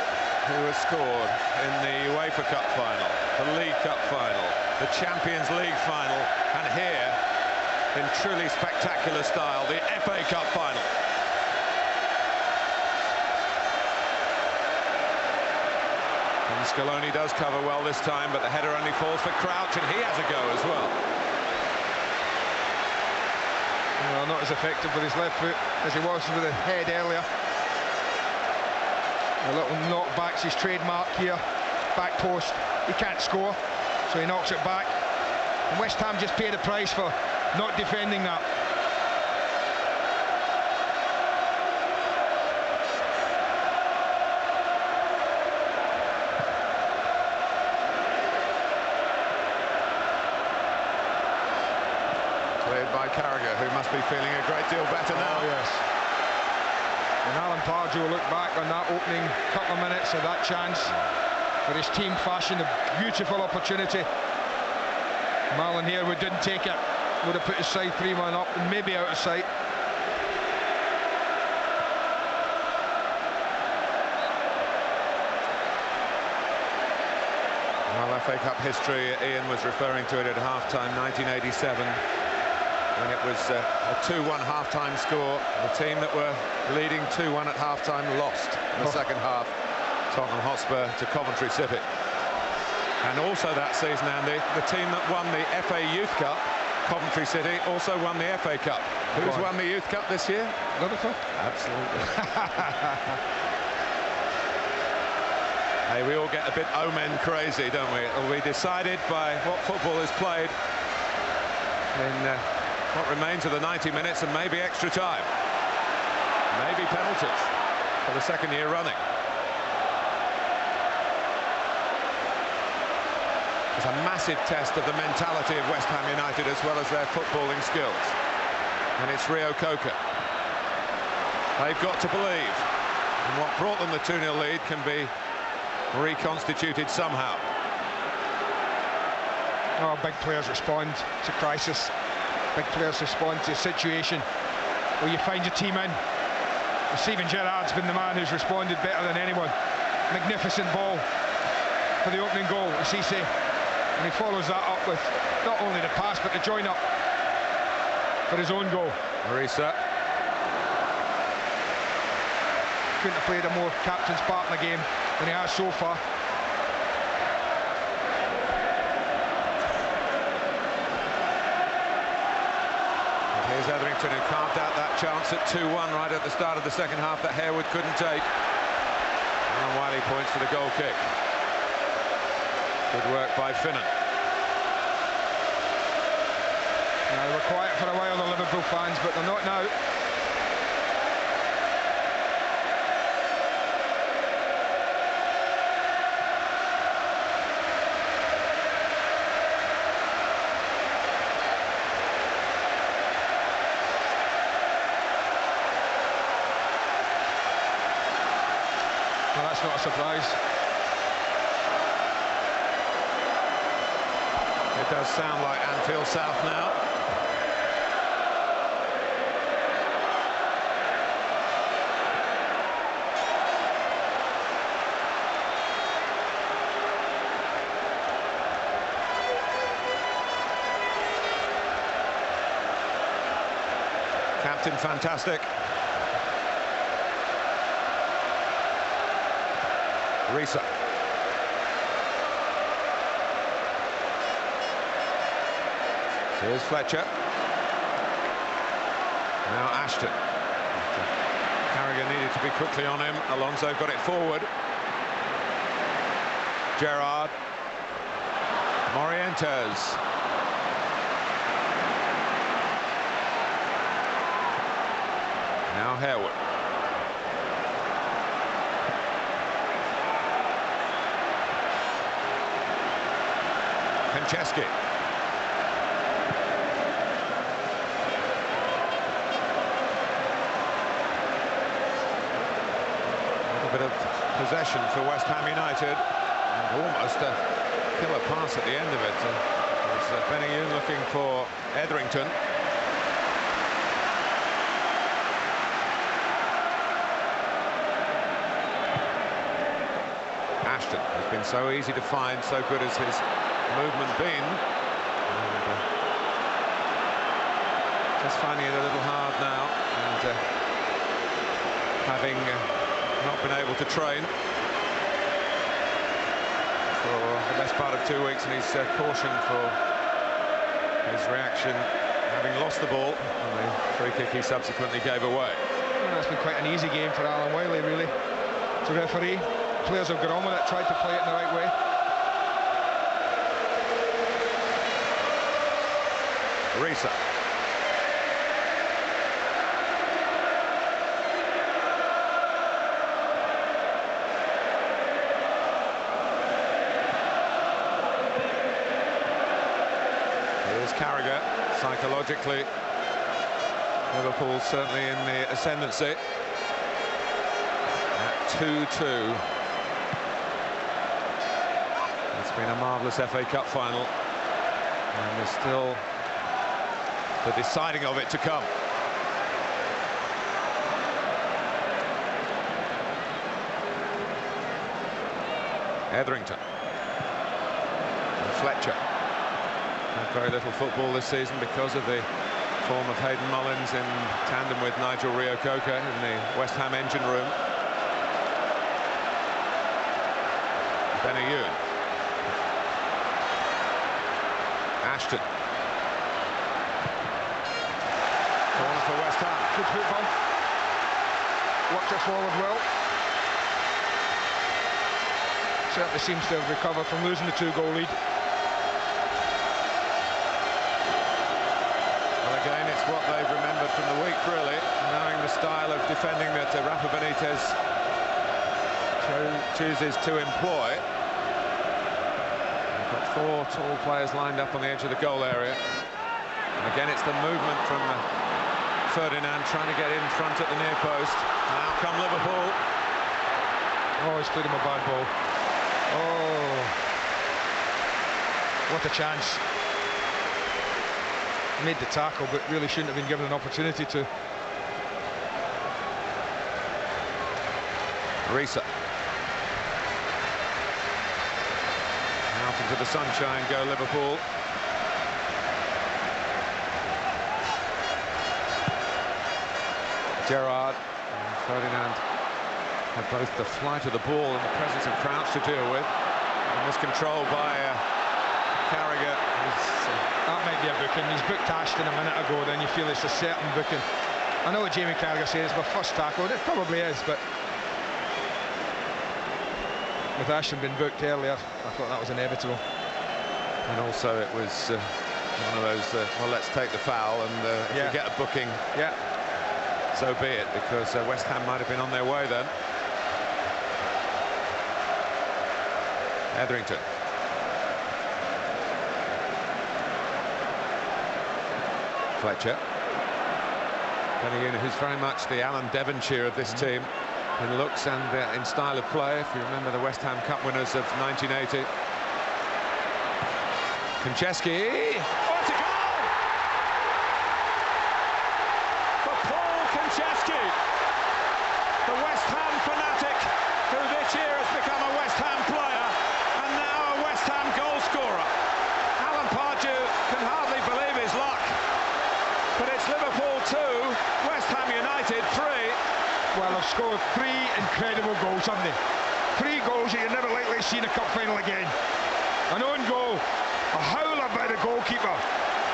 who has scored in the UEFA Cup final, the League Cup final, the Champions League final, and here, in truly spectacular style, the FA Cup final. And Scaloni does cover well this time, but the header only falls for Crouch, and he has a go as well. Well, not as effective with his left foot as he was with the head earlier. A little knockback's his trademark here. Back post. He can't score, so he knocks it back. And West Ham just pay the price for not defending that. Cleared by Carragher, who must be feeling a great deal better now. Oh, yes. And Alan Pardew will look back on that opening couple of minutes of that chance where his team fashioned a beautiful opportunity. Marlon Harewood didn't take it, would have put his side 3-1 up and maybe out of sight. Well, FA Cup history, Ian was referring to it at half-time 1987. When it was a 2-1 half-time score. The team that were leading 2-1 at half-time lost in the second half. Tottenham Hotspur to Coventry City. And also that season, Andy, the team that won the FA Youth Cup, Coventry City, also won the FA Cup. Who's won the Youth Cup this year? Liverpool. Absolutely. Hey, we all get a bit omen crazy, don't we? It'll be decided by what football is played in what remains of the 90 minutes and maybe extra time. Maybe penalties for the second year running. It's a massive test of the mentality of West Ham United as well as their footballing skills. And it's Rio Coker. They've got to believe. And what brought them the 2-0 lead can be reconstituted somehow. Oh, big players respond to crisis. Big players respond to a situation where you find your team in. Steven Gerrard's been the man who's responded better than anyone. Magnificent ball for the opening goal, Riise. And he follows that up with not only the pass but the join up for his own goal. Riise. Couldn't have played a more captain's part in the game than he has so far. And here's Etherington, who carved out that chance at 2-1 right at the start of the second half that Harewood couldn't take. And Wiley points to the goal kick. Good work by Finnan. Now, they were quiet for a while, the Liverpool fans, but they're not now. Well, that's not a surprise. It does sound like Anfield South now. Captain fantastic. Riise. Here's Fletcher. Now Ashton. Carragher needed to be quickly on him. Alonso got it forward. Gerrard. Morientes. Now Harewood. Konchesky. A bit of possession for West Ham United, and almost a killer pass at the end of it. It's Benayoun looking for Etherington. Ashton has been so easy to find, so good as his movement been. And, just finding it a little hard now, and having not been able to train for the best part of 2 weeks, and he's cautioned for his reaction, having lost the ball, and the free kick he subsequently gave away. Well, that's been quite an easy game for Alan Wiley, really, to referee. Players have got on with it, tried to play it in the right way. Riise. Here's Carragher. Psychologically, Liverpool certainly in the ascendancy. At 2-2. It's been a marvellous FA Cup final, and there's still the deciding of it to come. Etherington. And Fletcher. Had very little football this season because of the form of Hayden Mullins in tandem with Nigel Rio-Coker in the West Ham engine room. Benayoun. Ashton. Corner for West Ham. Good football. Worked it forward well. certainly seems to have recovered from losing the 2-goal lead. Well, again, it's what they've remembered from the week, really, knowing the style of defending that Rafa Benitez chooses to employ. We've got 4 tall players lined up on the edge of the goal area. And again, it's the movement from Ferdinand trying to get in front at the near post. Now come Liverpool. Oh, he's played him a bad ball. Oh, what a chance. Made the tackle, but really shouldn't have been given an opportunity to. Riise. Out into the sunshine go Liverpool. Gerrard and Ferdinand had both the flight of the ball and the presence of Crouch to deal with. And this control by Carragher. That might be a booking. He's booked Ashton a minute ago, then you feel it's a certain booking. I know what Jamie Carragher says, my first tackle, and it probably is, but with Ashton being booked earlier, I thought that was inevitable. And also it was one of those, well, let's take the foul, and if you get a booking, so be it, because West Ham might have been on their way then. Etherington. Fletcher. Benny, who's very much the Alan Devonshire of this team in looks and in style of play, if you remember the West Ham Cup winners of 1980. Konchesky. Oh, it's a goal! For Paul Konchesky, the West Ham fanatic, who this year has become a West Ham player and now a West Ham goal scorer. Alan Pardew can hardly believe his luck. But it's Liverpool 2, West Ham United 3. Well, they've scored 3 incredible goals, haven't they? 3 goals that you're never likely to see in a cup final again. An own goal, a howler by the goalkeeper.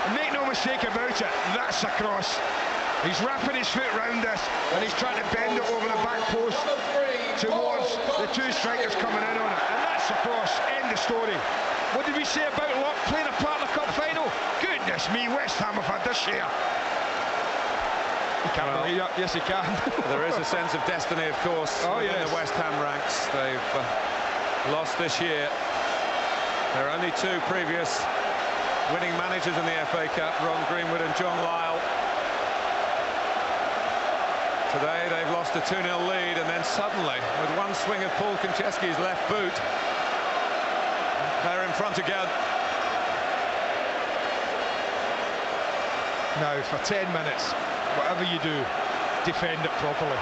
And make no mistake about it, that's a cross. He's wrapping his foot round this, and he's trying to bend it over the back post towards the 2 strikers coming in on it. And that's a cross, end of story. What did we say about luck playing a part in the cup final? Goodness me, West Ham have had this year. You can't believe that. Yes, you can. There is a sense of destiny, of course, within the West Ham ranks. They've lost this year. There are only 2 previous winning managers in the FA Cup, Ron Greenwood and John Lyall. Today they've lost a 2-0 lead, and then suddenly, with one swing of Paul Konchesky's left boot, they're in front again. Now, for 10 minutes, whatever you do, defend it properly.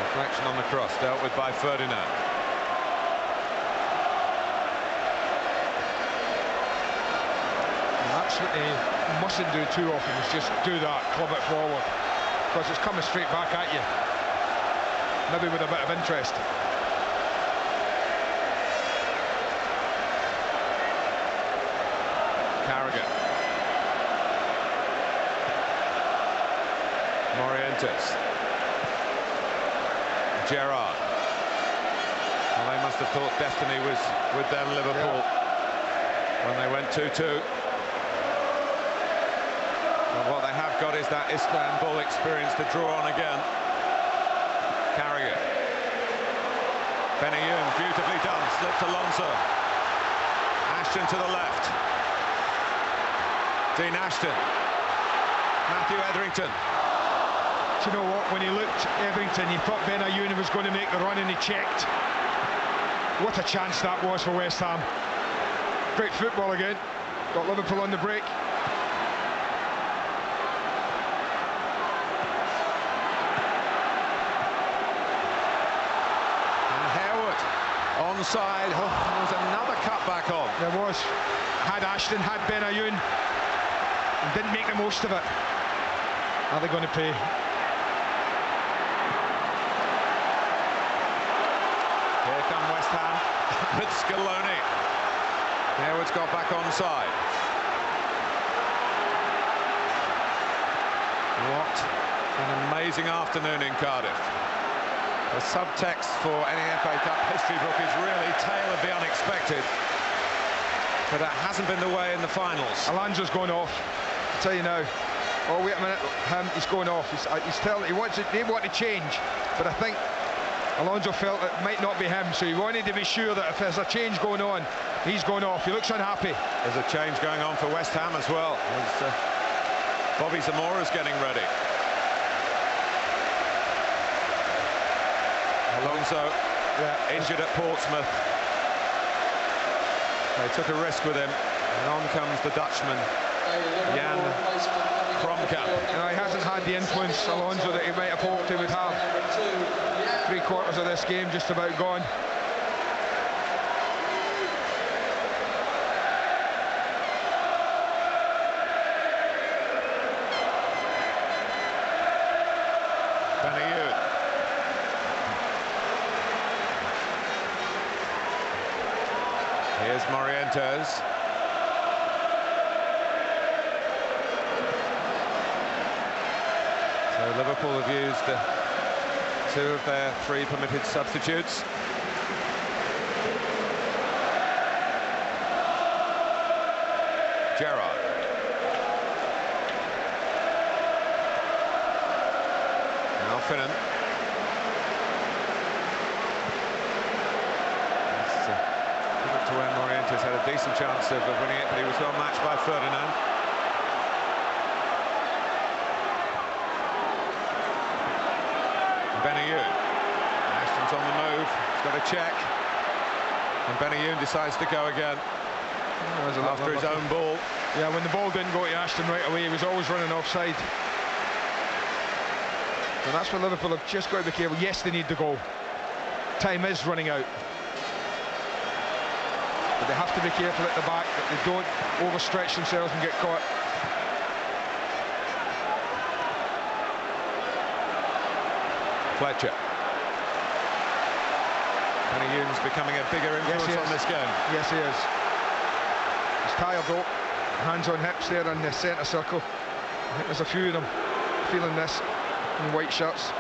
Deflection on the cross, dealt with by Ferdinand. And that's what they mustn't do too often, is just do that, club it forward, because it's coming straight back at you. Maybe with a bit of interest. Carragher. Morientes. Gerrard. Well, they must have thought destiny was with them, Liverpool, when they went 2-2. But what they have got is that Istanbul experience to draw on again. Carragher. Benayoun, beautifully done, slipped Alonso. Ashton to the left. Dean Ashton. Matthew Etherington. Do you know what, when he looked at Etherington, he thought Benayoun was going to make the run, and he checked. What a chance that was for West Ham. Great football again. Got Liverpool on the break. And Harewood onside. Oh, there was another cutback on. There was. Had Ashton, had Benayoun, and didn't make the most of it. Are they going to pay? Here come West Ham with Scaloni. Harewood's got back onside. What an amazing afternoon in Cardiff. The subtext for any FA Cup history book is really tale of the unexpected. But that hasn't been the way in the finals. Alonso's going off. I'll tell you now. Oh, wait a minute. He's going off. He's telling. They want to change, but I think Alonso felt it might not be him, so he wanted to be sure that if there's a change going on, he's going off. He looks unhappy. There's a change going on for West Ham as well. As, Bobby Zamora's getting ready. Alonso injured at Portsmouth. They took a risk with him, and on comes the Dutchman, Jan Kromka. He hasn't had the influence, Alonso, that he might have hoped he would have. 3/4 of this game just about gone. Here's Morientes. So Liverpool have used 2 of their 3 permitted substitutes. Gerrard. Now Finnan. To where Morientes had a decent chance of winning it, but he was well matched by Ferdinand. Benayoun. Ashton's on the move, he's got a check. And Benayoun decides to go again after his own ball. Yeah, when the ball didn't go to Ashton right away, he was always running offside. And that's what Liverpool have just got to be careful. Yes, they need the goal. Time is running out. But they have to be careful at the back that they don't overstretch themselves and get caught. Fletcher. Benayoun's becoming a bigger influence on this game. Yes, he is. He's tired though. Hands on hips there in the centre circle. I think there's a few of them feeling this in white shirts.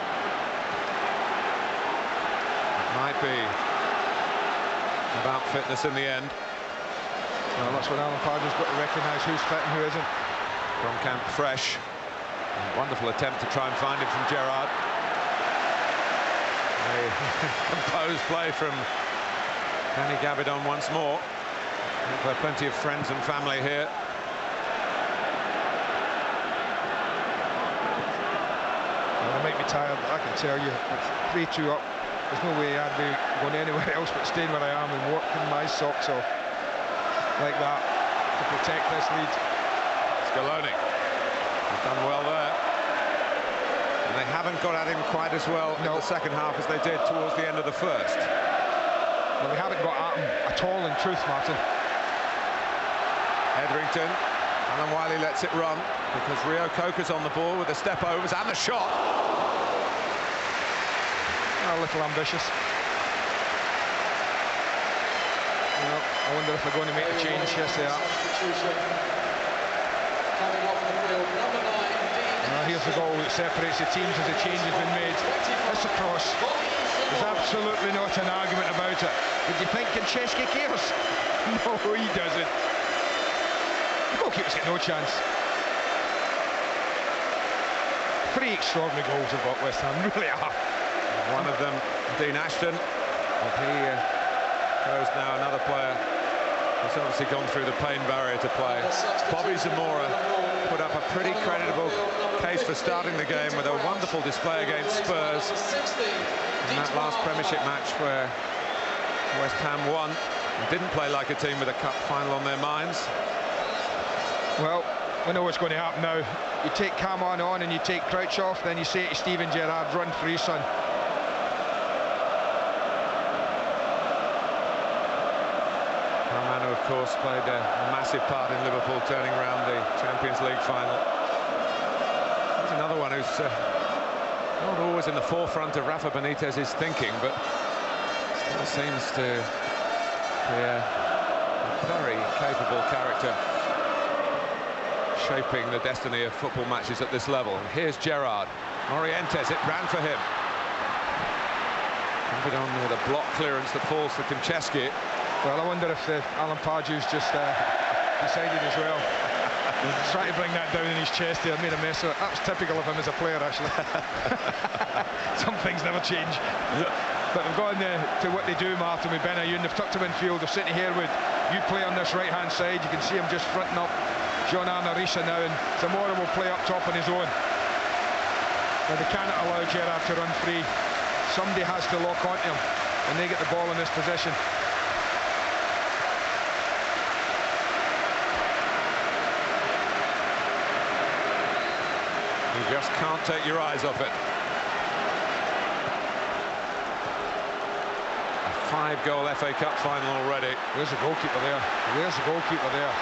Might be about fitness in the end. Well, that's what Alan Pardeau's got to recognise who's fit and who isn't. From camp fresh. A wonderful attempt to try and find him from Gerrard. A composed play from Danny Gabidon once more. There are plenty of friends and family here. Well, they make me tired, but I can tell you, 3-2 up. There's no way I'd be going anywhere else but staying where I am and working my socks off like that to protect this lead. Scaloni has done well there. And they haven't got at him quite as well in the second half as they did towards the end of the first. Well, they haven't got at him at all, in truth, Martin. Etherington. Alan Wiley lets it run because Rio Coker's on the ball with the step-overs and the shot. A little ambitious. Well, I wonder if they're going to make a change. Yes, they are. Here's the goal that separates the teams as the change has been made. It's a cross. There's absolutely not an argument about it. But do you think Konchesky cares? No, he doesn't. The goalkeeper's got no chance. 3 extraordinary goals have got West Ham, really are. One of them, Dean Ashton, but he goes now another player who's obviously gone through the pain barrier to play. Bobby Zamora put up a pretty creditable case for starting the game with a wonderful display against Spurs in that last Premiership match where West Ham won and didn't play like a team with a cup final on their minds. Well, we know what's going to happen now. You take Cameron on and you take Crouch off, then you say to Steven Gerrard, run for your son. Of course, played a massive part in Liverpool turning around the Champions League final. There's another one who's not always in the forefront of Rafa Benitez's thinking, but still seems to be a very capable character shaping the destiny of football matches at this level. And here's Gerrard. Morientes, it ran for him. Bit on with a block clearance that falls to Konchesky. Well, I wonder if Alan Pardew's just decided as well. Trying to bring that down in his chest there, made a mess of it. That was typical of him as a player, actually. Some things never change. But they've gone to what they do, Martin, with Benayoun. They've tucked him in field. They're sitting here with you play on this right-hand side. You can see him just fronting up Arne Riise now, and Zamora will play up top on his own. Now they cannot allow Gerrard to run free. Somebody has to lock onto him when they get the ball in this position. You just can't take your eyes off it. A 5-goal FA Cup final already. Where's the goalkeeper there? Where's the goalkeeper there?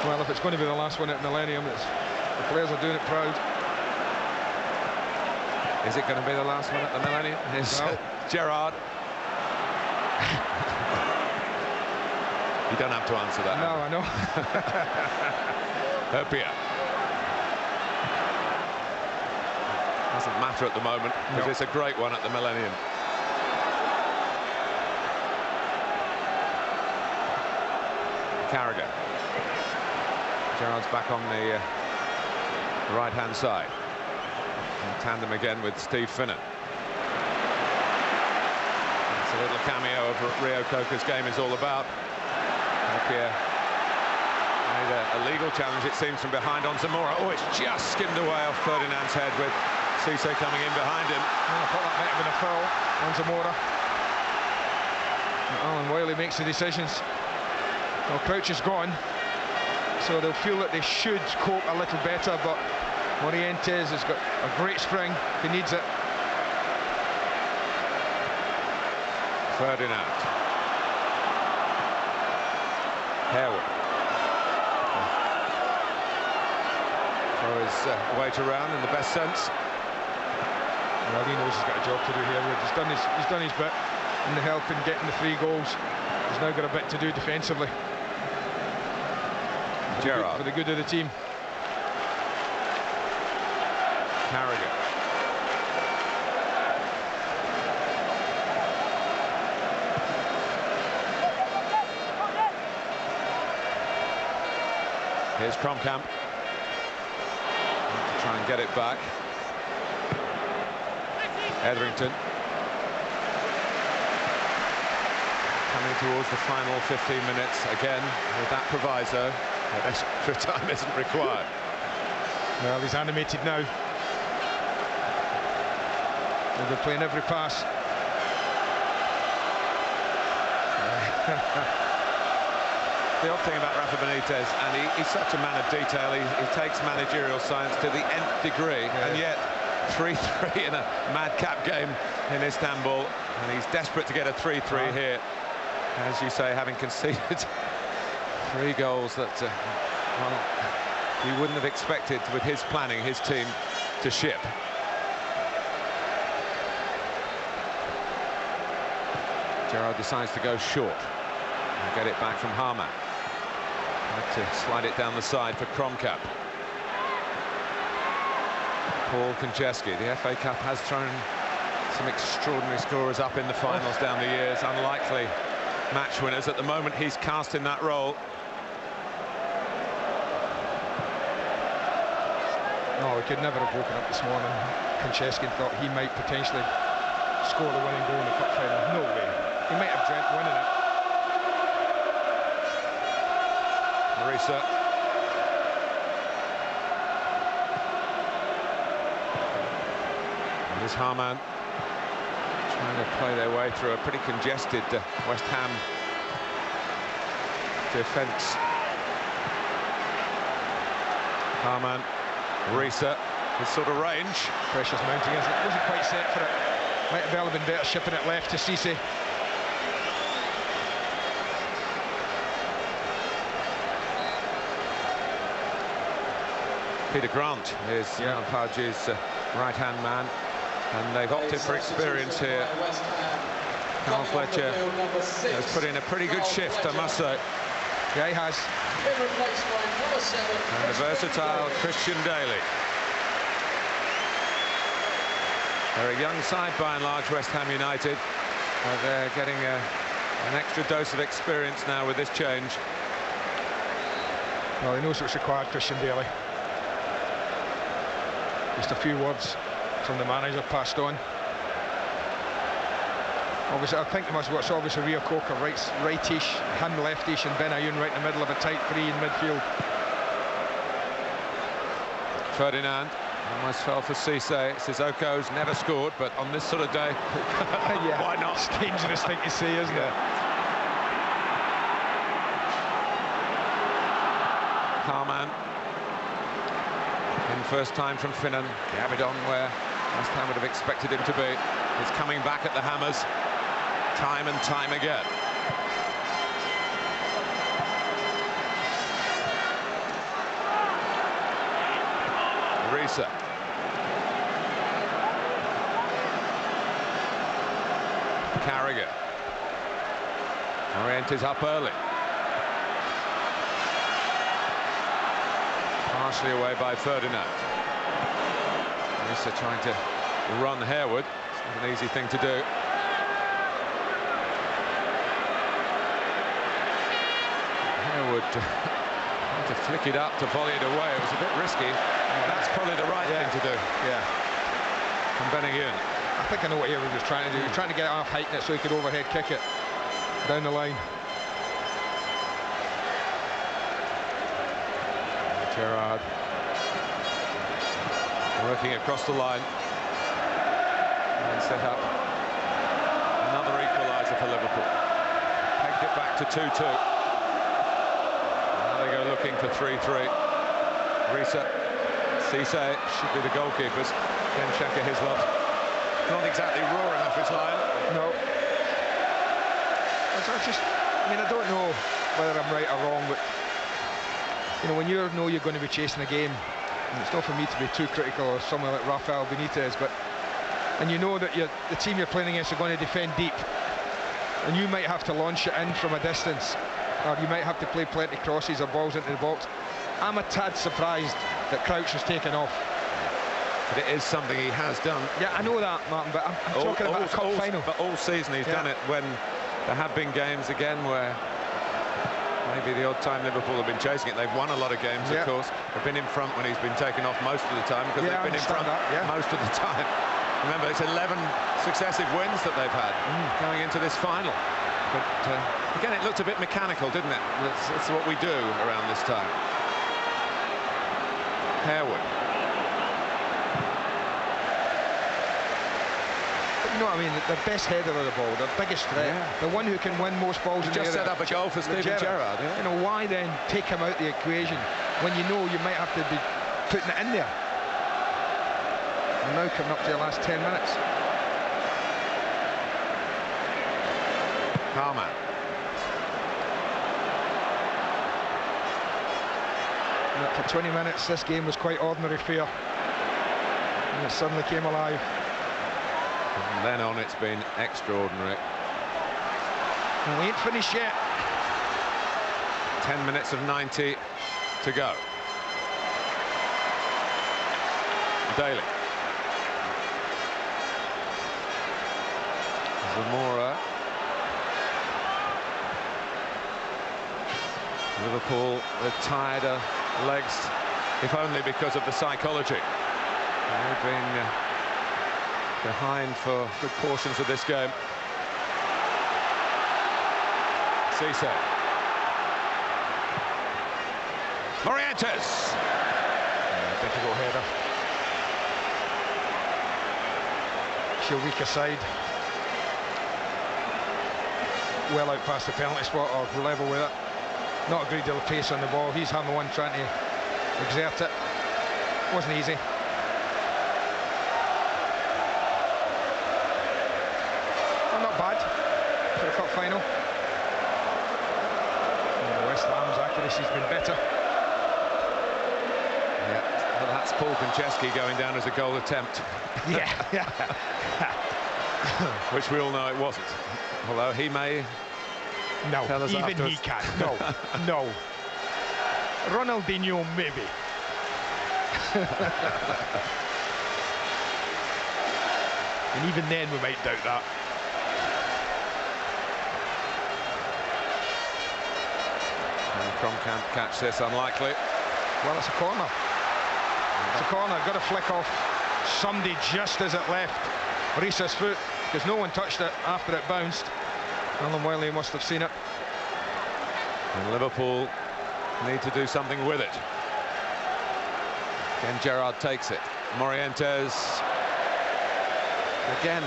Well, if it's going to be the last one at Millennium, the players are doing it proud. Is it going to be the last one at the Millennium? Is Gerrard? You don't have to answer that. No, I know. Hopia. Doesn't matter at the moment, because it's a great one at the Millennium. Carragher. Gerrard's back on the right-hand side. In tandem again with Steve Finnan. It's a little cameo of what Rio Coca's game is all about. Hopia made a legal challenge, it seems, from behind on Zamora. Oh, it's just skimmed away off Ferdinand's head with Cisse coming in behind him. I thought that might have been a foul on Zamora. And Alan Wiley makes the decisions. Well, Crouch is gone, so they'll feel that they should cope a little better, but Morientes has got a great spring, he needs it. Ferdinand. Harewood. Throw his weight around in the best sense. Well, he knows he's got a job to do here. He's done his bit in the help in getting the 3 goals. He's now got a bit to do defensively. Gerrard. For the good of the team. Carragher. Here's Kromkamp. To try and get it back. Etherington. Coming towards the final 15 minutes again with that proviso. That extra time isn't required. Well, he's animated now. They'll be playing every pass. The odd thing about Rafa Benitez, and he's such a man of detail, he takes managerial science to the nth degree, and yet 3-3 in a madcap game in Istanbul, and he's desperate to get a 3-3 here. As you say, having conceded 3 goals that, well, he wouldn't have expected with his planning, his team to ship. Gerrard decides to go short and get it back from Harman. To slide it down the side for Kromkamp. Paul Konchesky. The FA Cup has thrown some extraordinary scorers up in the finals down the years. Unlikely match winners. At the moment, he's cast in that role. No, he could never have woken up this morning. Konchesky thought he might potentially score the winning goal in the cup final. No way. He might have dreamt winning it. Riise. And there's Harman trying to play their way through a pretty congested West Ham defence. Harman, Riise, his sort of range. Pressure's mounting, isn't it? Wasn't quite set for it. Might have well been better shipping it left to Cisse. Peter Grant is Alan Pardew's right-hand man, and they've opted for experience here. Carl Fletcher has put in a pretty good shift, I must say. Yeah, he has. And the versatile Christian Daly. They're a young side by and large, West Ham United. But they're getting an extra dose of experience now with this change. Well, he knows what's required, Christian Daly. Just a few words from the manager passed on. Obviously, I think they must watch. Obviously, Rio Coker rightish, him leftish, and Benayoun right in the middle of a tight three in midfield. Ferdinand almost fell for Cisse. Sissoko's never scored, but on this sort of day, yeah, why not? It's a dangerous thing to say, isn't it? Carman in first time from Finnan. Gabidon where West Ham would have expected him to be. He's coming back at the hammers time and time again. Riise. Carragher. Morientes up early. Partially away by Ferdinand. Riise trying to run Harewood. It's not an easy thing to do. Harewood trying to flick it up to volley it away. It was a bit risky. That's probably the right thing to do. Yeah. From Benayoun. I think I know what Harewood was trying to do. He was trying to get it off heighten it so he could overhead kick it down the line. Gerrard working across the line and set up another equaliser for Liverpool. Pegged it back to 2-2. Now they go looking for 3-3. Riise, Cisse should be the goalkeepers. Then Shaka Hislop. Not exactly roaring off his line. No. I mean, I don't know whether I'm right or wrong, but you know, when you know you're going to be chasing a game, and it's not for me to be too critical of someone like Rafael Benitez, but and you know that the team you're playing against are going to defend deep, and you might have to launch it in from a distance, or you might have to play plenty crosses or balls into the box. I'm a tad surprised that Crouch was taken off. But it is something he has done. Yeah, I know that, Martin, but I'm talking about a cup final. But all season he's done it when there have been games again where maybe the odd time Liverpool have been chasing it. They've won a lot of games, of course. They've been in front when he's been taken off most of the time because they've been in front most of the time. Remember, it's 11 successive wins that they've had going into this final. But again, it looked a bit mechanical, didn't it? That's what we do around this time. Harewood. You know what I mean? The best header of the ball, the biggest threat, the one who can win most balls in the area. Just set up a goal for Steven Gerrard. You know, why then take him out the equation when you know you might have to be putting it in there? And now coming up to your last 10 minutes. Carman. For 20 minutes, this game was quite ordinary fare. And it suddenly came alive. From then on, it's been extraordinary. And we ain't finished yet. 10 minutes of 90 to go. Daly. Zamora. Liverpool with tireder legs, if only because of the psychology. They've been behind for good portions of this game. Cisse. Morientes. Difficult header. She'll weak aside. Well out past the penalty spot or level with it. Not a great deal of pace on the ball. He's having one trying to exert it. Wasn't easy. Well, not bad for the cup final. And West Ham's accuracy's been better. Yeah, well, that's Paul Konchesky going down as a goal attempt. Yeah. Which we all know it wasn't. Although he may. No, even afterwards. he can. No. Ronaldinho, maybe. And even then we might doubt that. From can't catch this, unlikely. Well, it's a corner. It's a corner, got to flick off somebody just as it left Riise's foot, because no one touched it after it bounced. Alan Wiley must have seen it. And Liverpool need to do something with it. Again, Gerrard takes it. Morientes. Again,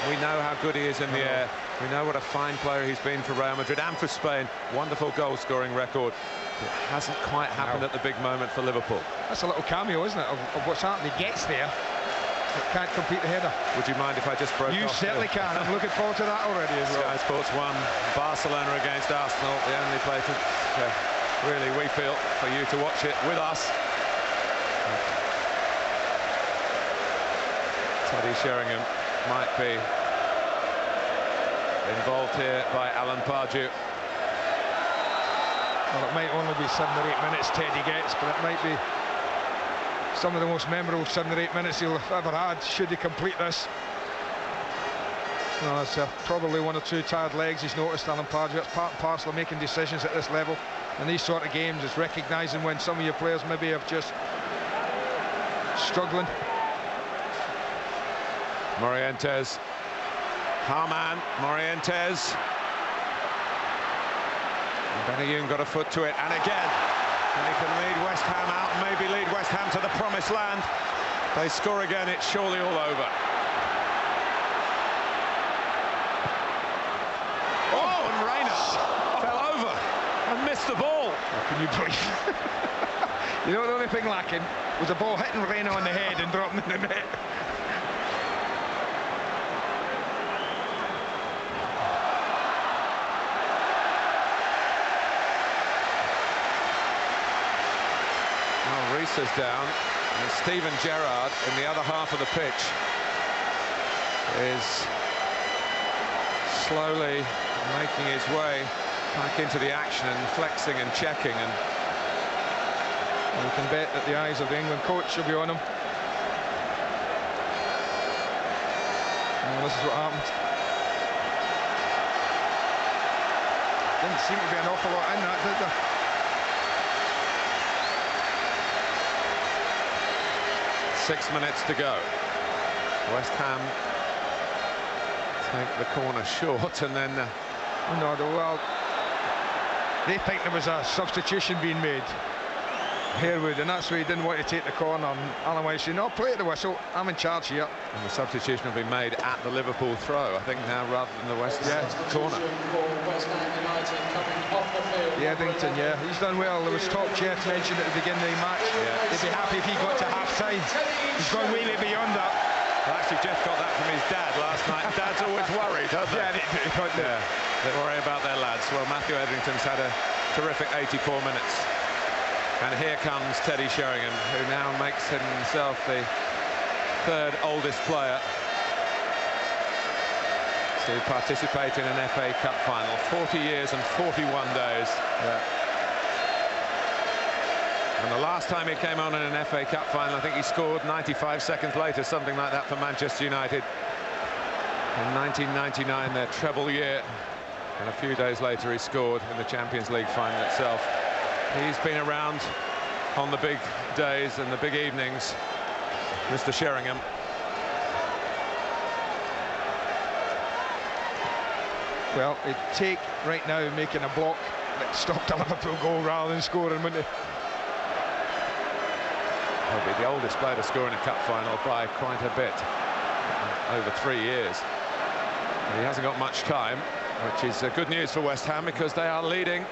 we know how good he is in the air. We know what a fine player he's been for Real Madrid and for Spain. Wonderful goal-scoring record. It hasn't quite happened at the big moment for Liverpool. That's a little cameo, isn't it, of what's happened. He gets there, but can't complete the header. Would you mind if I just broke off? You certainly can. I'm looking forward to that already as well. Sky Sports 1, Barcelona against Arsenal. The only place really we feel for you to watch it with us. Teddy Sheringham might be involved here by Alan Pardew. Well, it might only be 7 or 8 minutes Teddy gets, but it might be some of the most memorable 7 or 8 minutes he'll have ever had, should he complete this. No, it's probably 1 or 2 tired legs he's noticed, Alan Pardew. It's part and parcel of making decisions at this level. And these sort of games, is recognising when some of your players maybe have just struggling. Morientes. Harman, Morientes. Benayoun got a foot to it, and again, and he can lead West Ham out, and maybe lead West Ham to the promised land. They score again, it's surely all over. Oh, and Reina fell over and missed the ball. How can you breathe? You know, the only thing lacking was the ball hitting Reina on the head and dropping in the net. Riise is down, and Steven Gerrard in the other half of the pitch is slowly making his way back into the action and flexing and checking, and you can bet that the eyes of the England coach will be on him. And this is what happened. Didn't seem to be an awful lot in that, did there? .6 minutes to go. West Ham take the corner short, and then no, well, they think there was a substitution being made, Harewood, and that's why he didn't want to take the corner. And Alan Wiley said, "No, play at the whistle. I'm in charge here." And the substitution will be made at the Liverpool throw, I think, now, rather than the West Ham corner. Yeah, Eddington, yeah, he's done well. There was Top Jeff mentioned at the beginning of the match. Yeah. They'd be happy if he got to half-time. He's gone way beyond that. Well, actually, Jeff got that from his dad last night. Dad's always worried, doesn't they? Yeah, they worry about their lads. Well, Matthew Eddington's had a terrific 84 minutes. And here comes Teddy Sheringham, who now makes himself the 3rd oldest player to participate in an FA Cup final. 40 years and 41 days. Yeah. And the last time he came on in an FA Cup final, I think he scored 95 seconds later, something like that, for Manchester United. In 1999, their treble year. And a few days later, he scored in the Champions League final itself. He's been around on the big days and the big evenings, Mr. Sheringham. Well, it'd take right now making a block that stopped a Liverpool goal rather than scoring, wouldn't it? He'll be the oldest player to score in a cup final by quite a bit, over 3 years. And he hasn't got much time, which is good news for West Ham, because they are leading.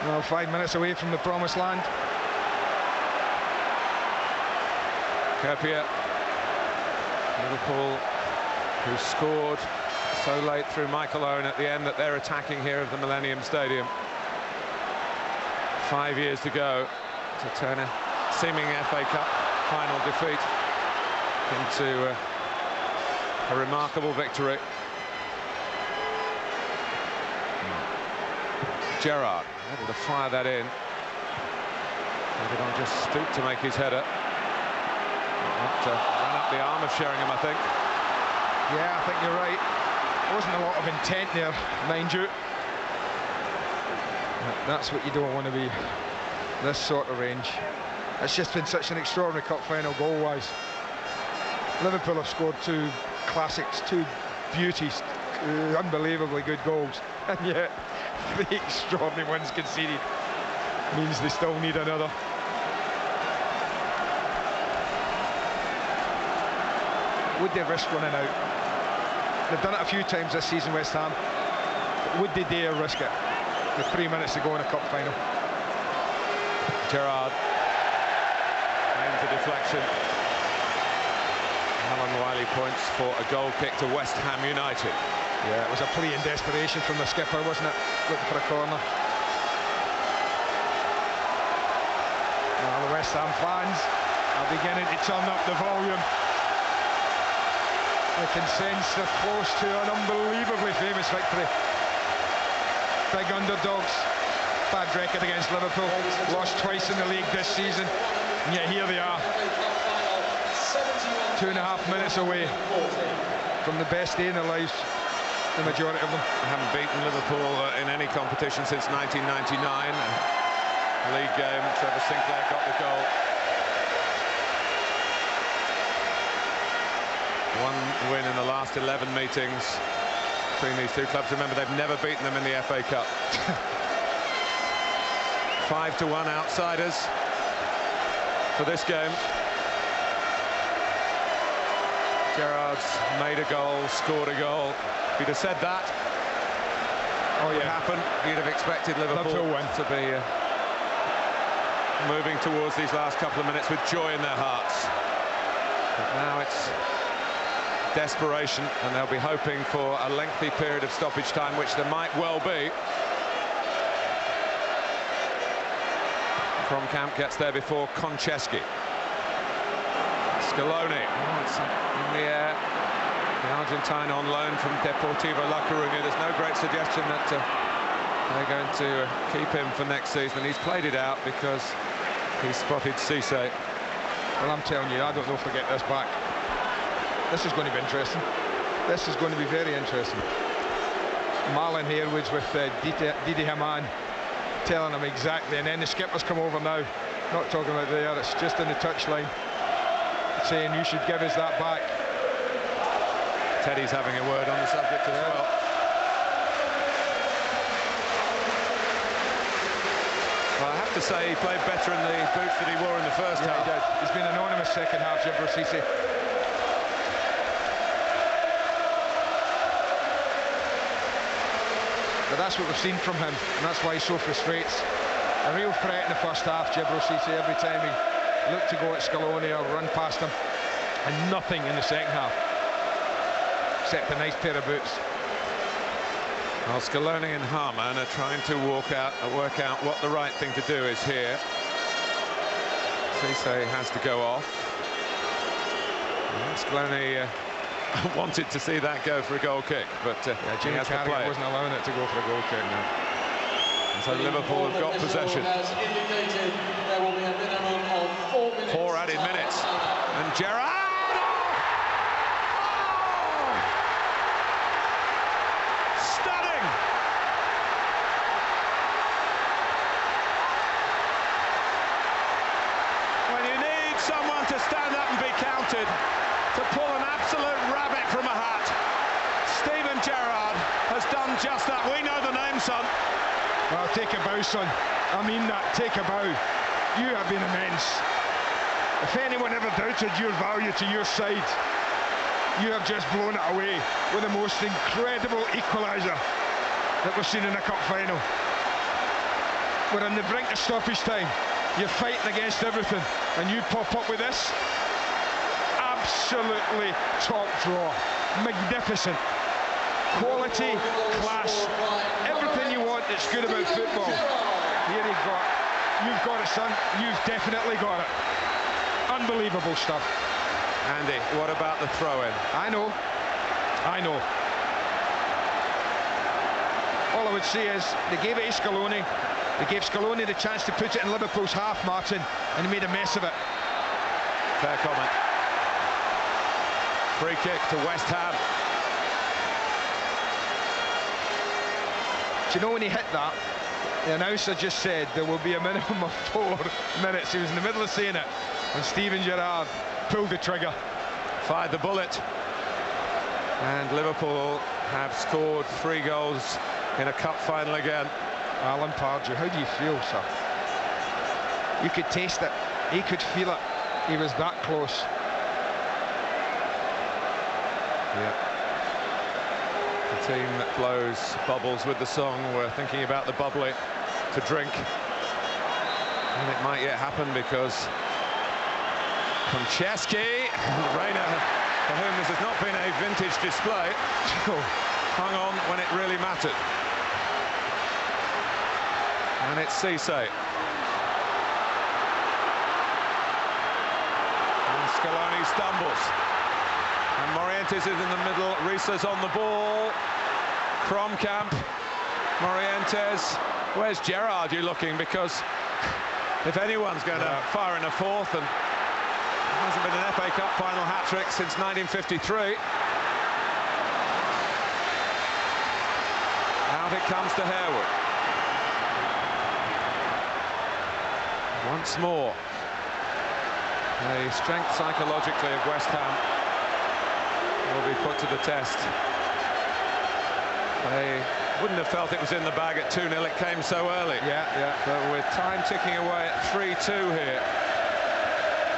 Well, 5 minutes away from the promised land. Kepier, Liverpool, who scored so late through Michael Owen at the end that they're attacking here of the Millennium Stadium. 5 years to go to turn a seeming FA Cup final defeat into a remarkable victory. Gerrard able to fire that in. Maybe don't just stoop to make his header. Ran up the arm of Sheringham, I think. Yeah, I think you're right. There wasn't a lot of intent there, mind you. That's what you don't want to be, this sort of range. It's just been such an extraordinary cup final goal-wise. Liverpool have scored 2 classics, 2 beauties, unbelievably good goals, and yet the extraordinary ones conceded means they still need another. Would they risk running out? They've done it a few times this season, West Ham. But would they dare risk it with 3 minutes to go in a cup final? Gerrard aims a deflection. Alan Wiley points for a goal kick to West Ham United. Yeah, it was a plea in desperation from the skipper, wasn't it? Looking for a corner. Now the West Ham fans are beginning to turn up the volume. They can sense they're close to an unbelievably famous victory. Big underdogs. Bad record against Liverpool. Lost twice in the league this season. And yet here they are. 2.5 minutes away from the best day in their lives. The majority of them. They haven't beaten Liverpool in any competition since 1999. League game, Trevor Sinclair got the goal. 1 win in the last 11 meetings between these two clubs. Remember, they've never beaten them in the FA Cup. 5-1 outsiders for this game. Gerrard's made a goal, scored a goal. If he'd have said that, would happen, you'd have expected Liverpool to be moving towards these last couple of minutes with joy in their hearts. But now it's desperation, and they'll be hoping for a lengthy period of stoppage time, which there might well be. Camp gets there before Konchesky. Scaloni, it's in the air. The Argentine on loan from Deportivo La Coruña. There's no great suggestion that they're going to keep him for next season. He's played it out because he spotted Riise. Well, I'm telling you, I don't know if they get this back. This is going to be interesting. This is going to be very interesting. Marlon Harewood's with Didi Hamann telling him exactly, and then the skipper's come over now, not talking about there, it's just in the touchline, saying you should give us that back. Teddy's having a word on the subject as well. Well, I have to say he played better in the boots that he wore in the first half. He did. He's been anonymous second half, Jim Riise. But that's what we've seen from him, and that's why he's so frustrates. A real threat in the first half, Jim Riise, every time he looked to go at Scaloni or run past him, and nothing in the second half, except a nice pair of boots. Well, Scaloni and Hamann are trying to work out what the right thing to do is here. Riise has to go off. And Scaloni wanted to see that go for a goal kick, but Jimmy Carragher wasn't allowing it to go for a goal kick now. And so Liverpool have got possession. 4 added minutes, and Gerrard! Stunning! When you need someone to stand up and be counted, to pull an absolute rabbit from a hat, Steven Gerrard has done just that. We know the name, son. Well, take a bow, son. I mean that, take a bow. You have been immense. If anyone ever doubted your value to your side, you have just blown it away with the most incredible equaliser that we've seen in a cup final. We're on the brink of stoppage time. You're fighting against everything, and you pop up with this. Absolutely top draw, magnificent, quality, class, everything you want that's good about football. Here you've got it, son. You've definitely got it. Unbelievable stuff. Andy, what about the throw-in? I know. All I would say is they gave it to Scaloni. They gave Scaloni the chance to put it in Liverpool's half, Martin, and he made a mess of it. Fair comment. Free kick to West Ham. Do you know when he hit that, the announcer just said there will be a minimum of 4 minutes. He was in the middle of saying it, and Steven Gerrard pulled the trigger. Fired the bullet. And Liverpool have scored 3 goals in a cup final again. Alan Pardew, how do you feel, sir? You could taste it. He could feel it. He was that close. Yeah. The team that blows bubbles with the song were thinking about the bubbly to drink. And it might yet happen because Konchesky, Reina, for whom this has not been a vintage display, hung on when it really mattered. And it's Riise. And Scaloni stumbles. And Morientes is in the middle. Riise's on the ball. From camp. Morientes. Where's Gerrard, you looking? Because if anyone's going to fire in a fourth, and there hasn't been an FA Cup final hat-trick since 1953. Out it comes to Harewood. Once more, the strength psychologically of West Ham will be put to the test. They wouldn't have felt it was in the bag at 2-0, it came so early. Yeah. But with time ticking away at 3-2 here,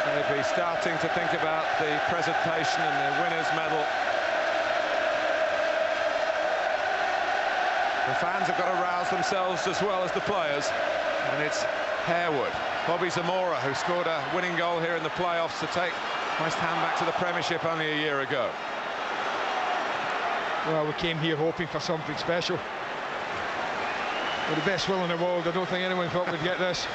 they'd be starting to think about the presentation and the winner's medal. The fans have got to rouse themselves as well as the players, and it's Harewood, Bobby Zamora, who scored a winning goal here in the playoffs to take West Ham back to the Premiership only a year ago. Well, we came here hoping for something special. With the best will in the world, I don't think anyone thought we'd get this.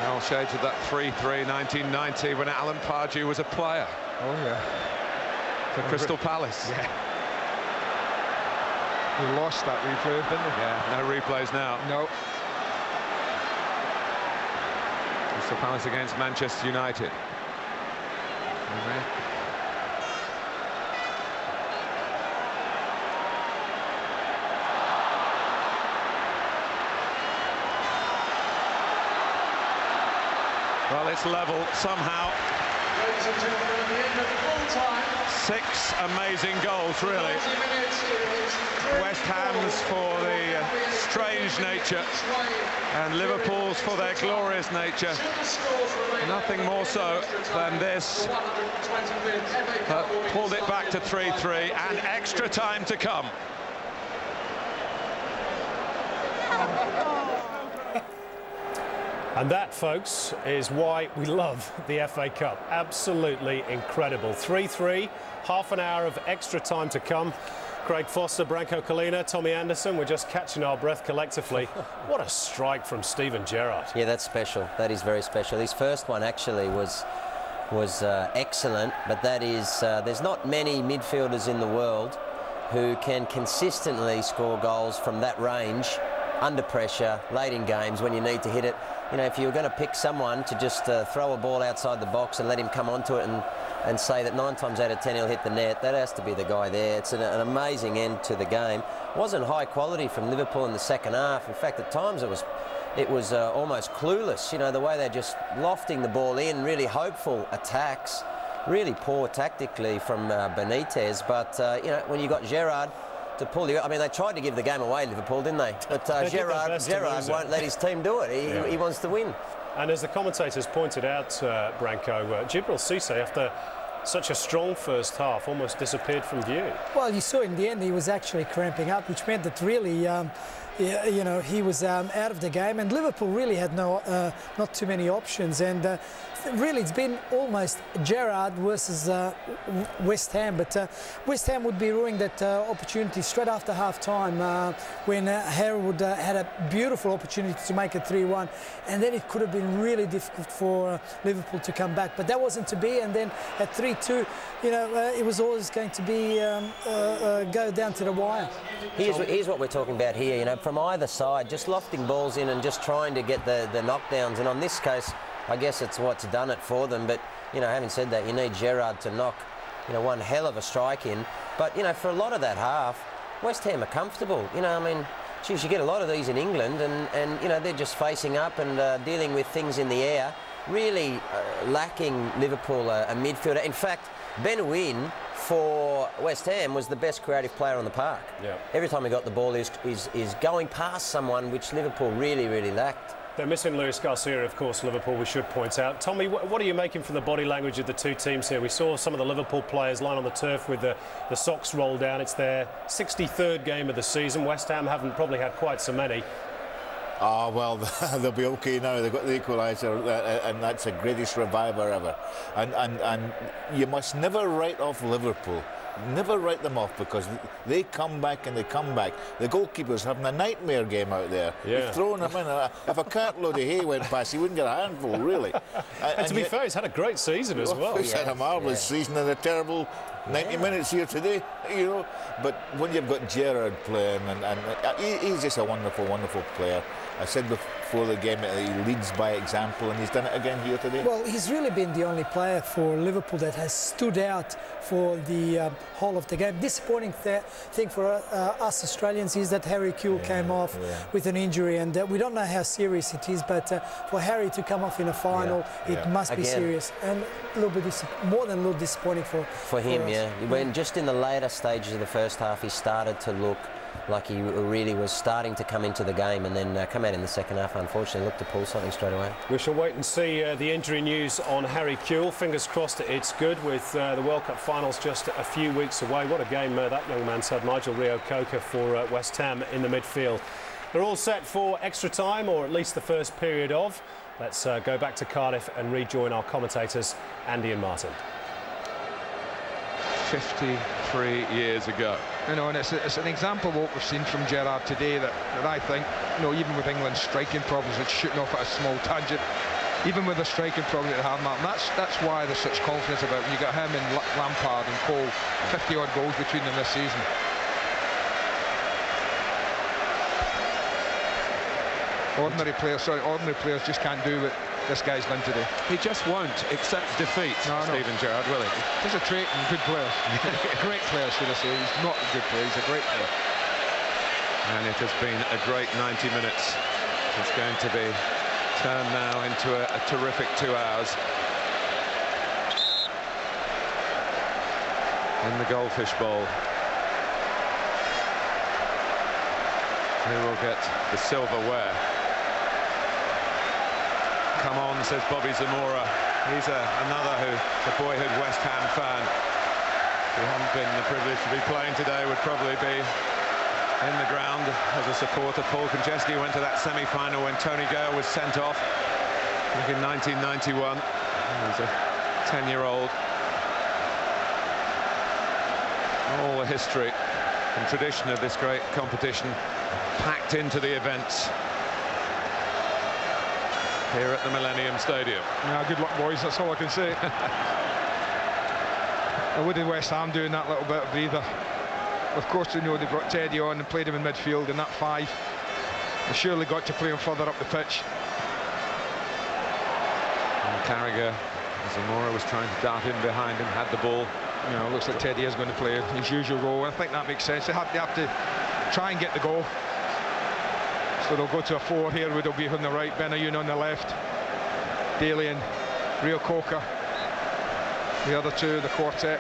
All shades of that 3-3 1990 when Alan Pardew was a player. Oh, yeah. For Crystal Palace. Yeah. We lost that replay, didn't we? Yeah, no replays now. No. Crystal Palace against Manchester United. Well, it's level somehow. Ladies and gentlemen, at the end of full time. 6 amazing goals, really. West Ham's for the strange nature, and Liverpool's for their glorious nature. Nothing more so than this. Pulled it back to 3-3, and extra time to come. And that, folks, is why we love the FA Cup. Absolutely incredible. 3-3, half an hour of extra time to come. Craig Foster, Branko Kalina, Tommy Anderson, we're just catching our breath collectively. What a strike from Steven Gerrard. Yeah, that's special. That is very special. His first one actually was excellent, but that is, there's not many midfielders in the world who can consistently score goals from that range, under pressure, late in games when you need to hit it. You know, if you were going to pick someone to just throw a ball outside the box and let him come onto it and say that 9 times out of 10 he'll hit the net, that has to be the guy there. It's an amazing end to the game. Wasn't high quality from Liverpool in the second half. In fact, at times it was almost clueless. You know, the way they're just lofting the ball in, really hopeful attacks, really poor tactically from Benitez. But you know, when you got Gerrard to pull you, I mean, they tried to give the game away, Liverpool, didn't they? But Gerrard won't let his team do it. He wants to win. And as the commentators pointed out, Branko, Djibril Cisse, after such a strong first half, almost disappeared from view. Well, you saw in the end he was actually cramping up, which meant that really, you know, he was out of the game, and Liverpool really had not too many options. And really, it's been almost Gerrard versus West Ham, but West Ham would be ruining that opportunity straight after half-time when Harewood had a beautiful opportunity to make it 3-1, and then it could have been really difficult for Liverpool to come back, but that wasn't to be. And then at 3-2, you know, it was always going to be go down to the wire. Here's what we're talking about here, you know, from either side, just lofting balls in and just trying to get the knockdowns, and on this case, I guess it's what's done it for them. But, you know, having said that, you need Gerrard to knock, you know, one hell of a strike in. But, you know, for a lot of that half, West Ham are comfortable. You know, I mean, geez, you get a lot of these in England, and you know, they're just facing up and dealing with things in the air, really lacking Liverpool a midfielder. In fact, Ben Wynn for West Ham was the best creative player on the park. Yeah. Every time he got the ball, is going past someone, which Liverpool really lacked. They're missing Luis Garcia, of course, Liverpool, we should point out. Tommy, what are you making from the body language of the two teams here? We saw some of the Liverpool players lying on the turf with the socks rolled down. It's their 63rd game of the season. West Ham haven't probably had quite so many. Oh, well, they'll be okay now. They've got the equaliser, and that's the greatest reviver ever. And you must never write off Liverpool. Never write them off, because they come back and they come back. The goalkeeper's having a nightmare game out there. Yeah. He's throwing them in. If a cartload of hay went past, he wouldn't get a handful, really. And to be fair, he's had a great season as well. He's had a marvellous season and a terrible 90 minutes here today, you know. But when you've got Gerrard playing, and he's just a wonderful player. I said before the game that he leads by example, and he's done it again here today. Well, he's really been the only player for Liverpool that has stood out for the whole of the game. Disappointing thing for us Australians is that Harry Kewell came off with an injury, and we don't know how serious it is, but for Harry to come off in a final, it must be serious, and a little bit more than a little disappointing for him. us. When just in the later stages of the first half, he started to look like he really was starting to come into the game, and then come out in the second half, unfortunately, looked to pull something straight away. We shall wait and see the injury news on Harry Kewell. Fingers crossed it's good, with the World Cup finals just a few weeks away. What a game that young man had, Nigel Reo-Coker, for West Ham in the midfield. They're all set for extra time, or at least the first period of. Let's go back to Cardiff and rejoin our commentators, Andy and Martin. 53 years ago. You know, and it's an example of what we've seen from Gerrard today, that I think, you know, even with England's striking problems, it's shooting off at a small tangent. Even with the striking problem that they have, Martin, that's why there's such confidence about when you got him and Lampard and Cole, 50-odd goals between them this season. Ordinary players just can't do what this guy's done today. He just won't accept defeat, Steven Gerrard, will he? He's a trait in good players. Great player, should I say. He's not a good player, he's a great player. And it has been a great 90 minutes. It's going to be turned now into a terrific 2 hours. In the Goldfish Bowl. Who will get the silverware? Come on, says Bobby Zamora. He's another a boyhood West Ham fan who hadn't been privileged to be playing today, would probably be in the ground as a supporter. Paul Konchesky went to that semi-final when Tony Gale was sent off back in 1991. He was a 10-year-old. All the history and tradition of this great competition packed into the events here at the Millennium Stadium. Yeah, good luck, boys, that's all I can say. And what did West Ham do in that little bit of breather? Of course, you know, they brought Teddy on and played him in midfield in that 5. They surely got to play him further up the pitch. And Carragher, Zamora was trying to dart in behind him, had the ball. You know, it looks like Teddy is going to play his usual role. I think that makes sense. They have to try and get the goal. So they'll go to a 4 here, where they'll be on the right, Benayoun on the left, Daly and Reo-Coker, the other two, the quartet.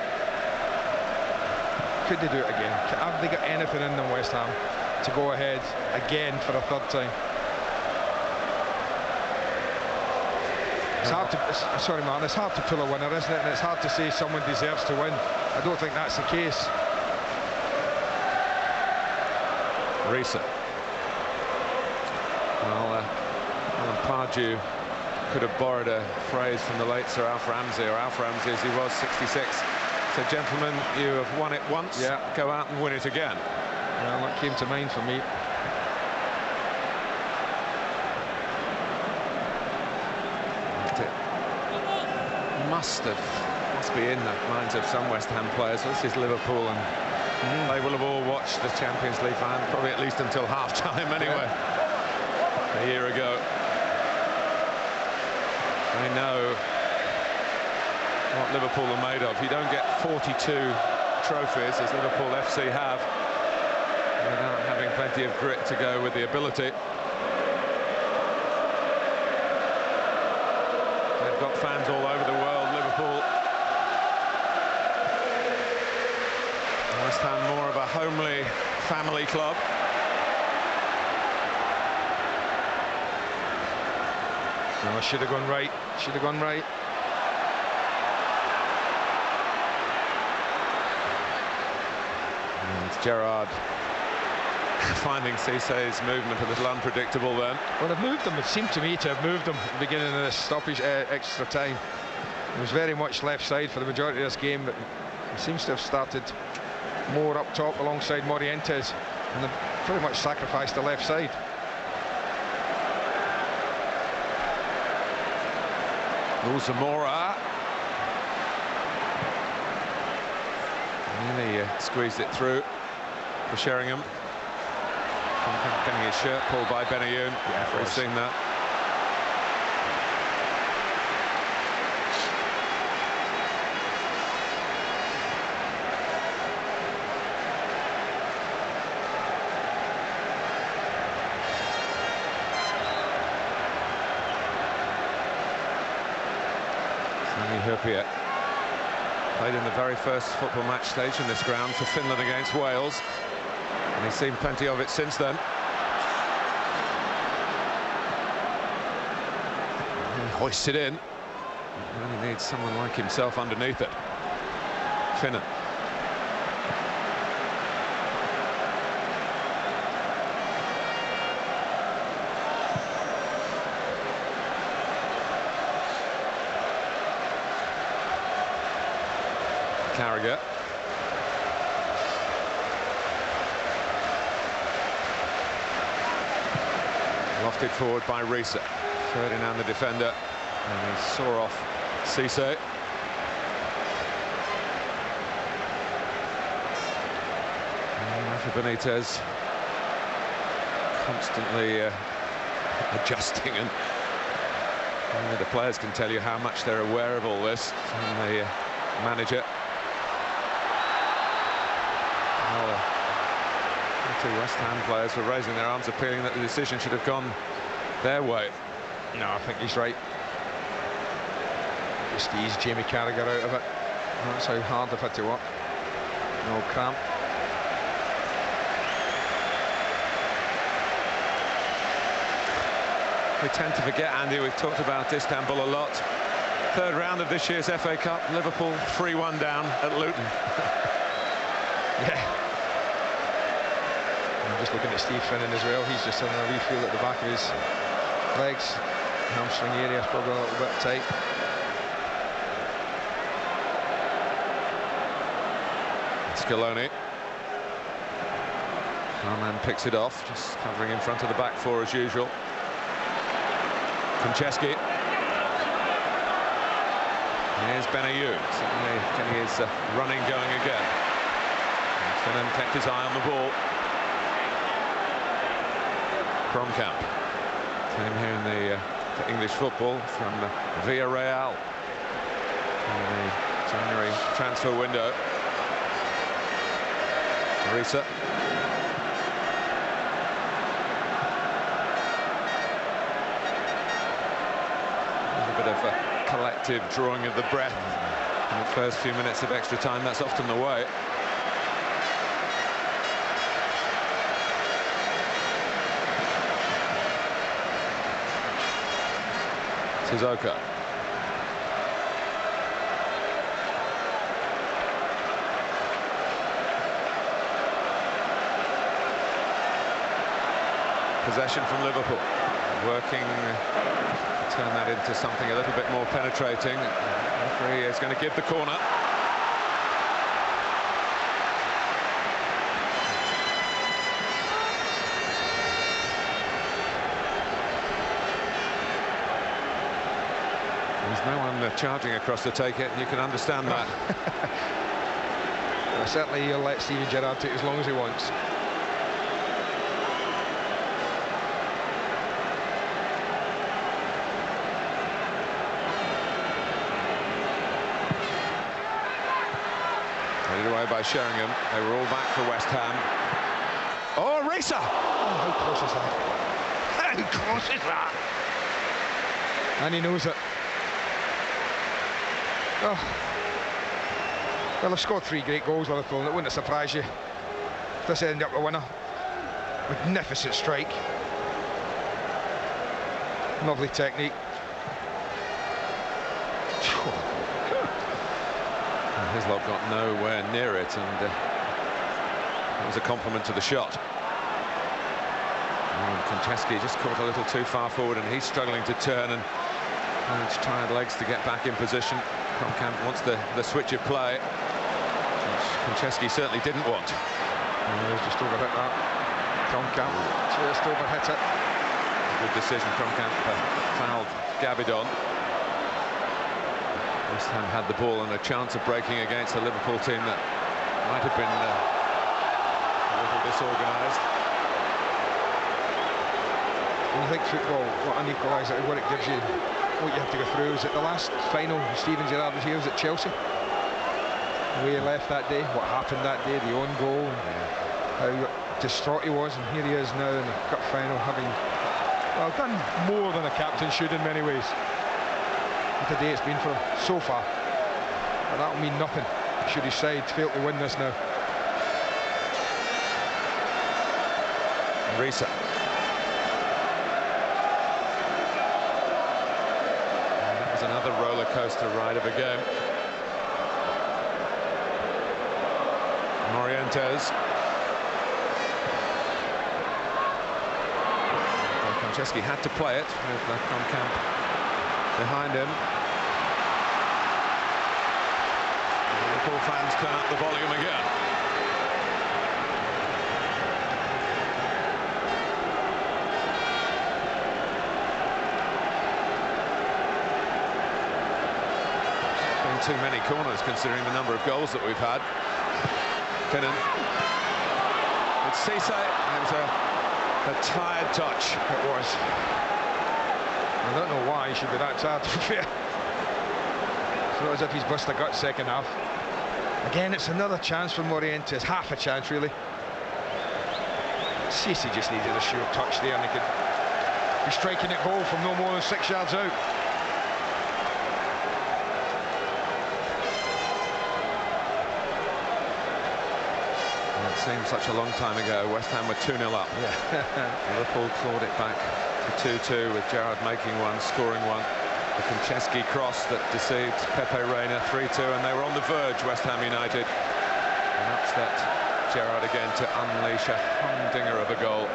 Could they do it again? Have they got anything in them, West Ham, to go ahead again for a 3rd time? It's hard to, sorry Martin, it's hard to pull a winner, isn't it? And it's hard to say someone deserves to win. I don't think that's the case. Riise. Well, Pardew could have borrowed a phrase from the late Sir Alf Ramsey, or Alf Ramsey as he was, 66. So, gentlemen, you have won it once, go out and win it again. Well, that came to mind for me. It must be in the minds of some West Ham players. This is Liverpool, and they will have all watched the Champions League final, probably at least until half-time anyway. A year ago. They know what Liverpool are made of. You don't get 42 trophies, as Liverpool FC have, without having plenty of grit to go with the ability. They've got fans all over the world, Liverpool. West Ham more of a homely family club. No, should have gone right. Should have gone right. And Gerrard finding Cisse's movement a little unpredictable then. Well, they've moved him. It seemed to me to have moved him at the beginning of this stoppage extra time. It was very much left side for the majority of this game, but he seems to have started more up top alongside Morientes, and they've pretty much sacrificed the left side. Zamora nearly squeezed it through for Sheringham. Getting his shirt pulled by Benayoun. Yeah, we've seen that. Hurpier played in the very first football match stage in this ground for Finland against Wales, and he's seen plenty of it since then. Hoisted in. He really needs someone like himself underneath it. Finnan. Carragher. Lofted forward by Riise. Ferdinand the defender, and he saw off Cisse. Rafa Benitez constantly adjusting, and the players can tell you how much they're aware of all this from the manager. The two West Ham players were raising their arms, appealing that the decision should have gone their way. No, I think he's right. Just ease Jamie Carragher out of it. That's how hard they've had to work. No cramp. We tend to forget, Andy, we've talked about Istanbul a lot. Third round of this year's FA Cup, Liverpool 3-1 down at Luton. Yeah. I'm just looking at Steve Finnan as well. He's just in a wee feel at the back of his legs. Hamstring area is probably a little bit tight. Scaloni. Arne picks it off, just covering in front of the back four as usual. Franceschi. Here's Benayoun. Certainly getting his running going again. Finnan kept his eye on the ball. Kromkamp came here in the English football from Villarreal in the January transfer window. Riise. There's a bit of a collective drawing of the breath in the first few minutes of extra time. That's often the way. Suzuka. Possession from Liverpool, working to turn that into something a little bit more penetrating. The referee is going to give the corner. There's no one charging across to take it, and you can understand that. Well, certainly he'll let Steven Gerrard take as long as he wants. by Sheringham. They were all back for West Ham. Oh, Riise! Oh, how close is that? How close is that? And he knows it. Oh. Well, they've scored 3 great goals, Liverpool, and it wouldn't surprise you if this ended up the winner. Magnificent strike. Lovely technique. Hislop got nowhere near it, and it was a compliment to the shot. Konchesky just caught a little too far forward, and he's struggling to turn and manage tired legs to get back in position. Kromkamp wants the switch of play, which Konchesky certainly didn't want. He's just overhit that. Kromkamp just overhit it. Good decision. Kromkamp fouled Gabidon. West Ham had the ball and a chance of breaking against a Liverpool team that might have been a little disorganised. When you think football, what an equaliser, what it gives you, what you have to go through. Was it the last final Steven Gerrard was here? Was it Chelsea? The way he left that day, what happened that day, the own goal, and how distraught he was, and here he is now in the cup final, having done more than a captain should in many ways. What a day it's been for him so far. But that'll mean nothing should his side fail to win this now. Riise. That was another roller coaster ride of a game. Morientes. Konchesky had to play it with Kromkamp behind him. Liverpool fans turn up the volume again. Been too many corners considering the number of goals that we've had. Kane. It's Riise. It was a tired touch. It was. I don't know why he should be that tired, to be fair. It's not as if he's bust a gut second half. Again, it's another chance for Morientes. Half a chance, really. Riise just needed a sure touch there, and he could be striking at goal from no more than 6 yards out. It seems such a long time ago. West Ham were 2-0 up. Yeah. Liverpool clawed it back to 2-2 with Gerrard making one, scoring one. The Konchesky cross that deceived Pepe Reina, 3-2, and they were on the verge, West Ham United. And upset Gerrard again to unleash a humdinger of a goal.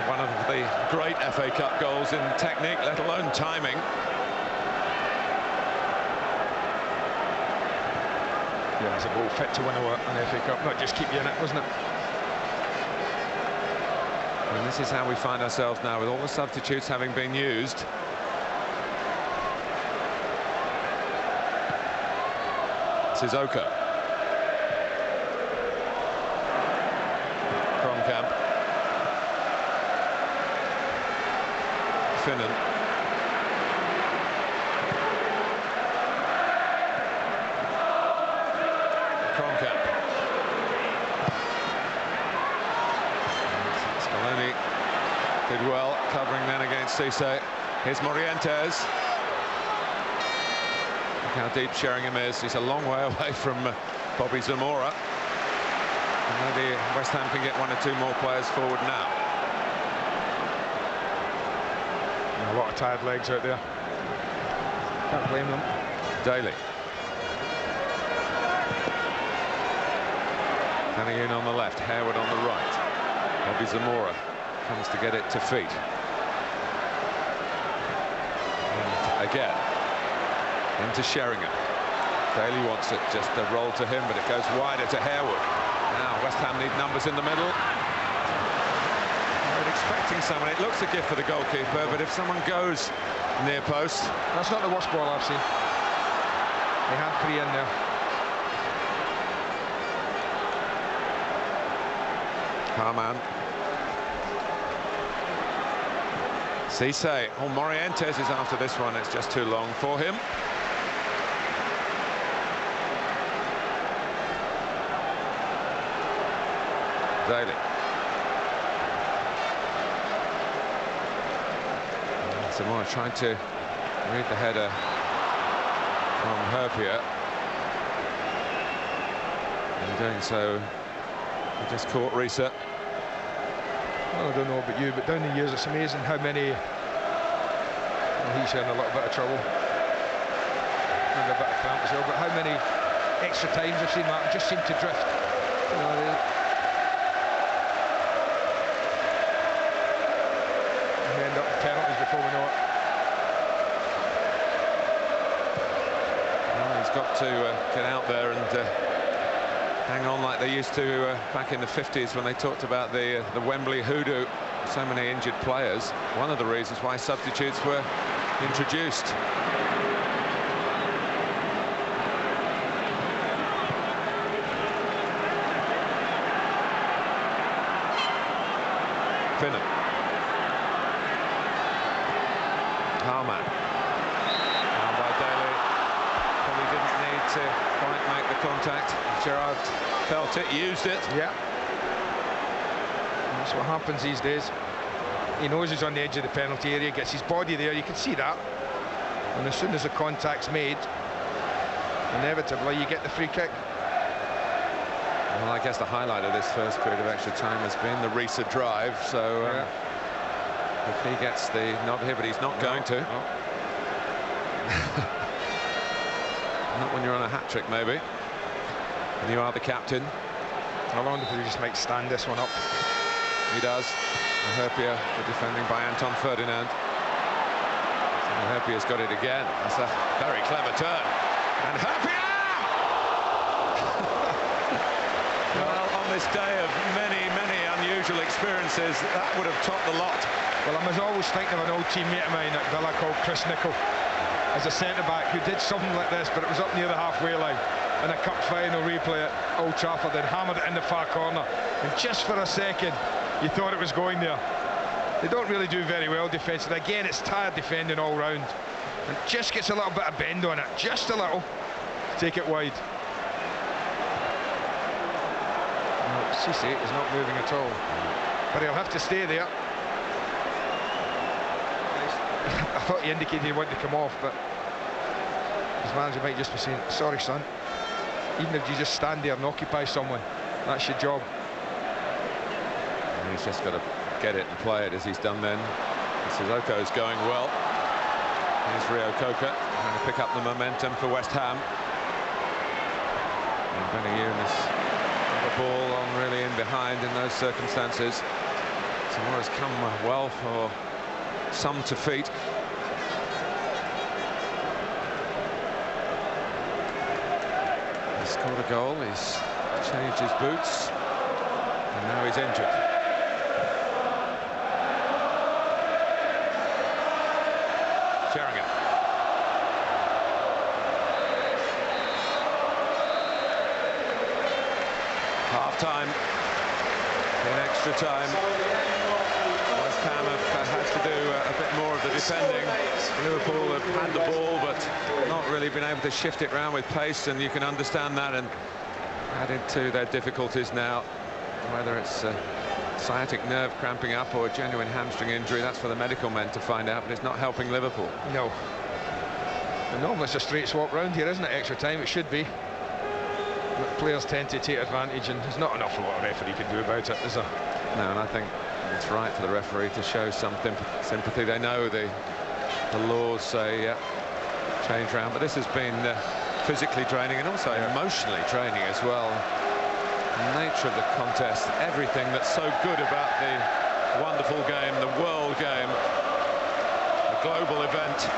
One of the great FA Cup goals in technique, let alone timing. Yeah, it's a goal fit to win an FA Cup, not just keep you in it, wasn't it? And this is how we find ourselves now, with all the substitutes having been used. Sissoko. Kromkamp. Finnan. Kromkamp. Scaloni did well covering then against Riise. Here's Morientes. Look how deep Sheringham is. He's a long way away from Bobby Zamora. And maybe West Ham can get 1 or 2 more players forward now. A lot of tired legs out there. Can't blame them. Daly. Canyon on the left, Harewood on the right. Bobby Zamora comes to get it to feet. And again, into Sheringham. Daly wants it just to roll to him, but it goes wider to Harewood. Now West Ham need numbers in the middle. They're expecting someone. It looks a gift for the goalkeeper, but if someone goes near post... That's not the worst ball I've seen. They had 3 in there. Harman. Riise. Oh, Morientes is after this one. It's just too long for him. Daly. Zamora trying to read the header from Herpia. In doing so, he just caught Riise. Well, I don't know about you, but down the years it's amazing how many... Well, he's in a little bit of trouble. Maybe a bit of cramp as well, but how many extra times I've seen that just seem to drift. You know, we end up with penalties before we know it. Well, he's got to get out there and hang on like they used to back in the 50s when they talked about the Wembley hoodoo. So many injured players. One of the reasons why substitutes were introduced. Finnan. Harman. Down by Daly. Probably didn't need to quite make the contact. Gerrard felt it, used it. Yeah. That's what happens these days. He knows he's on the edge of the penalty area, gets his body there, you can see that. And as soon as the contact's made, inevitably you get the free kick. Well, I guess the highlight of this first period of extra time has been the Riise drive, so if he gets the nod here, but he's not going to. No. Not when you're on a hat-trick, maybe. And you are the captain. I wonder if he just might stand this one up. He does. Herpia, the defending by Anton Ferdinand. So Herpia's got it again. That's a very clever turn. And Herpia! Well, on this day of many, many unusual experiences, that would have topped the lot. Well, I was always thinking of an old teammate of mine at Villa called Chris Nicholl, as a centre-back who did something like this, but it was up near the halfway line. In a cup final replay at Old Trafford, then hammered it in the far corner. And just for a second, you thought it was going there. They don't really do very well defensively. Again, it's tired defending all round. And just gets a little bit of bend on it, just a little. Take it wide. No, Cisse is not moving at all. But he'll have to stay there. I thought he indicated he wanted to come off, but his manager might just be saying, sorry, son. Even if you just stand there and occupy someone, that's your job. And he's just got to get it and play it as he's done then. Sissoko's going well. Here's Rio Coca trying to pick up the momentum for West Ham. And Benny Eunice the ball on really in behind in those circumstances. Zamora's come well for some to feet. He's scored a goal, he's changed his boots, and now he's injured. Sheringham. Half-time, in extra time. West Ham has to do a bit more of the defending. Liverpool have had the ball, but not really been able to shift it around with pace, and you can understand that. And added to their difficulties now, whether it's sciatic nerve cramping up or a genuine hamstring injury, that's for the medical men to find out, but it's not helping Liverpool. No. And normally it's a straight swap round here, isn't it? Extra time, it should be. But players tend to take advantage, and there's not an awful lot a referee can do about it, is there? No, and I think it's right for the referee to show some sympathy. They know the laws say change round, but this has been physically draining and also emotionally draining as well. The nature of the contest, everything that's so good about the wonderful game, the world game, the global event.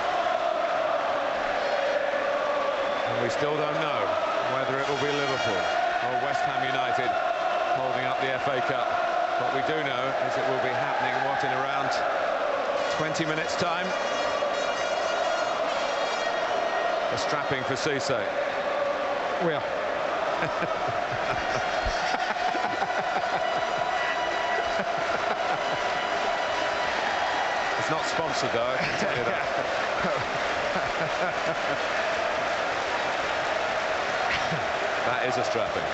And we still don't know whether it will be Liverpool or West Ham United holding up the FA Cup. What we do know is it will be happening, what, in around 20 minutes' time. A strapping for Cisse. Well. It's not sponsored, though, I can tell you that. That is a strapping.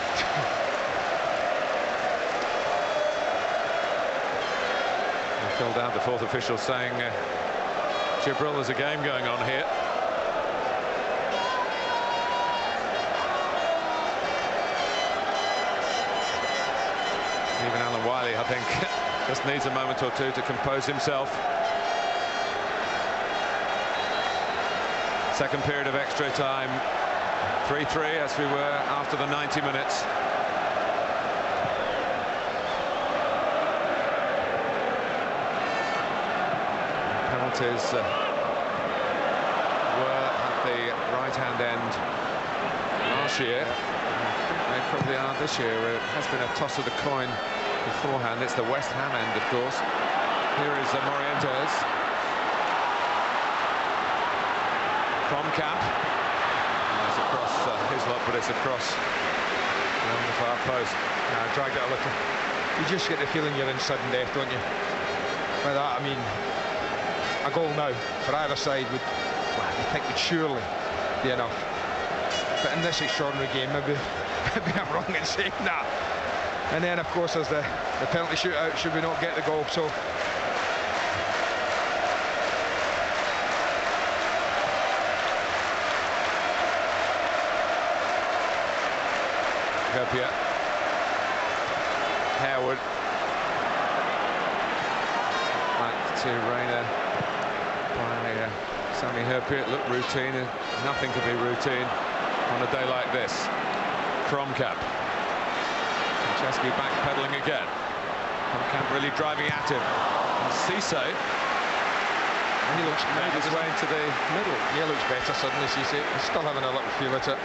Filled out the fourth official saying Gibril, there's a game going on here. Even Alan Wiley, I think, just needs a moment or two to compose himself. Second period of extra time, 3-3 as we were after the 90 minutes. Penalties were at the right-hand end last year. They probably are this year. It has been a toss of the coin beforehand. It's the West Ham end, of course. Here is Morientes. From Camp. It's across his lot, but it's across the far post. Dragged it a little. You just get the feeling you're in sudden death, don't you? By that, I mean, a goal now for either side would, well, I think, would surely be enough. But in this extraordinary game, maybe I'm wrong in saying that. And then, of course, there's the penalty shootout should we not get the goal. So Herpier. Harewood. Back to Reina by Sami Herpier. It looked routine. Nothing could be routine on a day like this. Kromkamp. Franceschi backpedaling again. Kromkamp really driving at him. And Cisse. He looks made his way into the middle. Yeah, looks better suddenly, Cisse. He's still having a little feel at it.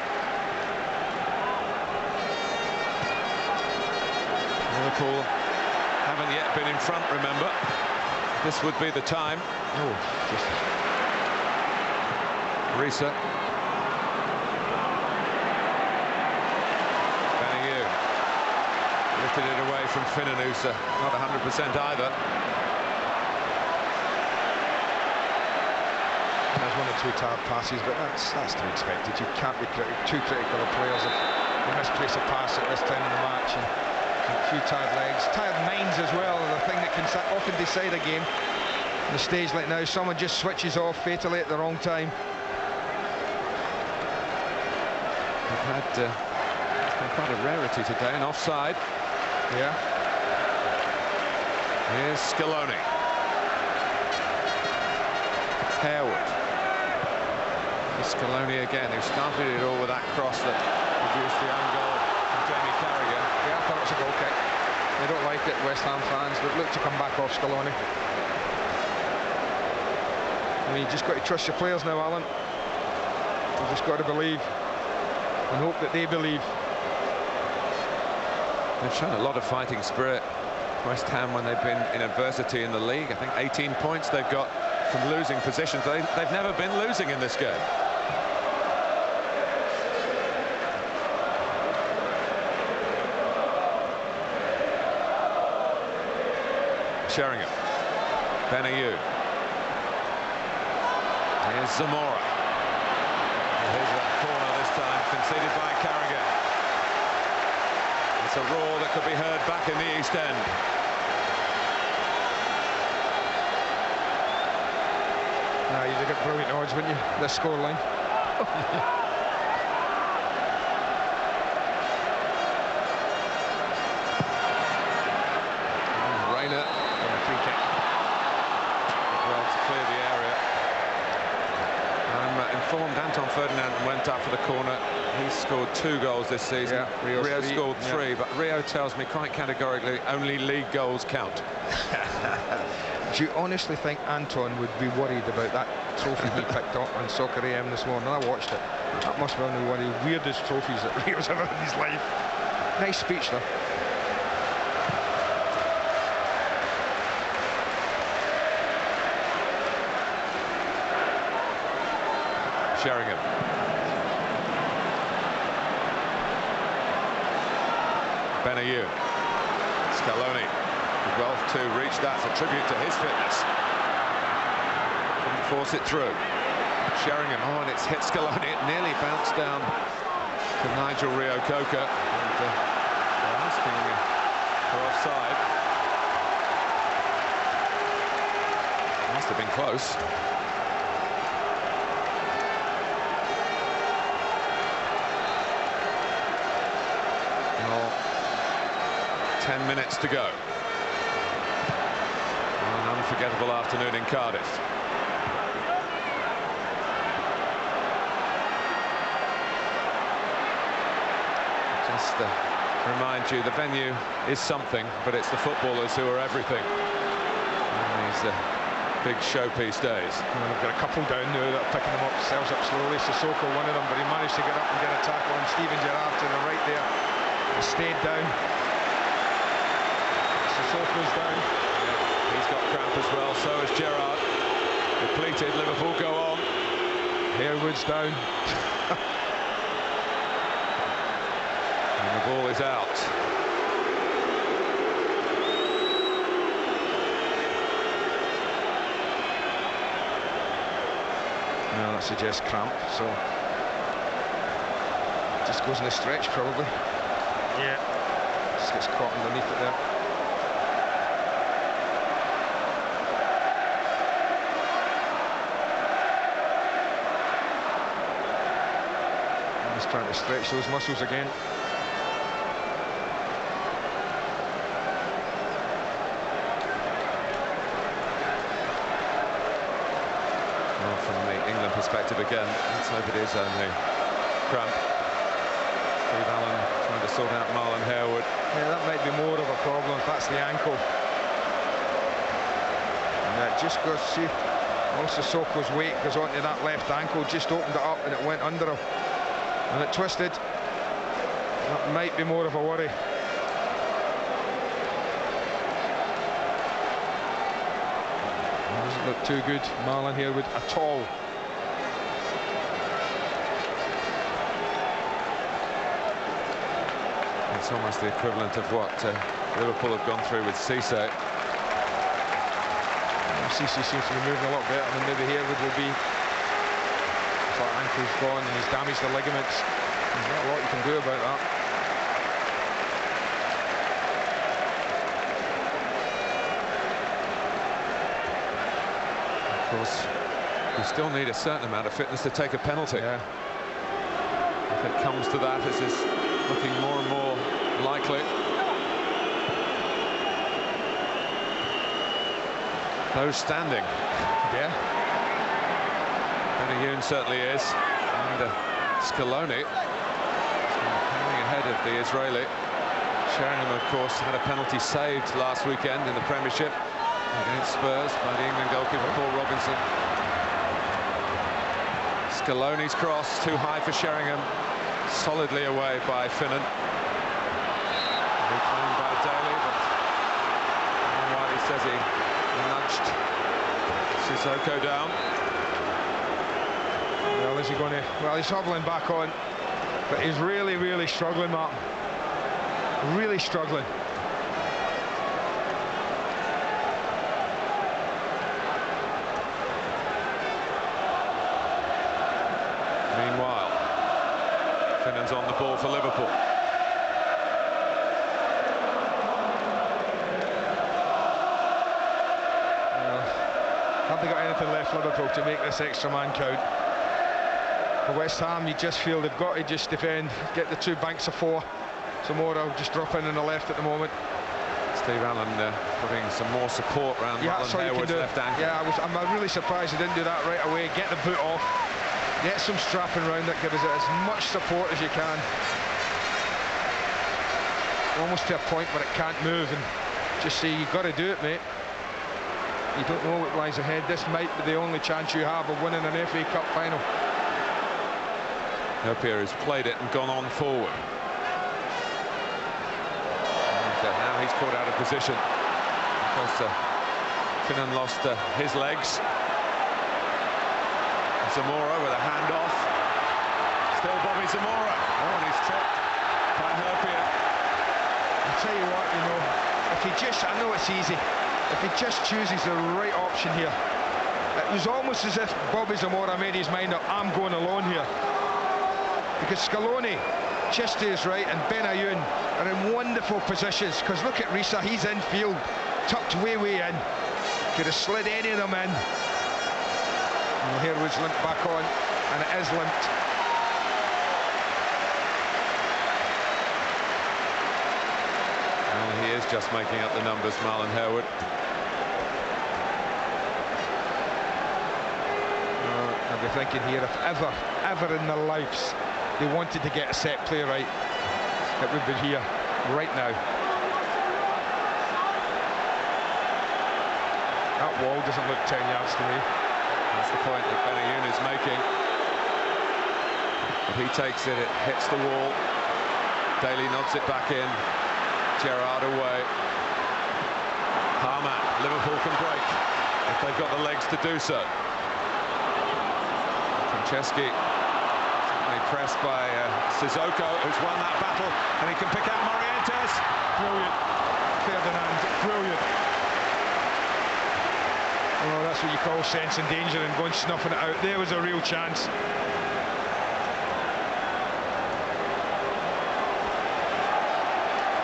Liverpool haven't yet been in front, remember. This would be the time. Oh, just Riise. Benayou lifted it away from Finnan, who's not 100% either. There's one or two tired passes, but that's to be expected. You can't be too critical of players if they misplace a pass at this time in the match. And a few tired legs, tired minds as well, the thing that can often decide a game. On a stage like now, someone just switches off fatally at the wrong time. We've had it's been quite a rarity today, an offside. Yeah. Here's Scaloni. Harewood. Here's Scaloni again, who started it all with that cross that produced the own goal from Jamie Carragher. Yeah, I thought it was a goal kick. They don't like it, West Ham fans, but look to come back off Scaloni. I mean, you just got to trust your players now, Alan. You've just got to believe and hope that they believe. They've shown a lot of fighting spirit, West Ham, when they've been in adversity in the league. I think 18 points they've got from losing positions. They've never been losing in this game. Sheringham. Benayou. Here's Zamora. Here's that corner this time, conceded by Carragher. It's a roar that could be heard back in the East End. You'd get brilliant odds, wouldn't you, this scoreline? Reina on a free kick. Well, to clear the area. I'm informed Anton Ferdinand went up for the corner. He's scored 2 goals this season. Yeah, Rio scored 3, but Rio tells me quite categorically only league goals count. Do you honestly think Anton would be worried about that trophy he picked up on Soccer AM this morning? I watched it. That must be one of the weirdest trophies that Rio's ever in his life. Nice speech, though. Sheringham. Benayou. Scaloni. Guelph to reach that. It's a tribute to his fitness. Couldn't force it through. Sheringham. Oh, and it's hit Scaloni. It nearly bounced down to Nigel Rio-Coker. And they're asking for offside. have been close. Well, 10 minutes to go. An unforgettable afternoon in Cardiff. Just to remind you, the venue is something, but it's the footballers who are everything in these big showpiece days. Well, they've got a couple down now that are picking them up, sells up slowly. Sissoko, one of them, but he managed to get up and get a tackle on Steven Gerrard to the right there. He stayed down. Sissoko's down. Yeah, he's got cramp as well, so has Gerrard. Depleted, Liverpool go on. Harewood's down. And the ball is out. No, that suggests cramp, so just goes in a stretch probably. Yeah. Just gets caught underneath it there. Just trying to stretch those muscles again. From the England perspective again, let's hope it is only cramp. Steve Allen trying to sort out Marlon Harewood. Yeah, that might be more of a problem if that's the ankle. And it just goes, see, once Sissoko's weight goes onto that left ankle, just opened it up and it went under him. And it twisted. That might be more of a worry. Doesn't look too good, Marlon Harewood, at all. It's almost the equivalent of what Liverpool have gone through with Riise. Riise seems to be moving a lot better than maybe Harewood will be. That ankle's gone and he's damaged the ligaments. There's not a lot you can do about that. Of course, you still need a certain amount of fitness to take a penalty. Yeah. If it comes to that, this is looking more and more likely. Those standing. Yeah. Benny Youn certainly is. And Scaloni coming ahead of the Israeli. Sheringham, of course, had a penalty saved last weekend in the Premiership against Spurs by the England goalkeeper Paul Robinson. Scaloni's cross, too high for Sheringham, solidly away by Finnan. Reclaimed by Daly, but Wiley says he nudged Sissoko down. Well, is he going to... Well, he's hobbling back on, but he's really, really struggling, Martin. Really struggling. Meanwhile, Finnan's on the ball for Liverpool. Have they got anything left, Liverpool, to make this extra man count? For West Ham, you just feel they've got to just defend, get the two banks of four. Tomorrow just drop in on the left at the moment. Steve Allen putting some more support around Marlon Harewood's left ankle. Yeah, I'm really surprised he didn't do that right away. Get the boot off, get some strapping around it, give us as much support as you can. Almost to a point where it can't move, and just say, you've got to do it, mate. You don't know what lies ahead. This might be the only chance you have of winning an FA Cup final. Napier has played it and gone on forward. And now he's caught out of position because Finnan lost his legs. Zamora with a handoff. Still Bobby Zamora. Oh, and he's tripped by Napier. I'll tell you what, you know, if he just, I know it's easy, if he just chooses the right option here. It was almost as if Bobby Zamora made his mind up, I'm going alone here. Because Scaloni, just to his right, and Benayoun are in wonderful positions. Because look at Riise, he's in field, tucked way in. Could have slid any of them in. And here was limped back on, and it is limped. Well, he is just making up the numbers, Marlon Harewood. I'll be thinking here, if ever in their lives they wanted to get a set play right, it would be here, right now. That wall doesn't look 10 yards to me. That's the point that Benayoun is making. If he takes it, it hits the wall. Daly nods it back in. Gerrard away. Harman, Liverpool can break if they've got the legs to do so. Franceschi, pressed by Sissoko, who's won that battle, and he can pick out Morientes. Brilliant, Ferdinand, brilliant. Oh, that's what you call sensing danger and going snuffing it out. There was a real chance.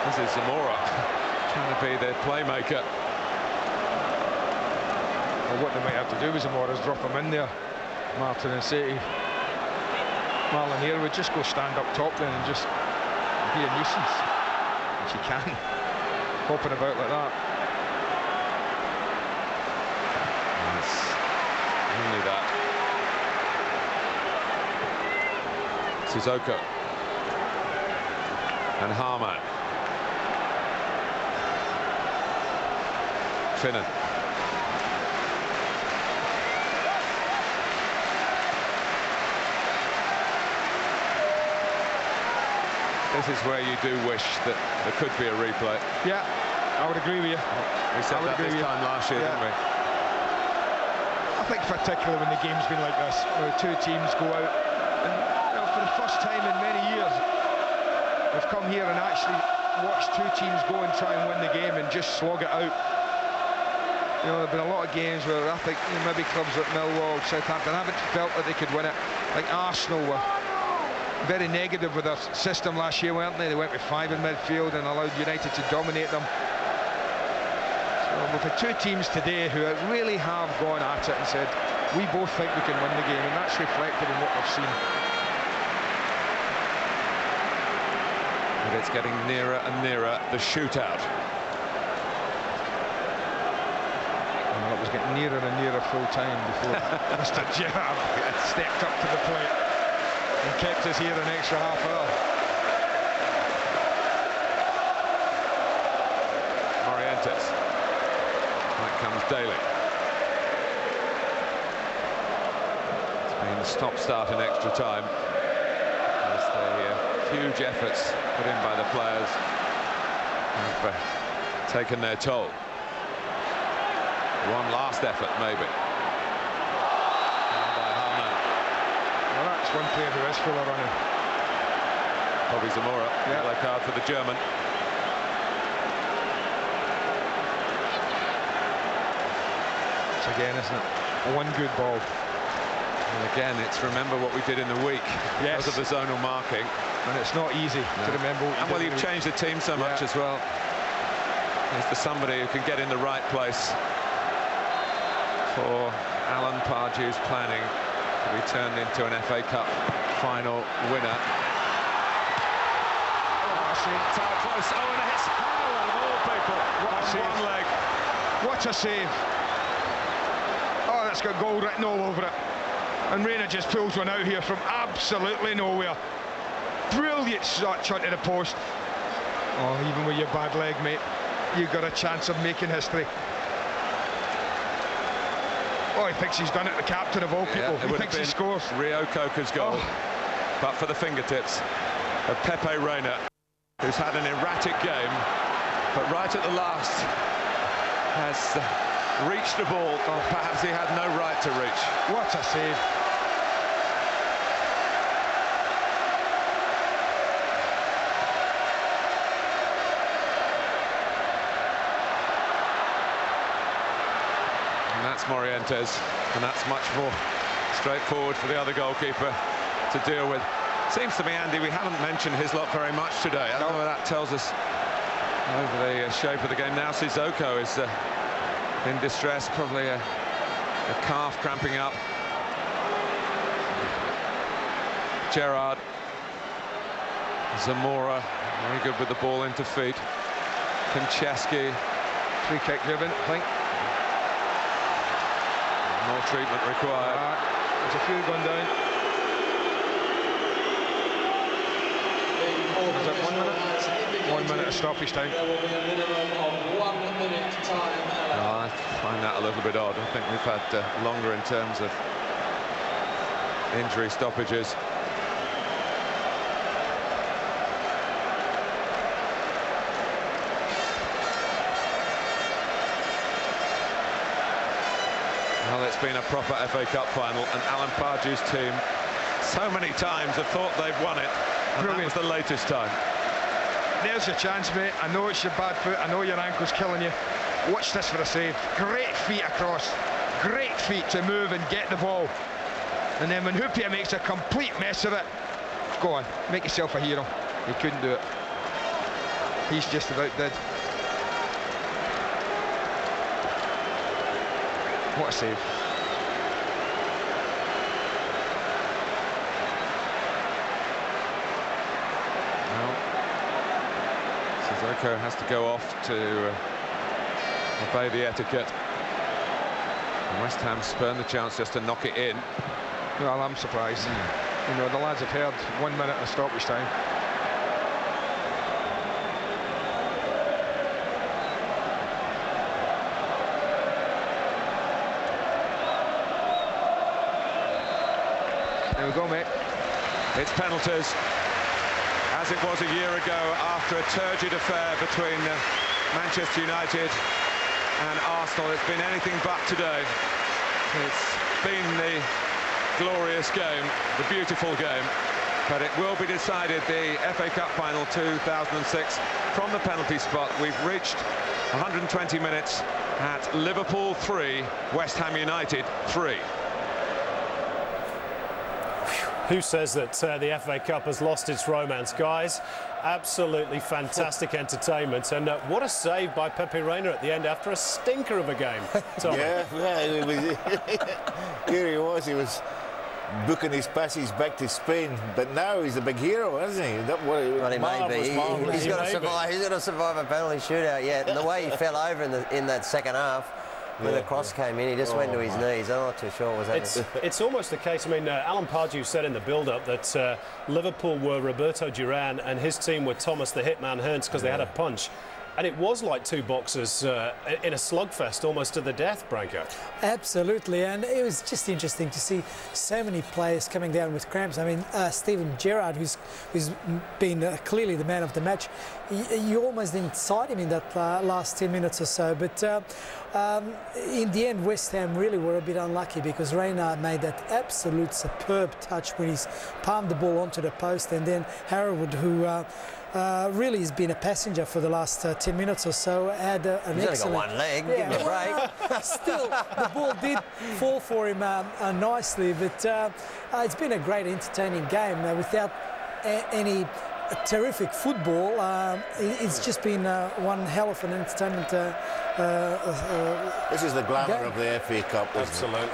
This is Zamora trying to be the playmaker. Well, what they might have to do with Zamora is drop him in there, Martin, and say to Marlon here would just go stand up top then and just be a nuisance, which he can, hopping about like that. Only that. Sissoko and Harman. Finnan. This is where you do wish that there could be a replay. Yeah, I would agree with you. We said that this time last year, didn't we? I think particularly when the game's been like this, where two teams go out and, you know, for the first time in many years, we've come here and actually watched two teams go and try and win the game and just slog it out. You know, there have been a lot of games where I think, you know, maybe clubs like Millwall, Southampton haven't felt that they could win it. Like Arsenal were very negative with their system last year, weren't they? They went with 5 in midfield and allowed United to dominate them. We've had two teams today who really have gone at it and said, we both think we can win the game, and that's reflected in what we've seen. And it's getting nearer and nearer, the shootout. Well, it was getting nearer and nearer full time before Mr. Gerrard stepped up to the plate and kept us here an extra half hour. Morientes. Back comes Daly. It's been stop-start in extra time as the huge efforts put in by the players have taken their toll. One last effort, maybe. By Arne. Well, that's one player who is full of running. Bobby Zamora, yellow card for the German. Again, isn't it? One good ball. And again, it's remember what we did in the week because of the zonal marking. And it's not easy to remember what and well, you've changed the team so much as well. Is there somebody who can get in the right place for Alan Pardew's planning to be turned into an FA Cup final winner? Tower close. Oh, and it's Howard of all people. What a save. One leg. What a save. It's got goal written all over it, and Reina just pulls one out here from absolutely nowhere. Brilliant shot onto the post. Oh, even with your bad leg, mate, you've got a chance of making history. Oh, he thinks he's done it, the captain of all people. He thinks he scores. Rio Coca's goal, but for the fingertips of Pepe Reina, who's had an erratic game, but right at the last has reached the ball, perhaps he had no right to reach. What a save. And that's Morientes, and that's much more straightforward for the other goalkeeper to deal with. Seems to me, Andy, we haven't mentioned Hislop very much today. I don't know what that tells us over the shape of the game. Now Sissoko is in distress, probably a calf cramping up. Gerrard, Zamora, very good with the ball into feet. Konchesky, free kick given, I think. More treatment required. There's a few gone down. Is it 1 minute? 1 minute of stoppage time. I find that a little bit odd. I think we've had longer in terms of injury stoppages. Well, it's been a proper FA Cup final, and Alan Pardew's team so many times have thought they've won it, and that was the latest time. There's your chance, mate. I know it's your bad foot. I know your ankle's killing you. Watch this for a save. Great feet across. Great feet to move and get the ball. And then when Hupia makes a complete mess of it, go on, make yourself a hero. He couldn't do it. He's just about dead. What a save. Sissoko has to go off to obey the etiquette. And West Ham spurned the chance just to knock it in. Well, I'm surprised. You know, the lads have heard 1 minute of stoppage time. There we go, mate. It's penalties, as it was a year ago after a turgid affair between Manchester United and Arsenal. It's been anything but today. It's been the glorious game, the beautiful game, but it will be decided, the FA Cup final 2006, from the penalty spot. We've reached 120 minutes at Liverpool 3, West Ham United 3. Who says that the FA Cup has lost its romance, guys? Absolutely fantastic entertainment, and what a save by Pepe Reina at the end after a stinker of a game. Yeah, it was, here he was booking his passage back to Spain, but now he's a big hero, isn't he? Well, he may be. He's got to survive a penalty shootout yet, and the way he fell over in that second half, when the cross came in, he just went to his knees. I'm not too sure what was happening. It's almost the case. I mean, Alan Pardew said in the build-up that Liverpool were Roberto Duran and his team were Thomas the Hitman Hearns because they had a punch. And it was like two boxers in a slugfest almost to the death, Branko. Absolutely, and it was just interesting to see so many players coming down with cramps. I mean, Steven Gerrard, who's been clearly the man of the match, you almost didn't sight him in that last 10 minutes or so. But in the end, West Ham really were a bit unlucky because Reina made that absolute superb touch when he's palmed the ball onto the post, and then Harwood, who really has been a passenger for the last 10 minutes or so, had an He's excellent... only got one leg, give him a break. Still, the ball did fall for him nicely, but it's been a great entertaining game without any terrific football. It's just been one hell of an entertainment This is the glamour game of the FA Cup, Absolutely.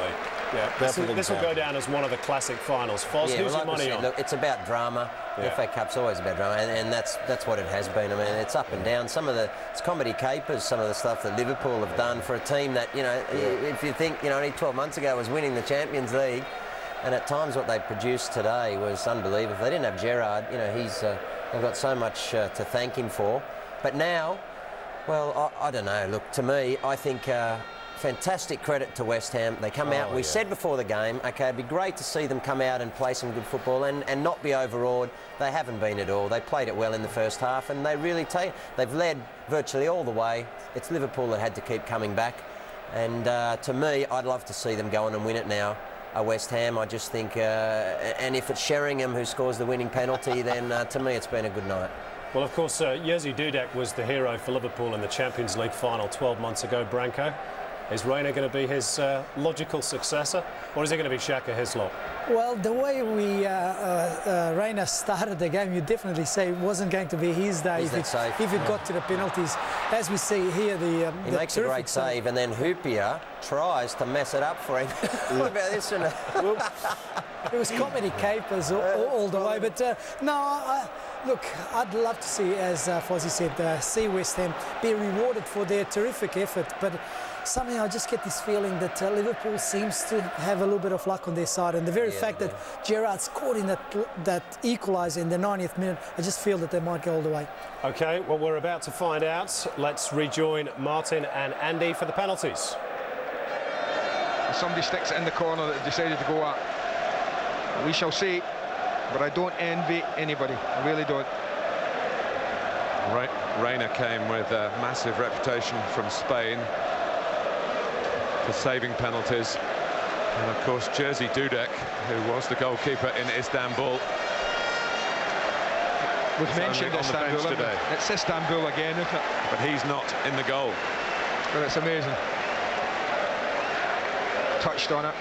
Yeah, this will go down as one of the classic finals. Foz, Yeah, who's well, your like money on? Look, it's about drama. The FA Cup's always about drama, and that's what it has been. I mean, it's up and down. It's comedy capers, some of the stuff that Liverpool have done for a team that, you know, if you think, you know, only 12 months ago was winning the Champions League, and at times what they produced today was unbelievable. If they didn't have Gerrard, you know, they've got so much to thank him for. But now, well, I don't know. Look, to me, I think fantastic credit to West Ham. They come out. We said before the game, okay, it'd be great to see them come out and play some good football and not be overawed. They haven't been at all. They played it well in the first half, and they really they've led virtually all the way. It's Liverpool that had to keep coming back, and to me, I'd love to see them go on and win it now. West Ham, I just think, and if it's Sheringham who scores the winning penalty, then to me, it's been a good night. Well, of course, Jerzy Dudek was the hero for Liverpool in the Champions League final 12 months ago, Branko. Is Riise going to be his logical successor, or is he going to be Shaka Hislop? Well, the way Riise started the game, you definitely say it wasn't going to be his day if it got to the penalties. As we see here, he makes a great save, and then Hoopier tries to mess it up for him. What about this one? It was comedy capers all the way, but look, I'd love to see, as Fozzie said, see West Ham be rewarded for their terrific effort, but somehow I just get this feeling that Liverpool seems to have a little bit of luck on their side, and the very fact that Gerrard scored in that equaliser in the 90th minute, I just feel that they might go all the way. OK, well, we're about to find out. Let's rejoin Martin and Andy for the penalties. Somebody sticks it in the corner that decided to go at. We shall see, but I don't envy anybody. I really don't. Riise came with a massive reputation from Spain for saving penalties, and of course Jerzy Dudek, who was the goalkeeper in Istanbul. We've mentioned Istanbul today. It's Istanbul again, isn't it? But he's not in the goal. But it's amazing. Touched on it.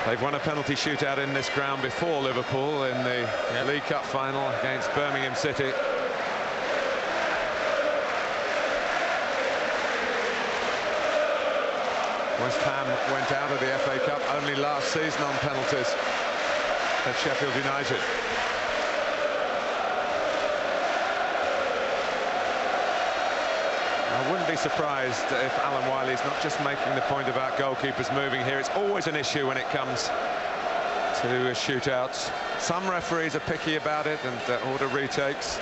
They've won a penalty shootout in this ground before Liverpool in the League Cup final against Birmingham City. West Ham went out of the FA Cup only last season on penalties at Sheffield United. I wouldn't be surprised if Alan Wiley's not just making the point about goalkeepers moving here. It's always an issue when it comes to shootouts. Some referees are picky about it and order retakes.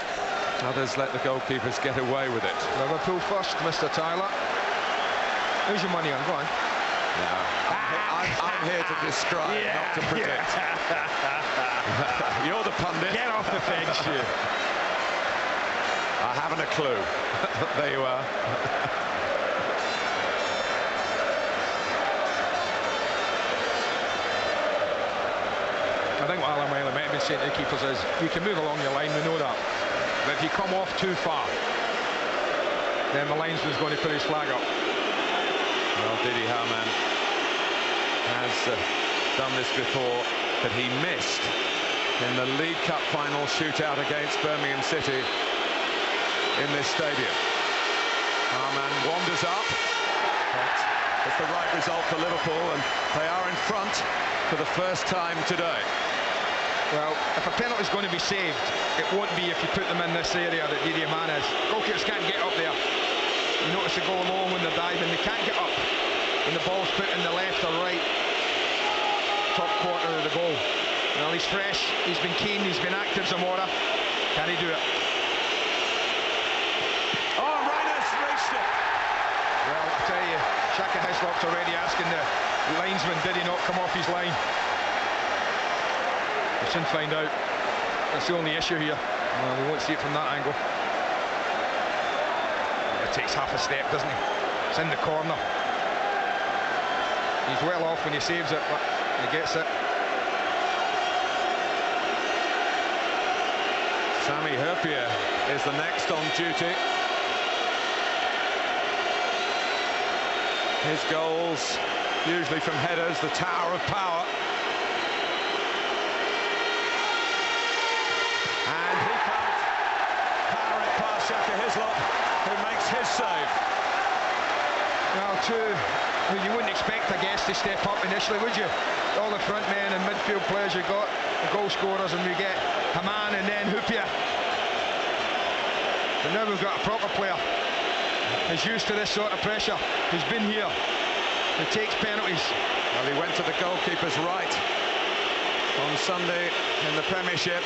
Others let the goalkeepers get away with it. Liverpool first, Mr. Tyler. Who's your money on? Go on. No, I'm here to describe, not to predict. You're the pundit. Get off the fence, you. I haven't a clue. There you are. I think what Alan Wiley might have been saying to the keepers is, you can move along your line, we know that. But if you come off too far, then the linesman's going to put his flag up. Well, Didi Hamann has done this before, but he missed in the League Cup final shootout against Birmingham City in this stadium. Hamann wanders up, but it's the right result for Liverpool, and they are in front for the first time today. Well, if a penalty is going to be saved, it won't be if you put them in this area that Didi Hamann is. Goalkeepers can't get up there. You notice they go along when they're diving, they can't get up when the ball's put in the left or right top quarter of the goal. Well, he's fresh, he's been keen, he's been active, Zamora. Can he do it? Oh, Riise's reached it! Well, I tell you, Shaka Hislop's already asking the linesman, did he not come off his line? We'll soon find out. That's the only issue here. Well, we won't see it from that angle. It takes half a step, doesn't he? It's in the corner. He's well off when he saves it, but he gets it. Sami Hyypiä is the next on duty. His goals, usually from headers, the tower of power. And he can't power it past Shaka Hislop, who makes his save. Well, two who you wouldn't expect, I guess, to step up initially, would you? All the front men and midfield players you got, the goal scorers, and we get Hamann and then Hyypiä. But now we've got a proper player who's used to this sort of pressure, who's been here, who takes penalties. Well, he went to the goalkeeper's right on Sunday in the Premiership,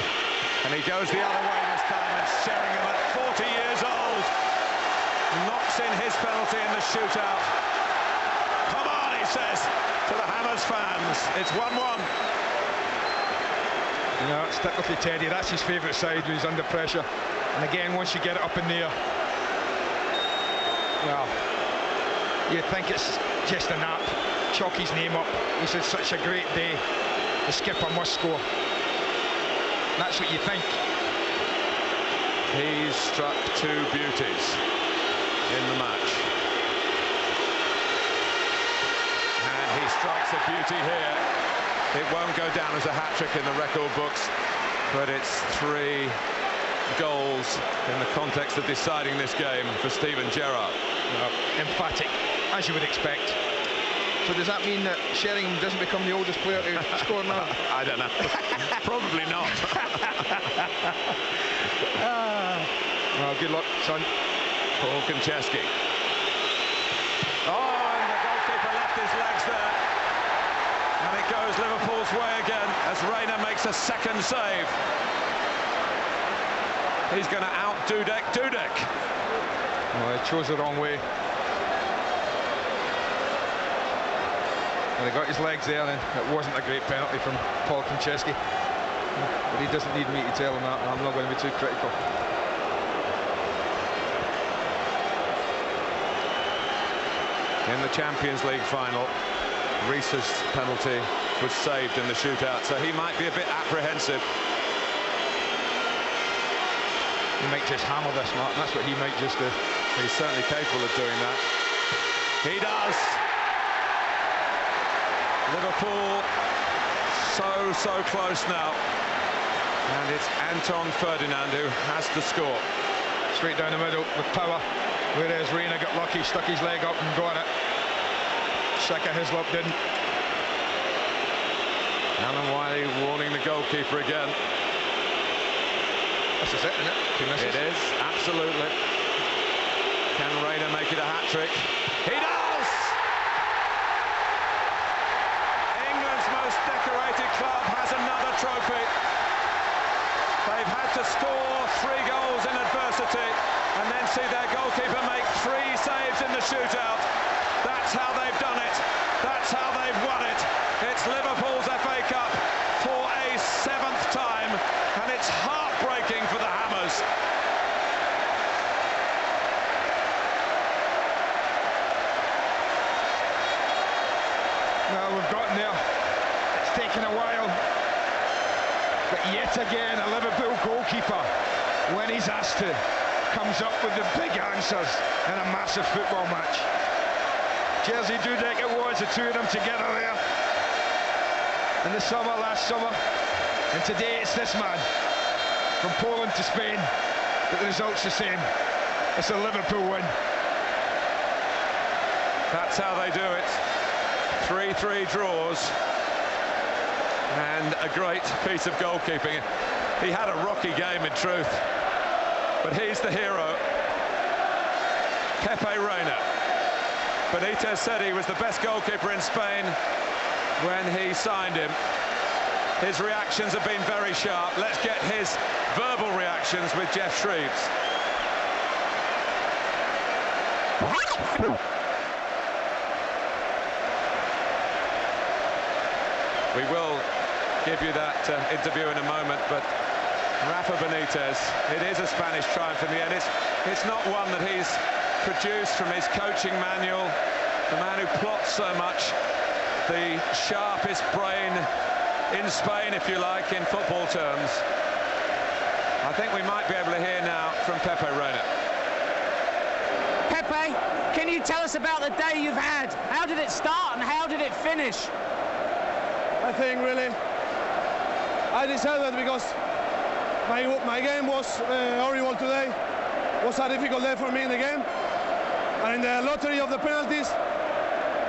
and he goes the other way this time. And Sheringham, at 40 years old, knocks in his penalty in the shootout. Come on, he says to the Hammers fans. It's 1-1. You know, it's typically Teddy. That's his favourite side when he's under pressure. And again, once you get it up in there, well, you think it's just a nap. Chalk his name up. He's had such a great day. The skipper must score. That's what you think. He's struck two beauties in the match. strikes a beauty here. It won't go down as a hat-trick in the record books, but it's 3 goals in the context of deciding this game for Steven Gerrard. Emphatic, as you would expect. So does that mean that Sheringham doesn't become the oldest player to score now? I don't know. Probably not. Well, good luck, son. Paul Konchesky. Oh, and the goalkeeper left his legs there. And it goes Liverpool's way again as Reina makes a second save. He's going to out-Dudek Dudek. Well, he chose the wrong way. Well, he got his legs there, and it wasn't a great penalty from Paul Konchesky. But he doesn't need me to tell him that, and I'm not going to be too critical. In the Champions League final, Riise's penalty was saved in the shootout, so he might be a bit apprehensive. He might just hammer this, Martin. That's what he might just do. He's certainly capable of doing that. He does. Liverpool so close now. And it's Anton Ferdinand who has to score. Straight down the middle with power. Whereas Reina got lucky, stuck his leg up and got it. Shaka Hislop didn't. Alan Wiley warning the goalkeeper again. This is it, isn't it? It is, absolutely. Can Reina make it a hat-trick? He does! England's most decorated club has another trophy. They've had to score 3 goals in adversity and then see their goalkeeper make 3 saves in the shootout. That's how they've done it. That's how they've won it. It's Liverpool's FA Cup for a 7th time, and it's heartbreaking for the Hammers. Well, we've gotten there. It's taken a while. But yet again, a Liverpool goalkeeper, when he's asked to, comes up with the big answers in a massive football match. Jerzy Dudek it was, the two of them together there. In the summer, last summer. And today it's this man. From Poland to Spain. But the result's the same. It's a Liverpool win. That's how they do it. 3-3 draws. And a great piece of goalkeeping. He had a rocky game in truth. But he's the hero. Pepe Reina. Benitez said he was the best goalkeeper in Spain when he signed him. His reactions have been very sharp. Let's get his verbal reactions with Jeff Shreves. We will give you that interview in a moment, but Rafa Benitez, it is a Spanish triumph in the end. It's not one that he's produced from his coaching manual, the man who plots so much, the sharpest brain in Spain, if you like, in football terms. I think we might be able to hear now from Pepe Reina. Pepe, can you tell us about the day you've had? How did it start and how did it finish? I think really I decided because my game was horrible today. It was a difficult day for me in the game. And in the lottery of the penalties,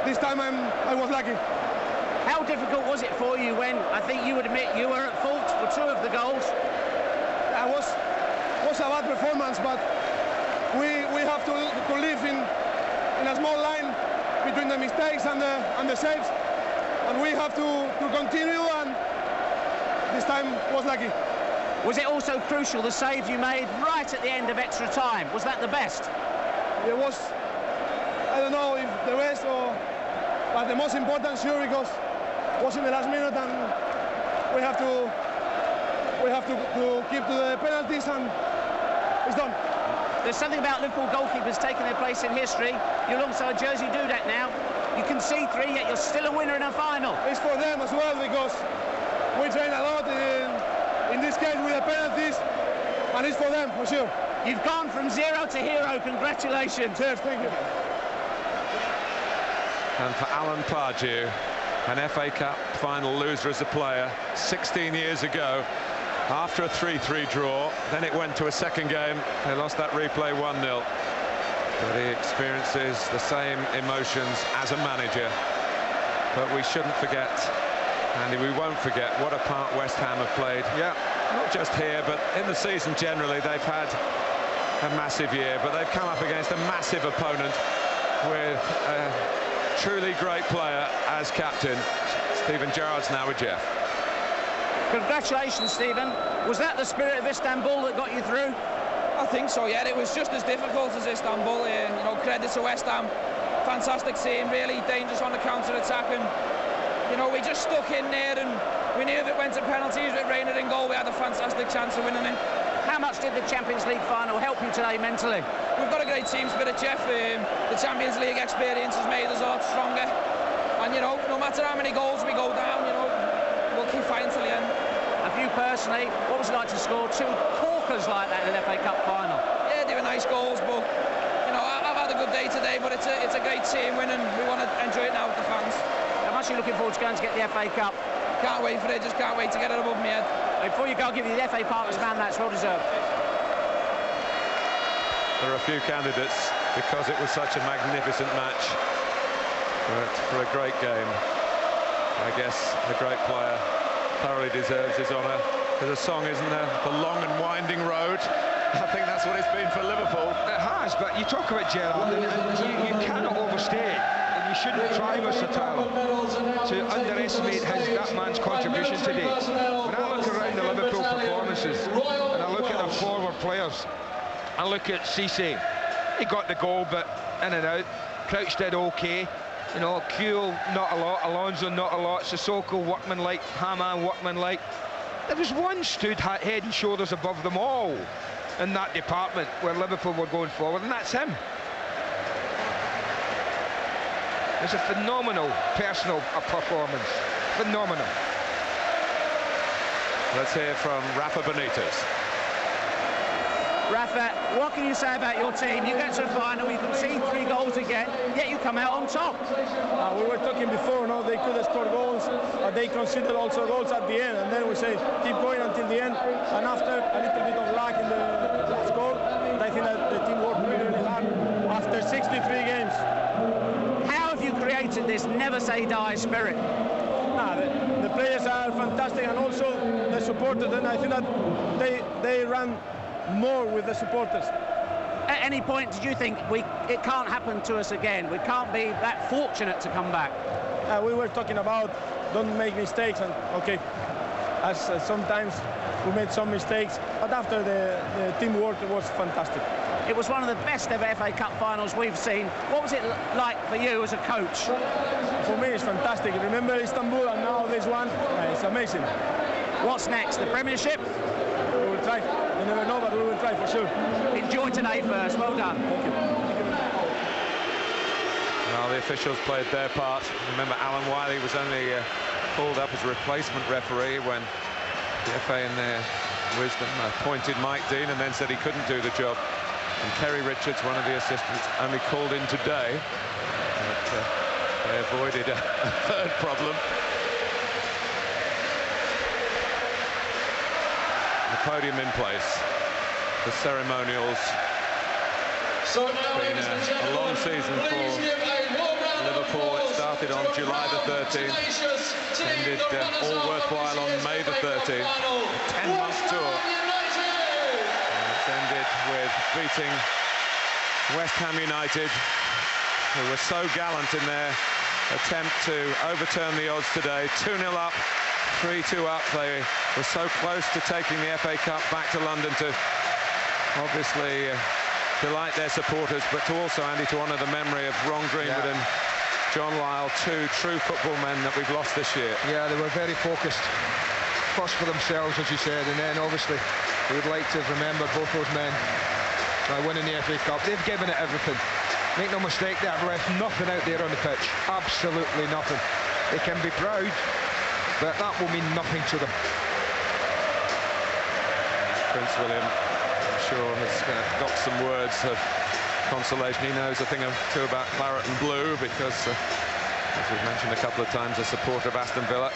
this time I was lucky. How difficult was it for you when I think you would admit you were at fault for 2 of the goals? It was a bad performance, but we have to live in a small line between the mistakes and the saves, and we have to continue, and this time was lucky. Was it also crucial, the save you made right at the end of extra time? Was that the best? It was, I don't know if the best, but the most important, sure, because it was in the last minute, and we have to keep to the penalties, and it's done. There's something about Liverpool goalkeepers taking their place in history. You're alongside Jerzy Dudek now. You concede 3, yet you're still a winner in a final. It's for them as well, because we train a lot in this case with the penalties, and it's for them, for sure. You've gone from 0 to hero. Congratulations. Cheers, thank you. And for Alan Pardew, an FA Cup final loser as a player 16 years ago after a 3-3 draw. Then it went to a second game. They lost that replay 1-0. But he experiences the same emotions as a manager. But we shouldn't forget, Andy, we won't forget what a part West Ham have played. Yeah. Not just here, but in the season generally. They've had a massive year, but they've come up against a massive opponent with a truly great player as captain. Stephen Gerrard's now with Jeff. Congratulations, Stephen. Was that the spirit of Istanbul that got you through? I think so, yeah. It was just as difficult as Istanbul. You know, credit to West Ham. Fantastic team, really dangerous on the counter-attack, and you know, we just stuck in there, and we knew if it went to penalties with Reina in goal, we had a fantastic chance of winning it. How much did the Champions League final help you today mentally? We've got a great team spirit, Jeff. The Champions League experience has made us a lot stronger, and you know, no matter how many goals we go down, you know, we'll keep fighting till the end. And for you personally, what was it like to score two corkers like that in an FA Cup final? Yeah, they were nice goals, but you know, I've had a good day today, but it's a great team win, and we want to enjoy it now with the fans. How much are you looking forward to going to get the FA Cup? Can't wait for it, just can't wait to get it above my head. Before you go, I'll give you the FA Partners Man, that's well deserved. There are a few candidates because it was such a magnificent match, but for a great game, I guess a great player thoroughly deserves his honour. There's a song, isn't there? The long and winding road. I think that's what it's been for Liverpool. It has, but you talk about Gerrard, and you cannot overstate it, and you shouldn't try, Mr. Tyler, to underestimate that man's contribution today. When I look around the Liverpool performances, and I look at the forward players, I look at Riise, he got the goal, but in and out. Crouch did okay. You know, Kuhl, not a lot. Alonso, not a lot. Sissoko, workmanlike. Hamann, workmanlike. There was one stood head and shoulders above them all in that department where Liverpool were going forward, and that's him. It's a phenomenal personal performance. Phenomenal. Let's hear from Rafa Benitez. Rafa, what can you say about your team? You get to the final, you can see 3 goals again, yet you come out on top. We were talking before, no, they could have scored goals, they considered also goals at the end, and then we say keep going until the end, and after a little bit of luck in the last goal, I think that the team worked really, really hard after 63 games. How have you created this never say die spirit? The players are fantastic, and also the supporters, and I think that they run more with the supporters. At any point did you think it can't happen to us again? We can't be that fortunate to come back? We were talking about don't make mistakes, and okay, as sometimes we made some mistakes, but after the teamwork, it was fantastic. It was one of the best ever FA Cup finals we've seen. What was it like for you as a coach? For me, it's fantastic. Remember Istanbul, and now this one, it's amazing. What's next, the Premiership? We will try. You never know, but we will try for sure. Enjoy today first. Well done. Thank you. Well, the officials played their part. Remember, Alan Wiley was only called up as a replacement referee when the FA in their wisdom appointed Mike Dean and then said he couldn't do the job. And Kerry Richards, one of the assistants, only called in today. But they avoided a third problem. The podium in place. The ceremonials. So now, been a long season for Liverpool. It started on July the 13th, ended all worthwhile on May the 13th. A 10-month tour. And it's ended with beating West Ham United, who were so gallant in their attempt to overturn the odds today. 2-0 up, 3-2 up. They were so close to taking the FA Cup back to London to obviously delight their supporters, but to also, Andy, to honour the memory of Ron Greenwood and John Lyle, 2 true football men that we've lost this year. Yeah, they were very focused. First for themselves, as you said, and then obviously we would like to remember both those men by winning the FA Cup. They've given it everything. Make no mistake, they have left nothing out there on the pitch. Absolutely nothing. They can be proud, but that will mean nothing to them. Prince William, I'm sure, has got some words of consolation. He knows a thing or two about claret and blue because As we've mentioned a couple of times, a supporter of Aston Villa.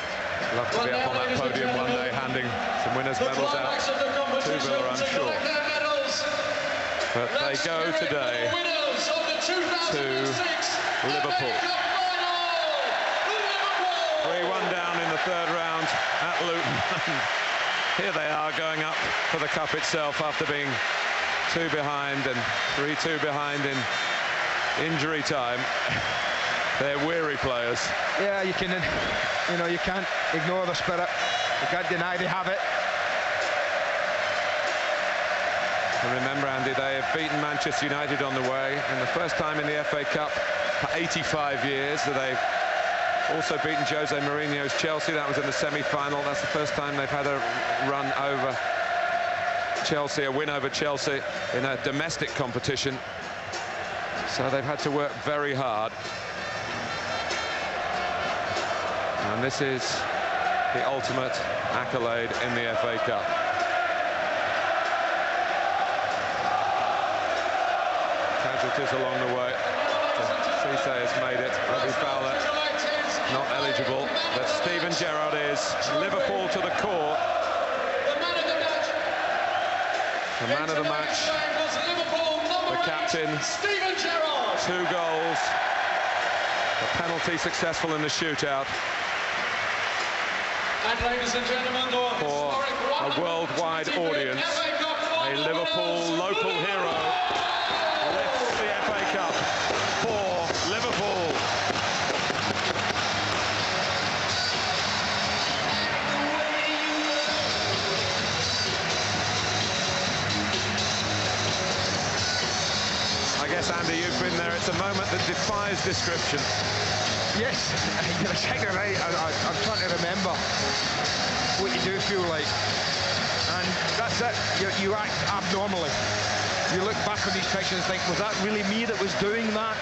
Love to be up on that podium one day, handing some winners' medals out to Villa, I'm sure. But they go today to Liverpool. 3-1 down in the third round at Luton. Here they are going up for the cup itself after being 2 behind and 3-2 behind in injury time. They're weary players. Yeah, you can't ignore the spirit. You can't deny they have it. And remember, Andy, they have beaten Manchester United on the way, and the first time in the FA Cup for 85 years. So they've also beaten Jose Mourinho's Chelsea. That was in the semi-final. That's the first time they've had a run over Chelsea, a win over Chelsea in a domestic competition. So they've had to work very hard. And this is the ultimate accolade in the FA Cup. Casualties along the way. Riise has made it. Robbie Fowler not eligible, but Steven Gerrard is. Liverpool to the core. The man of the match. The captain. 2 goals. The penalty successful in the shootout. And ladies and gentlemen, for a worldwide audience, a Liverpool local hero lifts the FA Cup for Liverpool. I guess, Andy, you've been there. It's a moment that defies description. Yes, you're exactly right. I'm trying to remember what you do feel like. And that's it. You act abnormally. You look back on these pictures and think, was that really me that was doing that?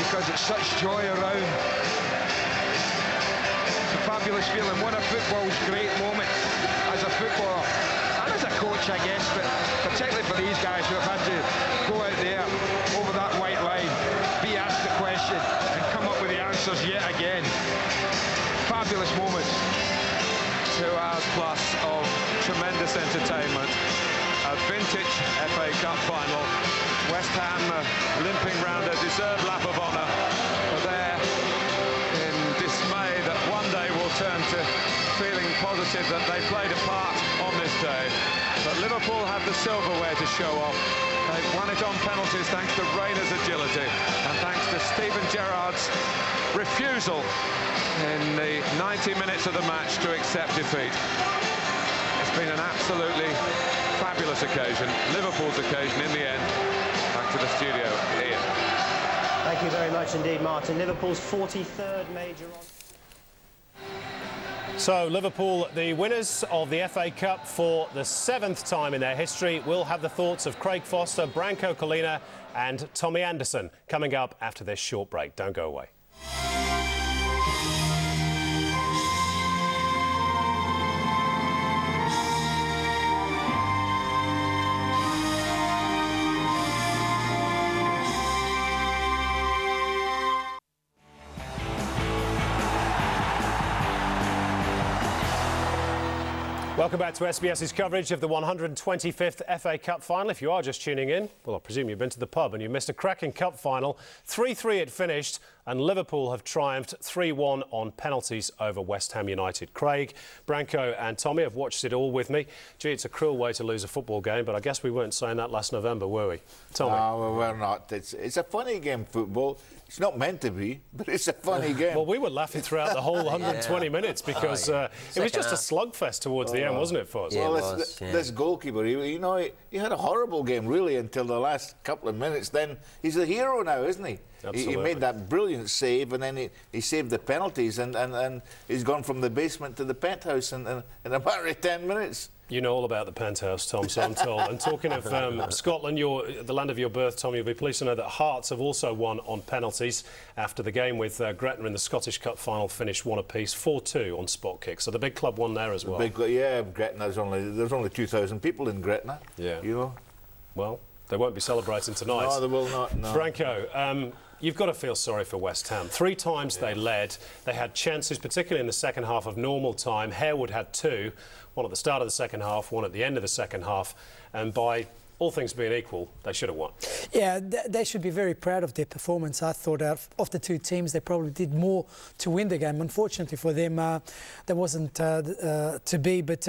Because it's such joy around. It's a fabulous feeling. One of football's great moments as a footballer and as a coach, I guess, but particularly for these guys who have had to go out there over that white line, be asked the question and come up with the answers yet again. Fabulous moments. 2 hours plus of tremendous entertainment. A vintage FA Cup final. West Ham limping round a deserved lap of honour. But they're in dismay that one day will turn to feeling positive that they played a part on this day. But Liverpool have the silverware to show off. They've won it on penalties thanks to Rainer's agility and thanks to Steven Gerrard's refusal in the 90 minutes of the match to accept defeat. It's been an absolutely fabulous occasion, Liverpool's occasion in the end. Back to the studio, Ian. Thank you very much indeed, Martin. Liverpool's 43rd major on. So Liverpool, the winners of the FA Cup for the 7th time in their history, will have the thoughts of Craig Foster, Branko Colina and Tommy Anderson coming up after this short break. Don't go away. Welcome back to SBS's coverage of the 125th FA Cup final. If you are just tuning in, well, I presume you've been to the pub and you missed a cracking cup final. 3-3 it finished, and Liverpool have triumphed 3-1 on penalties over West Ham United. Craig, Branko and Tommy have watched it all with me. Gee, it's a cruel way to lose a football game, but I guess we weren't saying that last November, were we? Tommy? No, well, we're not. It's a funny game, football. It's not meant to be, but it's a funny game. Well, we were laughing throughout the whole 120 minutes because it was just a slugfest towards the end, wasn't it, for us? Yeah, well, this goalkeeper, he had a horrible game, really, until the last couple of minutes. Then he's the hero now, isn't he? He made that brilliant save, and then he saved the penalties, and he's gone from the basement to the penthouse in a matter of 10 minutes. You know all about the penthouse, Tom, so I'm told. And talking of Scotland, the land of your birth, Tom, you'll be pleased to know that Hearts have also won on penalties after the game with Gretna in the Scottish Cup final finished 1 apiece, 4-2 on spot kicks. So the big club won there as well. Yeah, Gretna, there's only 2,000 people in Gretna. Yeah. You know? Well, they won't be celebrating tonight. No, they will not. No. Branko, You've got to feel sorry for West Ham. 3 times they led. They had chances, particularly in the second half of normal time. Harewood had 2, one at the start of the second half, one at the end of the second half. And by all things being equal, they should have won. Yeah, they should be very proud of their performance. I thought out of the 2 teams, they probably did more to win the game. Unfortunately for them, that wasn't to be. But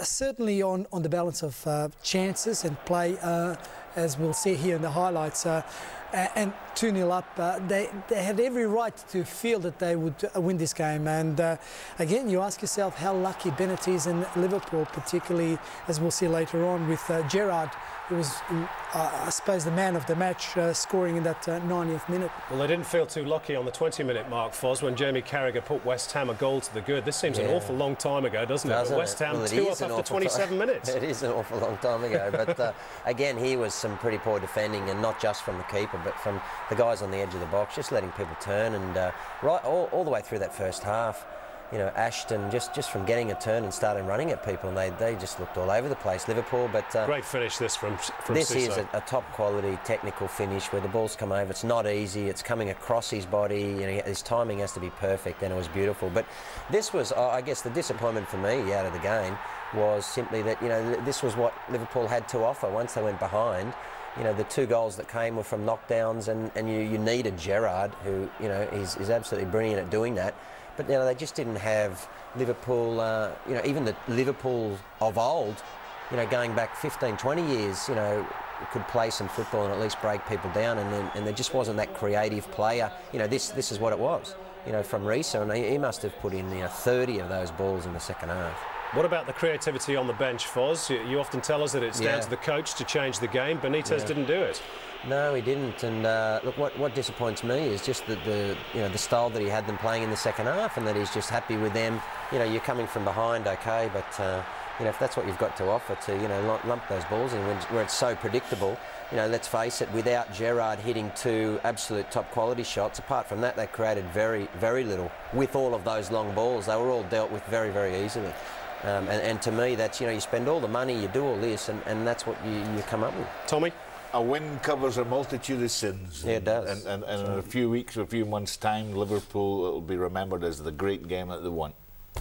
certainly on the balance of chances and play, as we'll see here in the highlights, and 2-0 up, they had every right to feel that they would win this game. And again, you ask yourself how lucky Bennett is in Liverpool, particularly as we'll see later on with Gerrard, who was, I suppose, the man of the match, scoring in that 90th minute. Well, they didn't feel too lucky on the 20-minute mark, Foz, when Jamie Carragher put West Ham a goal to the good. This seems an awful long time ago, doesn't it? But West Ham 2 up after 27 minutes. It is an awful long time ago. But again, here was some pretty poor defending, and not just from the keeper, but from the guys on the edge of the box, just letting people turn. And right all the way through that first half, you know, Ashton just from getting a turn and starting running at people, and they just looked all over the place, Liverpool. But great finish this from this Suso. Is a top quality technical finish where the ball's come over. It's not easy. It's coming across his body. You know, his timing has to be perfect, and it was beautiful. But this was, I guess, the disappointment for me out of the game was simply that, you know, this was what Liverpool had to offer once they went behind. You know, the 2 goals that came were from knockdowns, and you needed Gerrard, who, you know, is absolutely brilliant at doing that. But, you know, they just didn't have Liverpool, you know, even the Liverpool of old, you know, going back 15, 20 years, you know, could play some football and at least break people down, and there just wasn't that creative player. You know, this is what it was, you know, from Riise, and he must have put in, you know, 30 of those balls in the second half. What about the creativity on the bench, Foz? You often tell us that it's down to the coach to change the game. Benitez didn't do it. No, he didn't. And look, what disappoints me is just the style that he had them playing in the second half, and that he's just happy with them. You know, you're coming from behind, okay, but you know, if that's what you've got to offer, to, you know, lump those balls in where it's so predictable. You know, let's face it, without Gerrard hitting 2 absolute top quality shots, apart from that, they created very, very little. With all of those long balls, they were all dealt with very, very easily. And to me, that's, you know, you spend all the money, you do all this, and that's what you come up with. Tommy? A win covers a multitude of sins. Yeah, it does. And in a few weeks or a few months' time, Liverpool will be remembered as the great game that they won.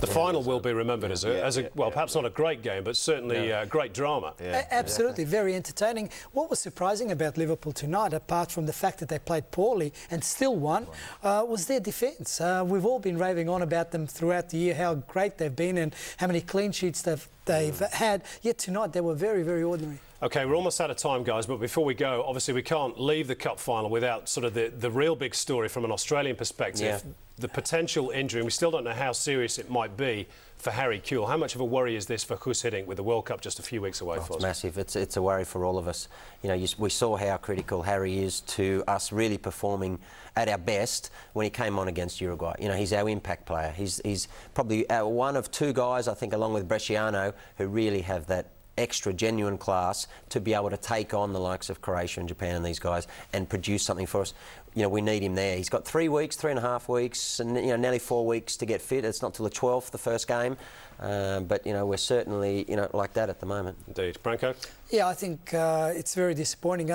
The final will be remembered as a well, perhaps not a great game, but certainly great drama. Absolutely, very entertaining. What was surprising about Liverpool tonight, apart from the fact that they played poorly and still won, was their defence. We've all been raving on about them throughout the year, how great they've been and how many clean sheets they've had. Yet tonight they were very, very ordinary. OK, we're almost out of time, guys, but before we go, obviously we can't leave the Cup final without sort of the real big story from an Australian perspective. The potential injury, and we still don't know how serious it might be for Harry Kewell. How much of a worry is this for Guus Hiddink with the World Cup just a few weeks away? It's massive. It's a worry for all of us. You know, we saw how critical Harry is to us really performing at our best when he came on against Uruguay. You know, he's our impact player. He's probably one of 2 guys, I think, along with Bresciano, who really have that extra genuine class to be able to take on the likes of Croatia and Japan and these guys and produce something for us. You know, we need him there. He's got 3 weeks, 3.5 weeks, and, you know, nearly 4 weeks to get fit. It's not till the 12th, the first game. But, you know, we're certainly, you know, like that at the moment. Indeed. Branko? Yeah, I think it's very disappointing.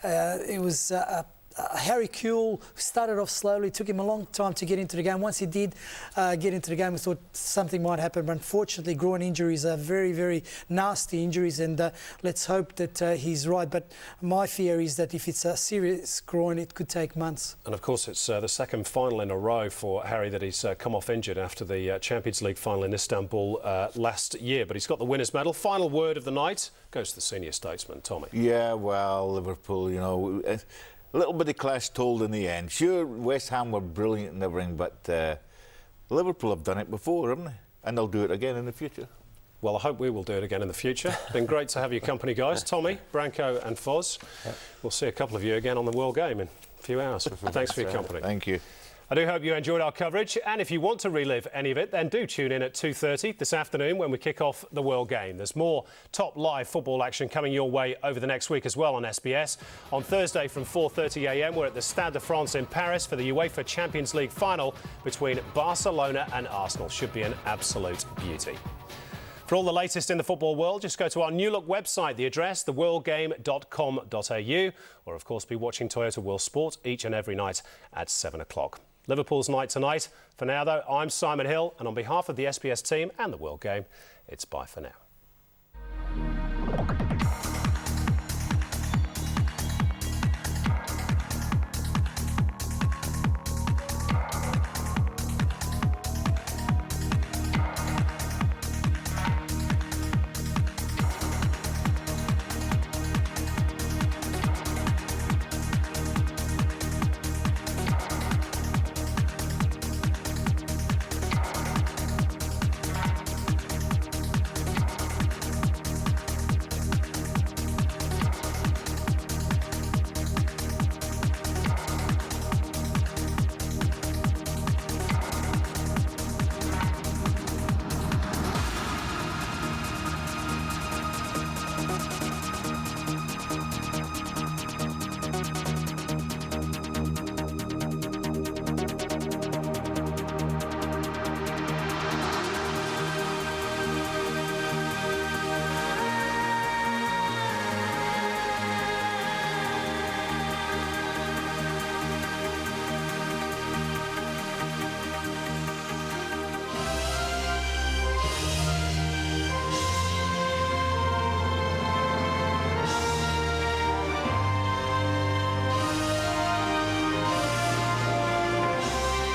It was Harry Kewell started off slowly, took him a long time to get into the game. Once he did get into the game, we thought something might happen, but unfortunately groin injuries are very, very nasty injuries, and let's hope that he's right. But my fear is that if it's a serious groin, it could take months. And of course it's the second final in a row for Harry that he's come off injured after the Champions League final in Istanbul last year, but he's got the winner's medal. Final word of the night goes to the senior statesman, Tommy. Yeah, well, Liverpool, you know, a little bit of class told in the end. Sure, West Ham were brilliant and everything, but Liverpool have done it before, haven't they? And they'll do it again in the future. Well, I hope we will do it again in the future. Been great to have your company, guys. Tommy, Branko and Foz. We'll see a couple of you again on the World Game in a few hours. Thanks for your company. Thank you. I do hope you enjoyed our coverage, and if you want to relive any of it, then do tune in at 2:30 this afternoon when we kick off the World Game. There's more top live football action coming your way over the next week as well on SBS. On Thursday from 4:30 a.m, we're at the Stade de France in Paris for the UEFA Champions League final between Barcelona and Arsenal. Should be an absolute beauty. For all the latest in the football world, just go to our new look website, the address theworldgame.com.au, or of course be watching Toyota World Sport each and every night at 7 o'clock. Liverpool's night tonight. For now though, I'm Simon Hill, and on behalf of the SBS team and the World Game, it's bye for now.